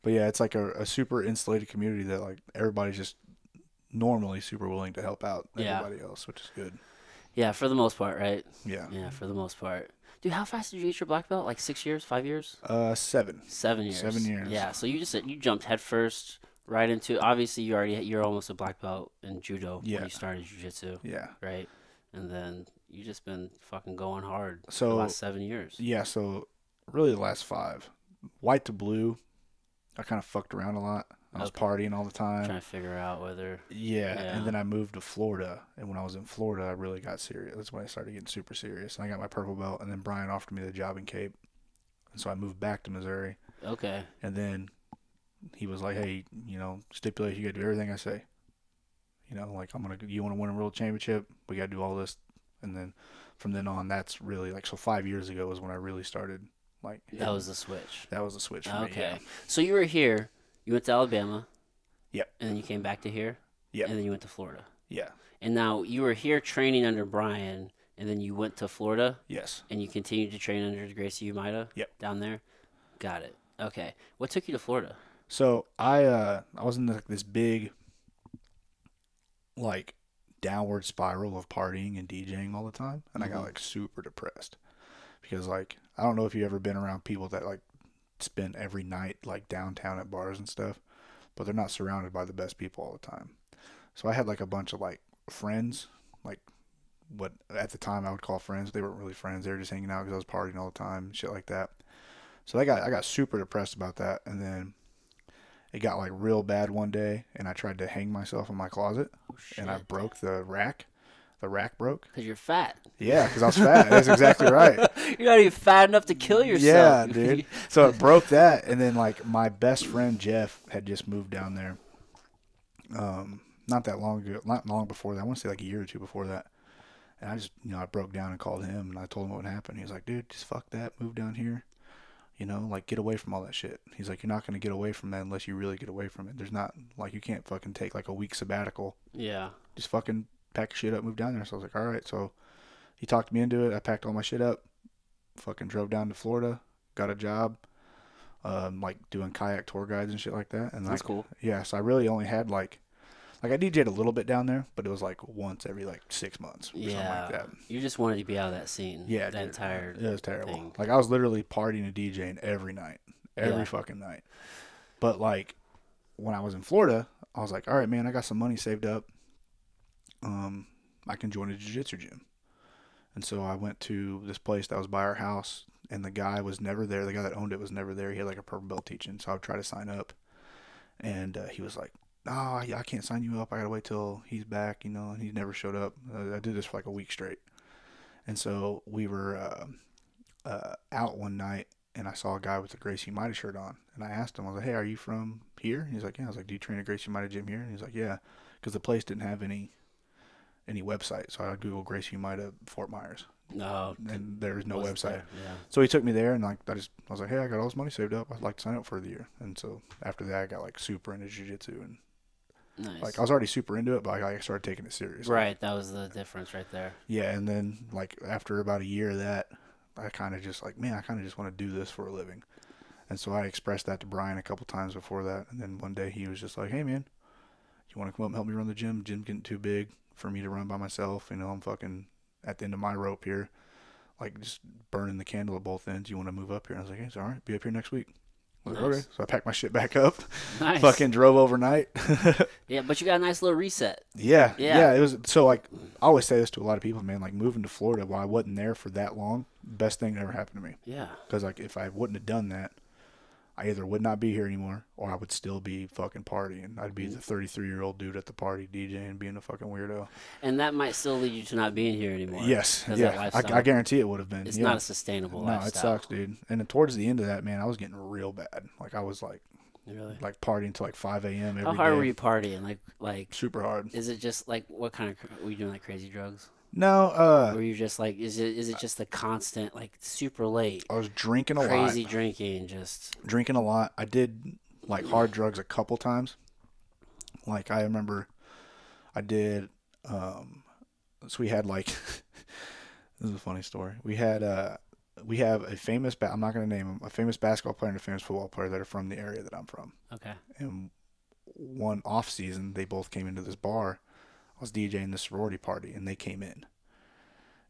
But yeah, it's like a super insulated community that like everybody's just normally super willing to help out everybody else, which is good. Yeah, for the most part, right? Yeah. Yeah, for the most part. Dude, how fast did you get your black belt? Like 6 years, 5 years? 7. 7 years. 7 years. Yeah, so you jumped head first right into, obviously you're almost a black belt in judo when Yeah. you started jiu-jitsu, Yeah. right? And then you just been fucking going hard for the So last 7 years. yeah, so really the last 5. White to blue, I kind of fucked around a lot. I was Okay. partying all the time. Trying to figure out whether, Yeah, and yeah. then I moved to Florida, and when I was in Florida, I really got serious. That's when I started getting super serious. And I got my purple belt, and then Brian offered me the job in Cape, and so I moved back to Missouri. Okay. And then he was like, "Hey, stipulate you got to do everything I say. Like you want to win a world championship, we got to do all this." And then from then on, that's really like so. 5 years ago was when I really started like. That was the switch. That was the switch for me. Okay. Yeah. So you were here, you went to Alabama. Yep. And then you came back to here. Yep. And then you went to Florida. Yeah. And now you were here training under Brian, and then you went to Florida. Yes. And you continued to train under Gracie Umida. Yep. Down there. Got it. Okay. What took you to Florida? So I was in this big like downward spiral of partying and DJing all the time, and I got like super depressed because like I don't know if you've ever been around people that like spend every night like downtown at bars and stuff, but they're not surrounded by the best people all the time. So I had like a bunch of like friends, like what at the time I would call friends. They weren't really friends. They were just hanging out because I was partying all the time, shit like that. So I got super depressed about that, and then it got like real bad one day, and I tried to hang myself in my closet, and I broke the rack. The rack broke. Because you're fat. Yeah, because I was fat. That's exactly right. You're not even fat enough to kill yourself. Yeah, dude. So it broke that, and then like my best friend Jeff had just moved down there. Not that long ago, not long before that. I want to say like a year or two before that. And I just, I broke down and called him, and I told him what happened. He was like, "Dude, just fuck that. Move down here. Like get away from all that shit." He's like, "You're not going to get away from that unless you really get away from it. There's not, like, you can't fucking take like a week sabbatical. Yeah. Just fucking pack your shit up, move down there." So I was like, all right. So he talked me into it. I packed all my shit up, fucking drove down to Florida, got a job, like doing kayak tour guides and shit like that. And That's like, cool. yeah. So I really only had like I DJ'd a little bit down there, but it was like once every like 6 months or something like that. You just wanted to be out of that scene. Yeah, that dude, entire it was terrible. thing. Like I was literally partying and DJing every night, every fucking night. But like when I was in Florida, I was like, all right, man, I got some money saved up. I can join a jiu-jitsu gym. And so I went to this place that was by our house, and the guy was never there. The guy that owned it was never there. He had like a purple belt teaching, so I would try to sign up. And he was like, "Oh, I can't sign you up. I gotta wait till he's back," and he never showed up. I did this for like a week straight. And so we were out one night, and I saw a guy with a Gracie Umida shirt on. And I asked him, I was like, "Hey, are you from here?" And he's like, "Yeah." I was like, "Do you train at Gracie Umida gym here?" And he's like, "Yeah," because the place didn't have any website. So I Googled Gracie Umida Fort Myers. No. And there was no website. There. Yeah. So he took me there, and like I was like, "Hey, I got all this money saved up. I'd like to sign up for the year." And so after that, I got like super into jiu-jitsu, and Nice. like I was already super into it, but I started taking it seriously. Right. That was the difference right there. Yeah, and then like after about a year of that, I kind of just like, man, I kind of just want to do this for a living. And so I expressed that to Brian a couple times before that, and then one day he was just like, "Hey, man, you want to come up and help me run the gym? Gym's getting too big for me to run by myself. I'm fucking at the end of my rope here, like just burning the candle at both ends. You want to move up here?" And I was like, "Hey, it's all right. Be up here next week." I was like, Nice. okay. So I packed my shit back up. Nice. Fucking drove overnight. Yeah, but you got a nice little reset. Yeah. Yeah. It was so like I always say this to a lot of people, man. Like moving to Florida while I wasn't there for that long, best thing that ever happened to me. Yeah. Because like if I wouldn't have done that, I either would not be here anymore, or I would still be fucking partying. I'd be the 33-year-old dude at the party DJing, being a fucking weirdo. And that might still lead you to not being here anymore. Yes, That yeah, lifestyle, I guarantee it would have been. it's yeah. not a sustainable No, lifestyle. it sucks, dude. And then towards the end of that, man, I was getting real bad. Like I was like Really? partying till like 5 a.m. every day. How hard were you partying? Like Super hard. is it just like what kind of were you doing, like crazy drugs? No, Were you just like is it just the constant like super late I was drinking a crazy lot. drinking just Drinking a lot. I did like hard drugs a couple times. Like I remember I did so we had like this is a funny story. We have a famous I'm not going to name him, a famous basketball player and a famous football player that are from the area that I'm from. okay. And one off season they both came into this bar. I was DJing the sorority party and they came in.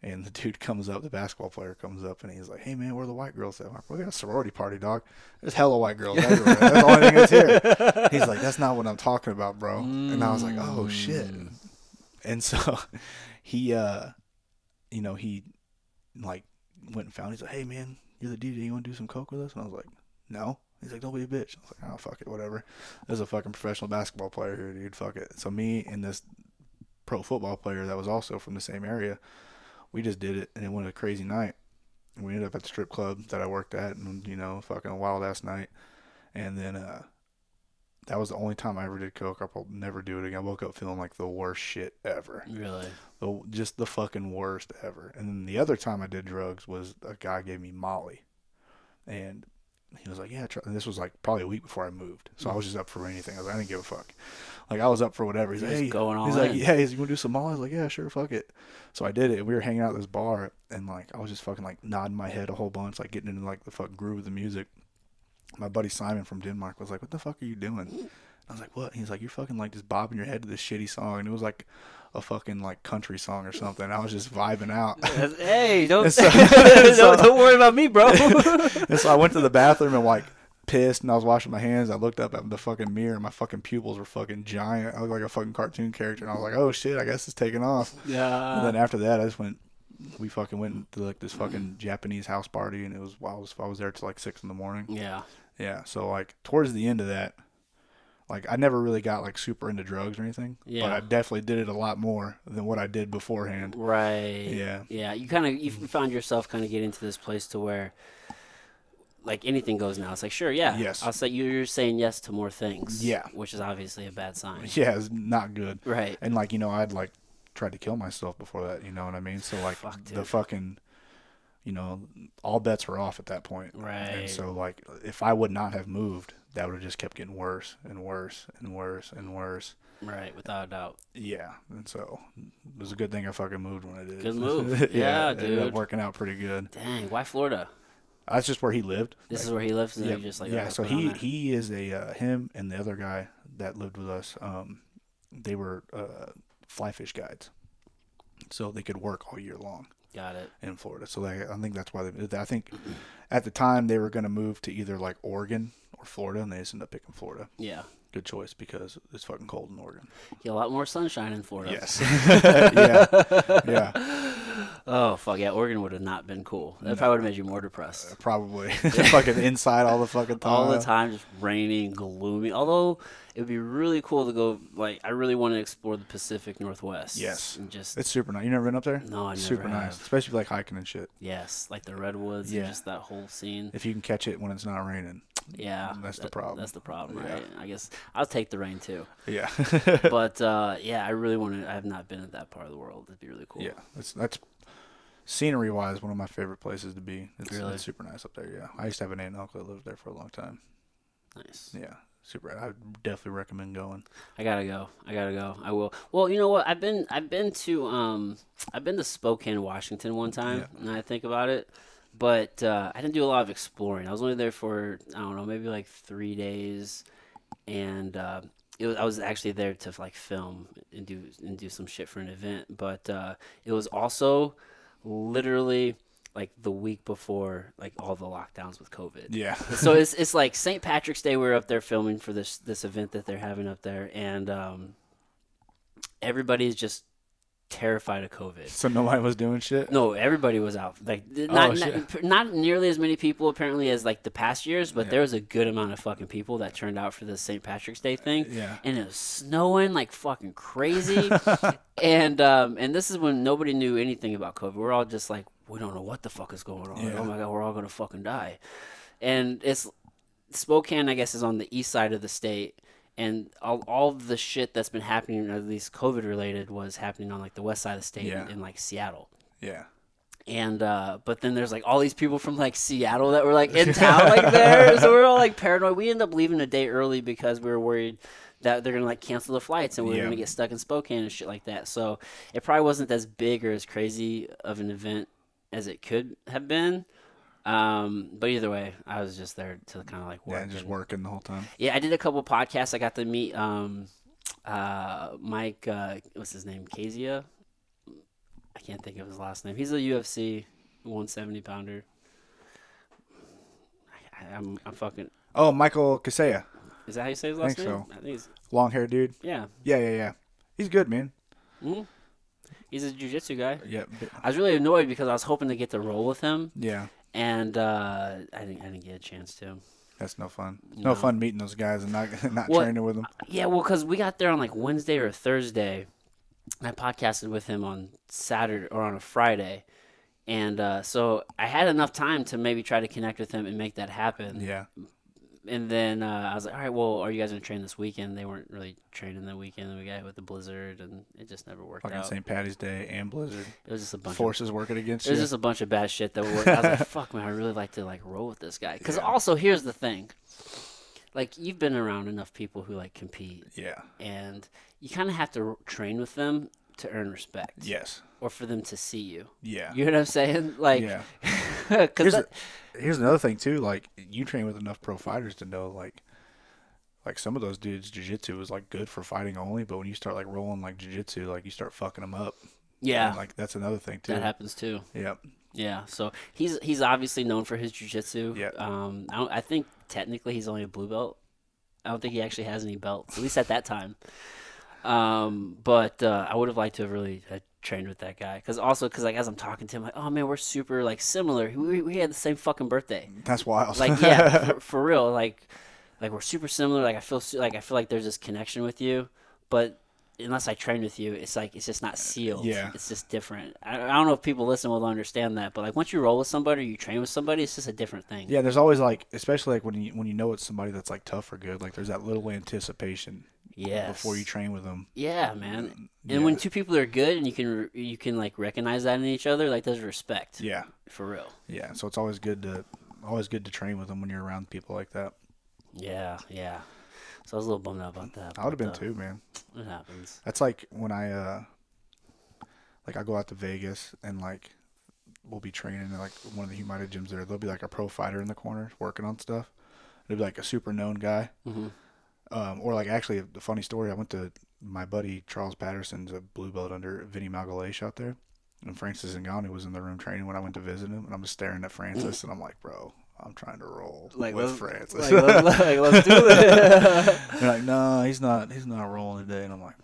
And the dude comes up, the basketball player comes up, and he's like, "Hey man, where are the white girls at?" I'm like, "We got a sorority party, dog. There's hella white girls everywhere. That's the only thing that's here." He's like, "That's not what I'm talking about, bro." And I was like, "Oh shit." And so he he like went and found. He's like, "Hey man, you're the DJ. You want to do some coke with us?" And I was like, "No." He's like, "Don't be a bitch." I was like, "Oh fuck it, whatever." There's a fucking professional basketball player here, dude. Fuck it. So me and this pro football player that was also from the same area, we just did it, and it went a crazy night. We ended up at the strip club that I worked at, and fucking a wild ass night. And then that was the only time I ever did coke. I'll never do it again. I woke up feeling like the worst shit ever. Really? Just the fucking worst ever. And then the other time I did drugs was a guy gave me Molly, and he was like, "Yeah, try." And this was like probably a week before I moved, so I was just up for anything. I didn't give a fuck. Like I was up for whatever. He's like, "Hey," going all he's in. like, "Yeah, you want to do some Molly?" I was like, "Yeah, sure, fuck it." So I did it. We were hanging out at this bar, and like I was just fucking like nodding my head a whole bunch, like getting into like the fucking groove of the music. My buddy Simon from Denmark was like, "What the fuck are you doing?" I was like, "What?" He's like, "You're fucking like just bobbing your head to this shitty song," and it was like a fucking like country song or something. I was just vibing out. Hey, don't so, don't worry about me, bro. And so I went to the bathroom and like pissed, and I was washing my hands. I looked up at the fucking mirror, and my fucking pupils were fucking giant. I looked like a fucking cartoon character, and I was like, "Oh shit, I guess it's taking off." Yeah. And then after that, we fucking went to like this fucking Japanese house party, and it was I was there till like 6 a.m. Yeah. Yeah. So like towards the end of that, like I never really got like super into drugs or anything. Yeah. But I definitely did it a lot more than what I did beforehand. Right. Yeah. Yeah. You found yourself kind of getting to this place to where, like, anything goes now. It's like, sure, yeah. Yes. I'll say you're saying yes to more things. Yeah. Which is obviously a bad sign. Yeah, it's not good. Right. And like I'd like tried to kill myself before that. You know what I mean? So like the fucking, all bets were off at that point. Right. And so like if I would not have moved, that would have just kept getting worse and worse and worse and worse. Right, without a doubt. Yeah, and so it was a good thing I fucking moved when I did. Good move. Yeah, it dude. ended up working out pretty good. Dang, why Florida? That's just where he lived. This is where he lives, and yeah, then you just like, yeah. So he is him and the other guy that lived with us. They were fly fish guides, so they could work all year long. Got it. In Florida, so I think that's why I think at the time they were going to move to either like Oregon or Florida, and they just ended up picking Florida. Yeah. Good choice because it's fucking cold in Oregon. Get a lot more sunshine in Florida. Yes. yeah. Yeah. Oh, fuck yeah. Oregon would have not been cool. That probably would have made you more depressed. Probably. Fucking inside all the fucking time. All the time, just raining, gloomy. Although, it would be really cool to go, like, I really want to explore the Pacific Northwest. Yes. And just, it's super nice. You never been up there? No, I never super have. Nice. Especially if you like hiking and shit. Yes. Like the redwoods and just that whole scene. If you can catch it when it's not raining. Yeah. That's the problem. That's the problem, right? I guess I'll take the rain, too. Yeah. But, yeah, I really want to. I have not been at that part of the world. It'd be really cool. Yeah. That's scenery-wise one of my favorite places to be. Really? It's super nice up there, yeah. I used to have an aunt and uncle that lived there for a long time. Nice. Yeah. Super. I definitely recommend going. I gotta go. I will. Well, you know what? I've been to Spokane, Washington one time, and I think about it, but I didn't do a lot of exploring. I was only there for, I don't know, maybe like 3 days, and I was actually there to like film and do some shit for an event, but it was also literally like the week before like all the lockdowns with COVID. Yeah. So it's like St. Patrick's Day. We were up there filming for this event that they're having up there, and everybody's just terrified of COVID. So nobody was doing shit? No, everybody was out. Like not nearly as many people apparently as like the past years, but there was a good amount of fucking people that turned out for the St. Patrick's Day thing. Yeah. And it was snowing like fucking crazy. and this is when nobody knew anything about COVID. We're all just like, we don't know what the fuck is going on. Yeah. Oh my God, we're all gonna fucking die. And it's Spokane, I guess, is on the east side of the state. And all of the shit that's been happening, at least COVID related, was happening on like the west side of the state in like Seattle. Yeah. And but then there's like all these people from like Seattle that were like in town like there, so we're all like paranoid. We ended up leaving a day early because we were worried that they're gonna like cancel the flights and we were gonna get stuck in Spokane and shit like that. So it probably wasn't as big or as crazy of an event as it could have been. But either way, I was just there to kind of like work. Yeah, just working the whole time. Yeah, I did a couple podcasts. I got to meet Mike, what's his name, Kezia? I can't think of his last name. He's a UFC 170 pounder. I'm fucking. Oh, Michael Kaseya. Is that how you say his I last think name? so. I think he's. Long hair dude. Yeah. Yeah. He's good, man. Hmm. He's a jiu-jitsu guy. Yeah. I was really annoyed because I was hoping to get to roll with him, Yeah. and I didn't get a chance to. That's no fun. No. No fun meeting those guys and not Well, training with them. Yeah, well, because we got there on like Wednesday or Thursday, and I podcasted with him on Saturday or on a Friday, and so I had enough time to maybe try to connect with him and make that happen. Yeah. And then I was like, all right, well, are you guys going to train this weekend? They weren't really training the weekend. And we got hit with the blizzard, and it just never worked Fucking out. St. Patty's Day and Blizzard. It was just a bunch Forces working against It was you. just a bunch of bad shit that worked. I was like, fuck, man, I really like to like roll with this guy. Because also, here's the thing. Like, you've been around enough people who like compete. Yeah. And you kind of have to train with them to earn respect. Yes. Or for them to see you. Yeah. You know what I'm saying? Like, Yeah. because Here's another thing too. Like, you train with enough pro fighters to know like some of those dudes, jiu-jitsu is like good for fighting only, but when you start like rolling like jiu-jitsu, like you start fucking them up. yeah, And, like that's another thing too. that happens too. Yep. Yeah, so he's obviously known for his jiu-jitsu. Yeah. I think technically he's only a blue belt. I don't think he actually has any belts, at least at that time. But I would have liked to have really trained with that guy, because like as I'm talking to him, like, oh man, we're super like similar. We had the same fucking birthday. That's wild. Like yeah, for real. Like we're super similar. Like I feel like there's this connection with you, but unless I train with you, it's just not sealed. Yeah. It's just different. I don't know if people listen will understand that, but like once you roll with somebody or you train with somebody, it's just a different thing. Yeah, there's always like, especially like when you know it's somebody that's like tough or good, like there's that little anticipation. Yes. Before you train with them. Yeah, man. And Yeah. when two people are good and you can like recognize that in each other, like there's respect. Yeah. For real. Yeah. So it's always good to train with them when you're around people like that. Yeah. So I was a little bummed out about that. I would have been too, man. It happens. That's like when I go out to Vegas and like we'll be training in like one of the United gyms there. There'll be like a pro fighter in the corner working on stuff. It'll be like a super known guy. Mm-hmm. Or like actually the funny story, I went to my buddy Charles Patterson's a blue belt under Vinny Malgalaish out there. And Francis Ngannou was in the room training when I went to visit him. And I'm just staring at Francis and I'm like, bro, I'm trying to roll with Francis. Let's do it. They're like, no, he's not rolling today. And I'm like,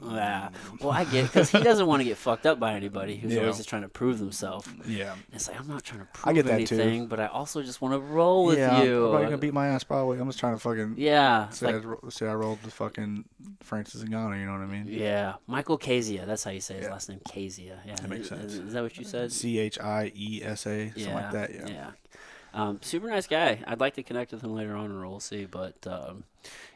Yeah. Well, I get it, because he doesn't want to get fucked up by anybody who's Yeah. always just trying to prove themselves. Yeah. It's like, I'm not trying to I get prove that too. anything, but I also just want to roll with yeah, you. I'm probably going to beat my ass probably. I'm just trying to fucking Yeah. say I rolled the fucking Francis Ngannou, you know what I mean? Yeah. Michael Kazia. That's how you say his Yeah. last name. Kazia. Yeah. That makes sense. Is that what you said? Chiesa, something like that, yeah. Yeah. Super nice guy. I'd like to connect with him later on and we'll see. But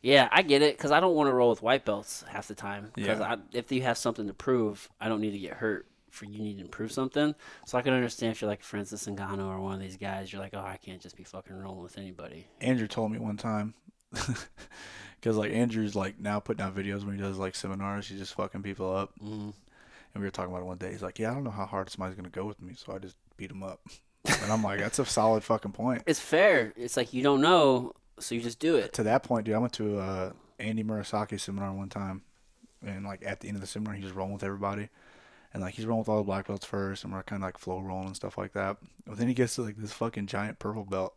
yeah, I get it, because I don't want to roll with white belts half the time. Because if you have something to prove, I don't need to get hurt for you need to prove something. So I can understand if you're like Francis Ngannou or one of these guys, you're like, oh, I can't just be fucking rolling with anybody. Andrew told me one time, because like Andrew's like now putting out videos when he does like seminars, he's just fucking people up. Mm. And we were talking about it one day. He's like, yeah, I don't know how hard somebody's going to go with me, so I just beat him up. And I'm like, that's a solid fucking point. It's fair. It's like you don't know, so you just do it. To that point, dude, I went to Andy Murasaki seminar one time, and like at the end of the seminar, he was rolling with everybody, and like he's rolling with all the black belts first, and we're kind of like flow rolling and stuff like that. But then he gets to like this fucking giant purple belt,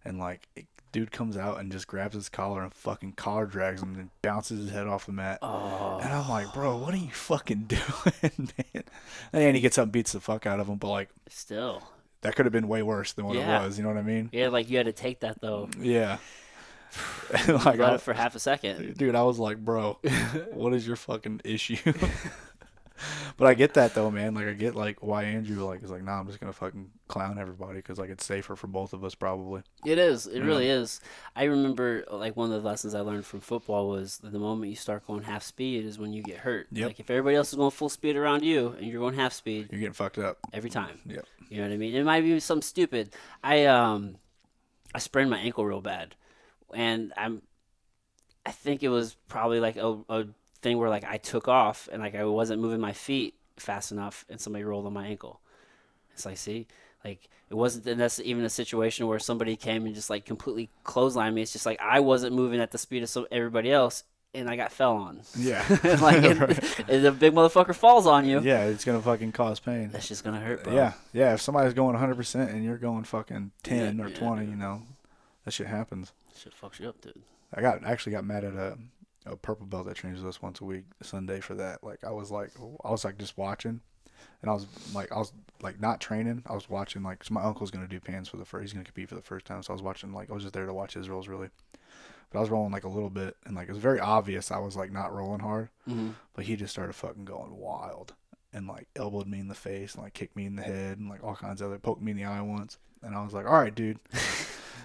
and like dude comes out and just grabs his collar and fucking collar drags him and bounces his head off the mat. Oh. And I'm like, bro, what are you fucking doing, man? And he gets up and beats the fuck out of him, but like Still. that could have been way worse than what it was. You know what I mean? Yeah, like you had to take that though. Yeah. Like it for half a second. Dude, I was like, bro, what is your fucking issue? But I get that though, man. Like I get like why Andrew like is like, nah, I'm just gonna fucking clown everybody because like it's safer for both of us probably. It is. It really is. I remember like one of the lessons I learned from football was the moment you start going half speed is when you get hurt. Yep. Like if everybody else is going full speed around you and you're going half speed, You're getting fucked up every time. Yep. You know what I mean? It might be something stupid. I sprained my ankle real bad, and I think it was probably like a thing where like I took off and like I wasn't moving my feet fast enough and somebody rolled on my ankle. It's like, see, like it wasn't even a situation where somebody came and just like completely clotheslined me. It's just like I wasn't moving at the speed of everybody else and I got fell on. Yeah. Like, if the big motherfucker falls on you. Yeah, it's going to fucking cause pain. That's just going to hurt, bro. Yeah. Yeah, if somebody's going 100% and you're going fucking 10 or 20, dude. you know, that shit happens. Shit fucks you up, dude. I actually got mad at a purple belt that trains with us once a week, Sunday, for that. Like, I was just watching, and I was like not training. I was watching, like, 'cause my uncle's going to do pans he's going to compete for the first time. So I was watching, like, I was just there to watch his rolls, really. But I was rolling, like, a little bit, and, like, it was very obvious I was, like, not rolling hard. Mm-hmm. But he just started fucking going wild and, like, elbowed me in the face and, like, kicked me in the head and, like, all kinds of other, poked me in the eye once. And I was like, all right, dude.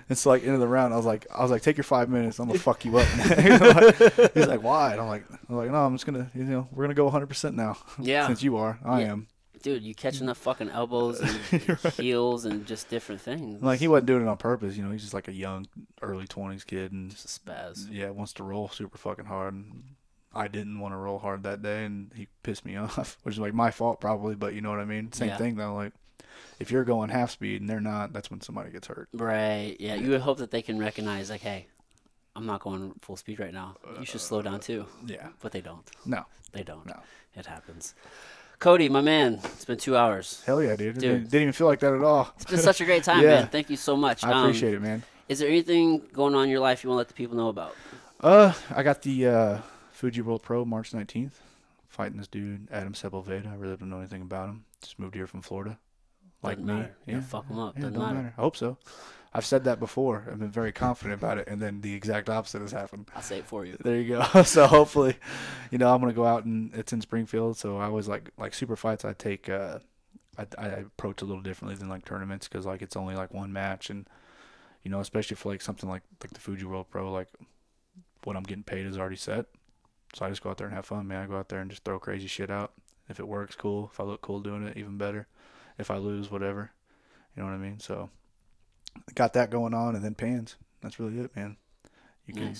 It's like, end of the round, I was like, take your 5 minutes. I'm going to fuck you up. He's like, why? And I'm like, no, I'm just going to, we're going to go 100% now. Yeah. Since you are. I am. Dude, you catching enough fucking elbows and Right. heels and just different things. Like, he wasn't doing it on purpose. He's just like a young, early 20s kid. And Just a spaz. yeah, wants to roll super fucking hard. And I didn't want to roll hard that day, and he pissed me off, which is, like, my fault probably, but you know what I mean? Same thing, though. Like, if you're going half speed and they're not, that's when somebody gets hurt. Right. Yeah, you would hope that they can recognize, like, hey, I'm not going full speed right now. You should slow down, too. Yeah. But they don't. No. They don't. No. It happens. Coty, my man, it's been 2 hours. Hell yeah, dude. Dude. Didn't even feel like that at all. It's been such a great time, Yeah. man. Thank you so much. I appreciate it, man. Is there anything going on in your life you want to let the people know about? I got the Fuji World Pro March 19th. Fighting this dude, Adam Sepulveda. I really don't know anything about him. Just moved here from Florida. Like Doesn't me. matter. Yeah, fuck them up. Yeah, Doesn't don't matter. I hope so. I've said that before. I've been very confident about it, and then the exact opposite has happened. I'll say it for you. There you go. So hopefully, I'm gonna go out, and it's in Springfield. So I always like super fights. I take I approach a little differently than like tournaments, because like it's only like one match, and especially for like something like the Fuji World Pro, like what I'm getting paid is already set. So I just go out there and have fun, man. I go out there and just throw crazy shit out. If it works, cool. If I look cool doing it, even better. If I lose, whatever. You know what I mean? So got that going on, and then pans. That's really it, man. You can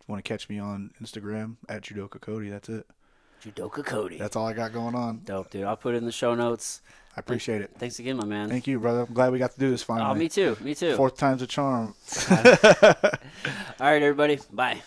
want to catch me on Instagram at Judoka Coty. That's it. Judoka Coty. That's all I got going on. Dope, dude. I'll put it in the show notes. I appreciate it. Thanks again, my man. Thank you, brother. I'm glad we got to do this finally. Oh, me too. Me too. Fourth time's a charm. All right, everybody. Bye.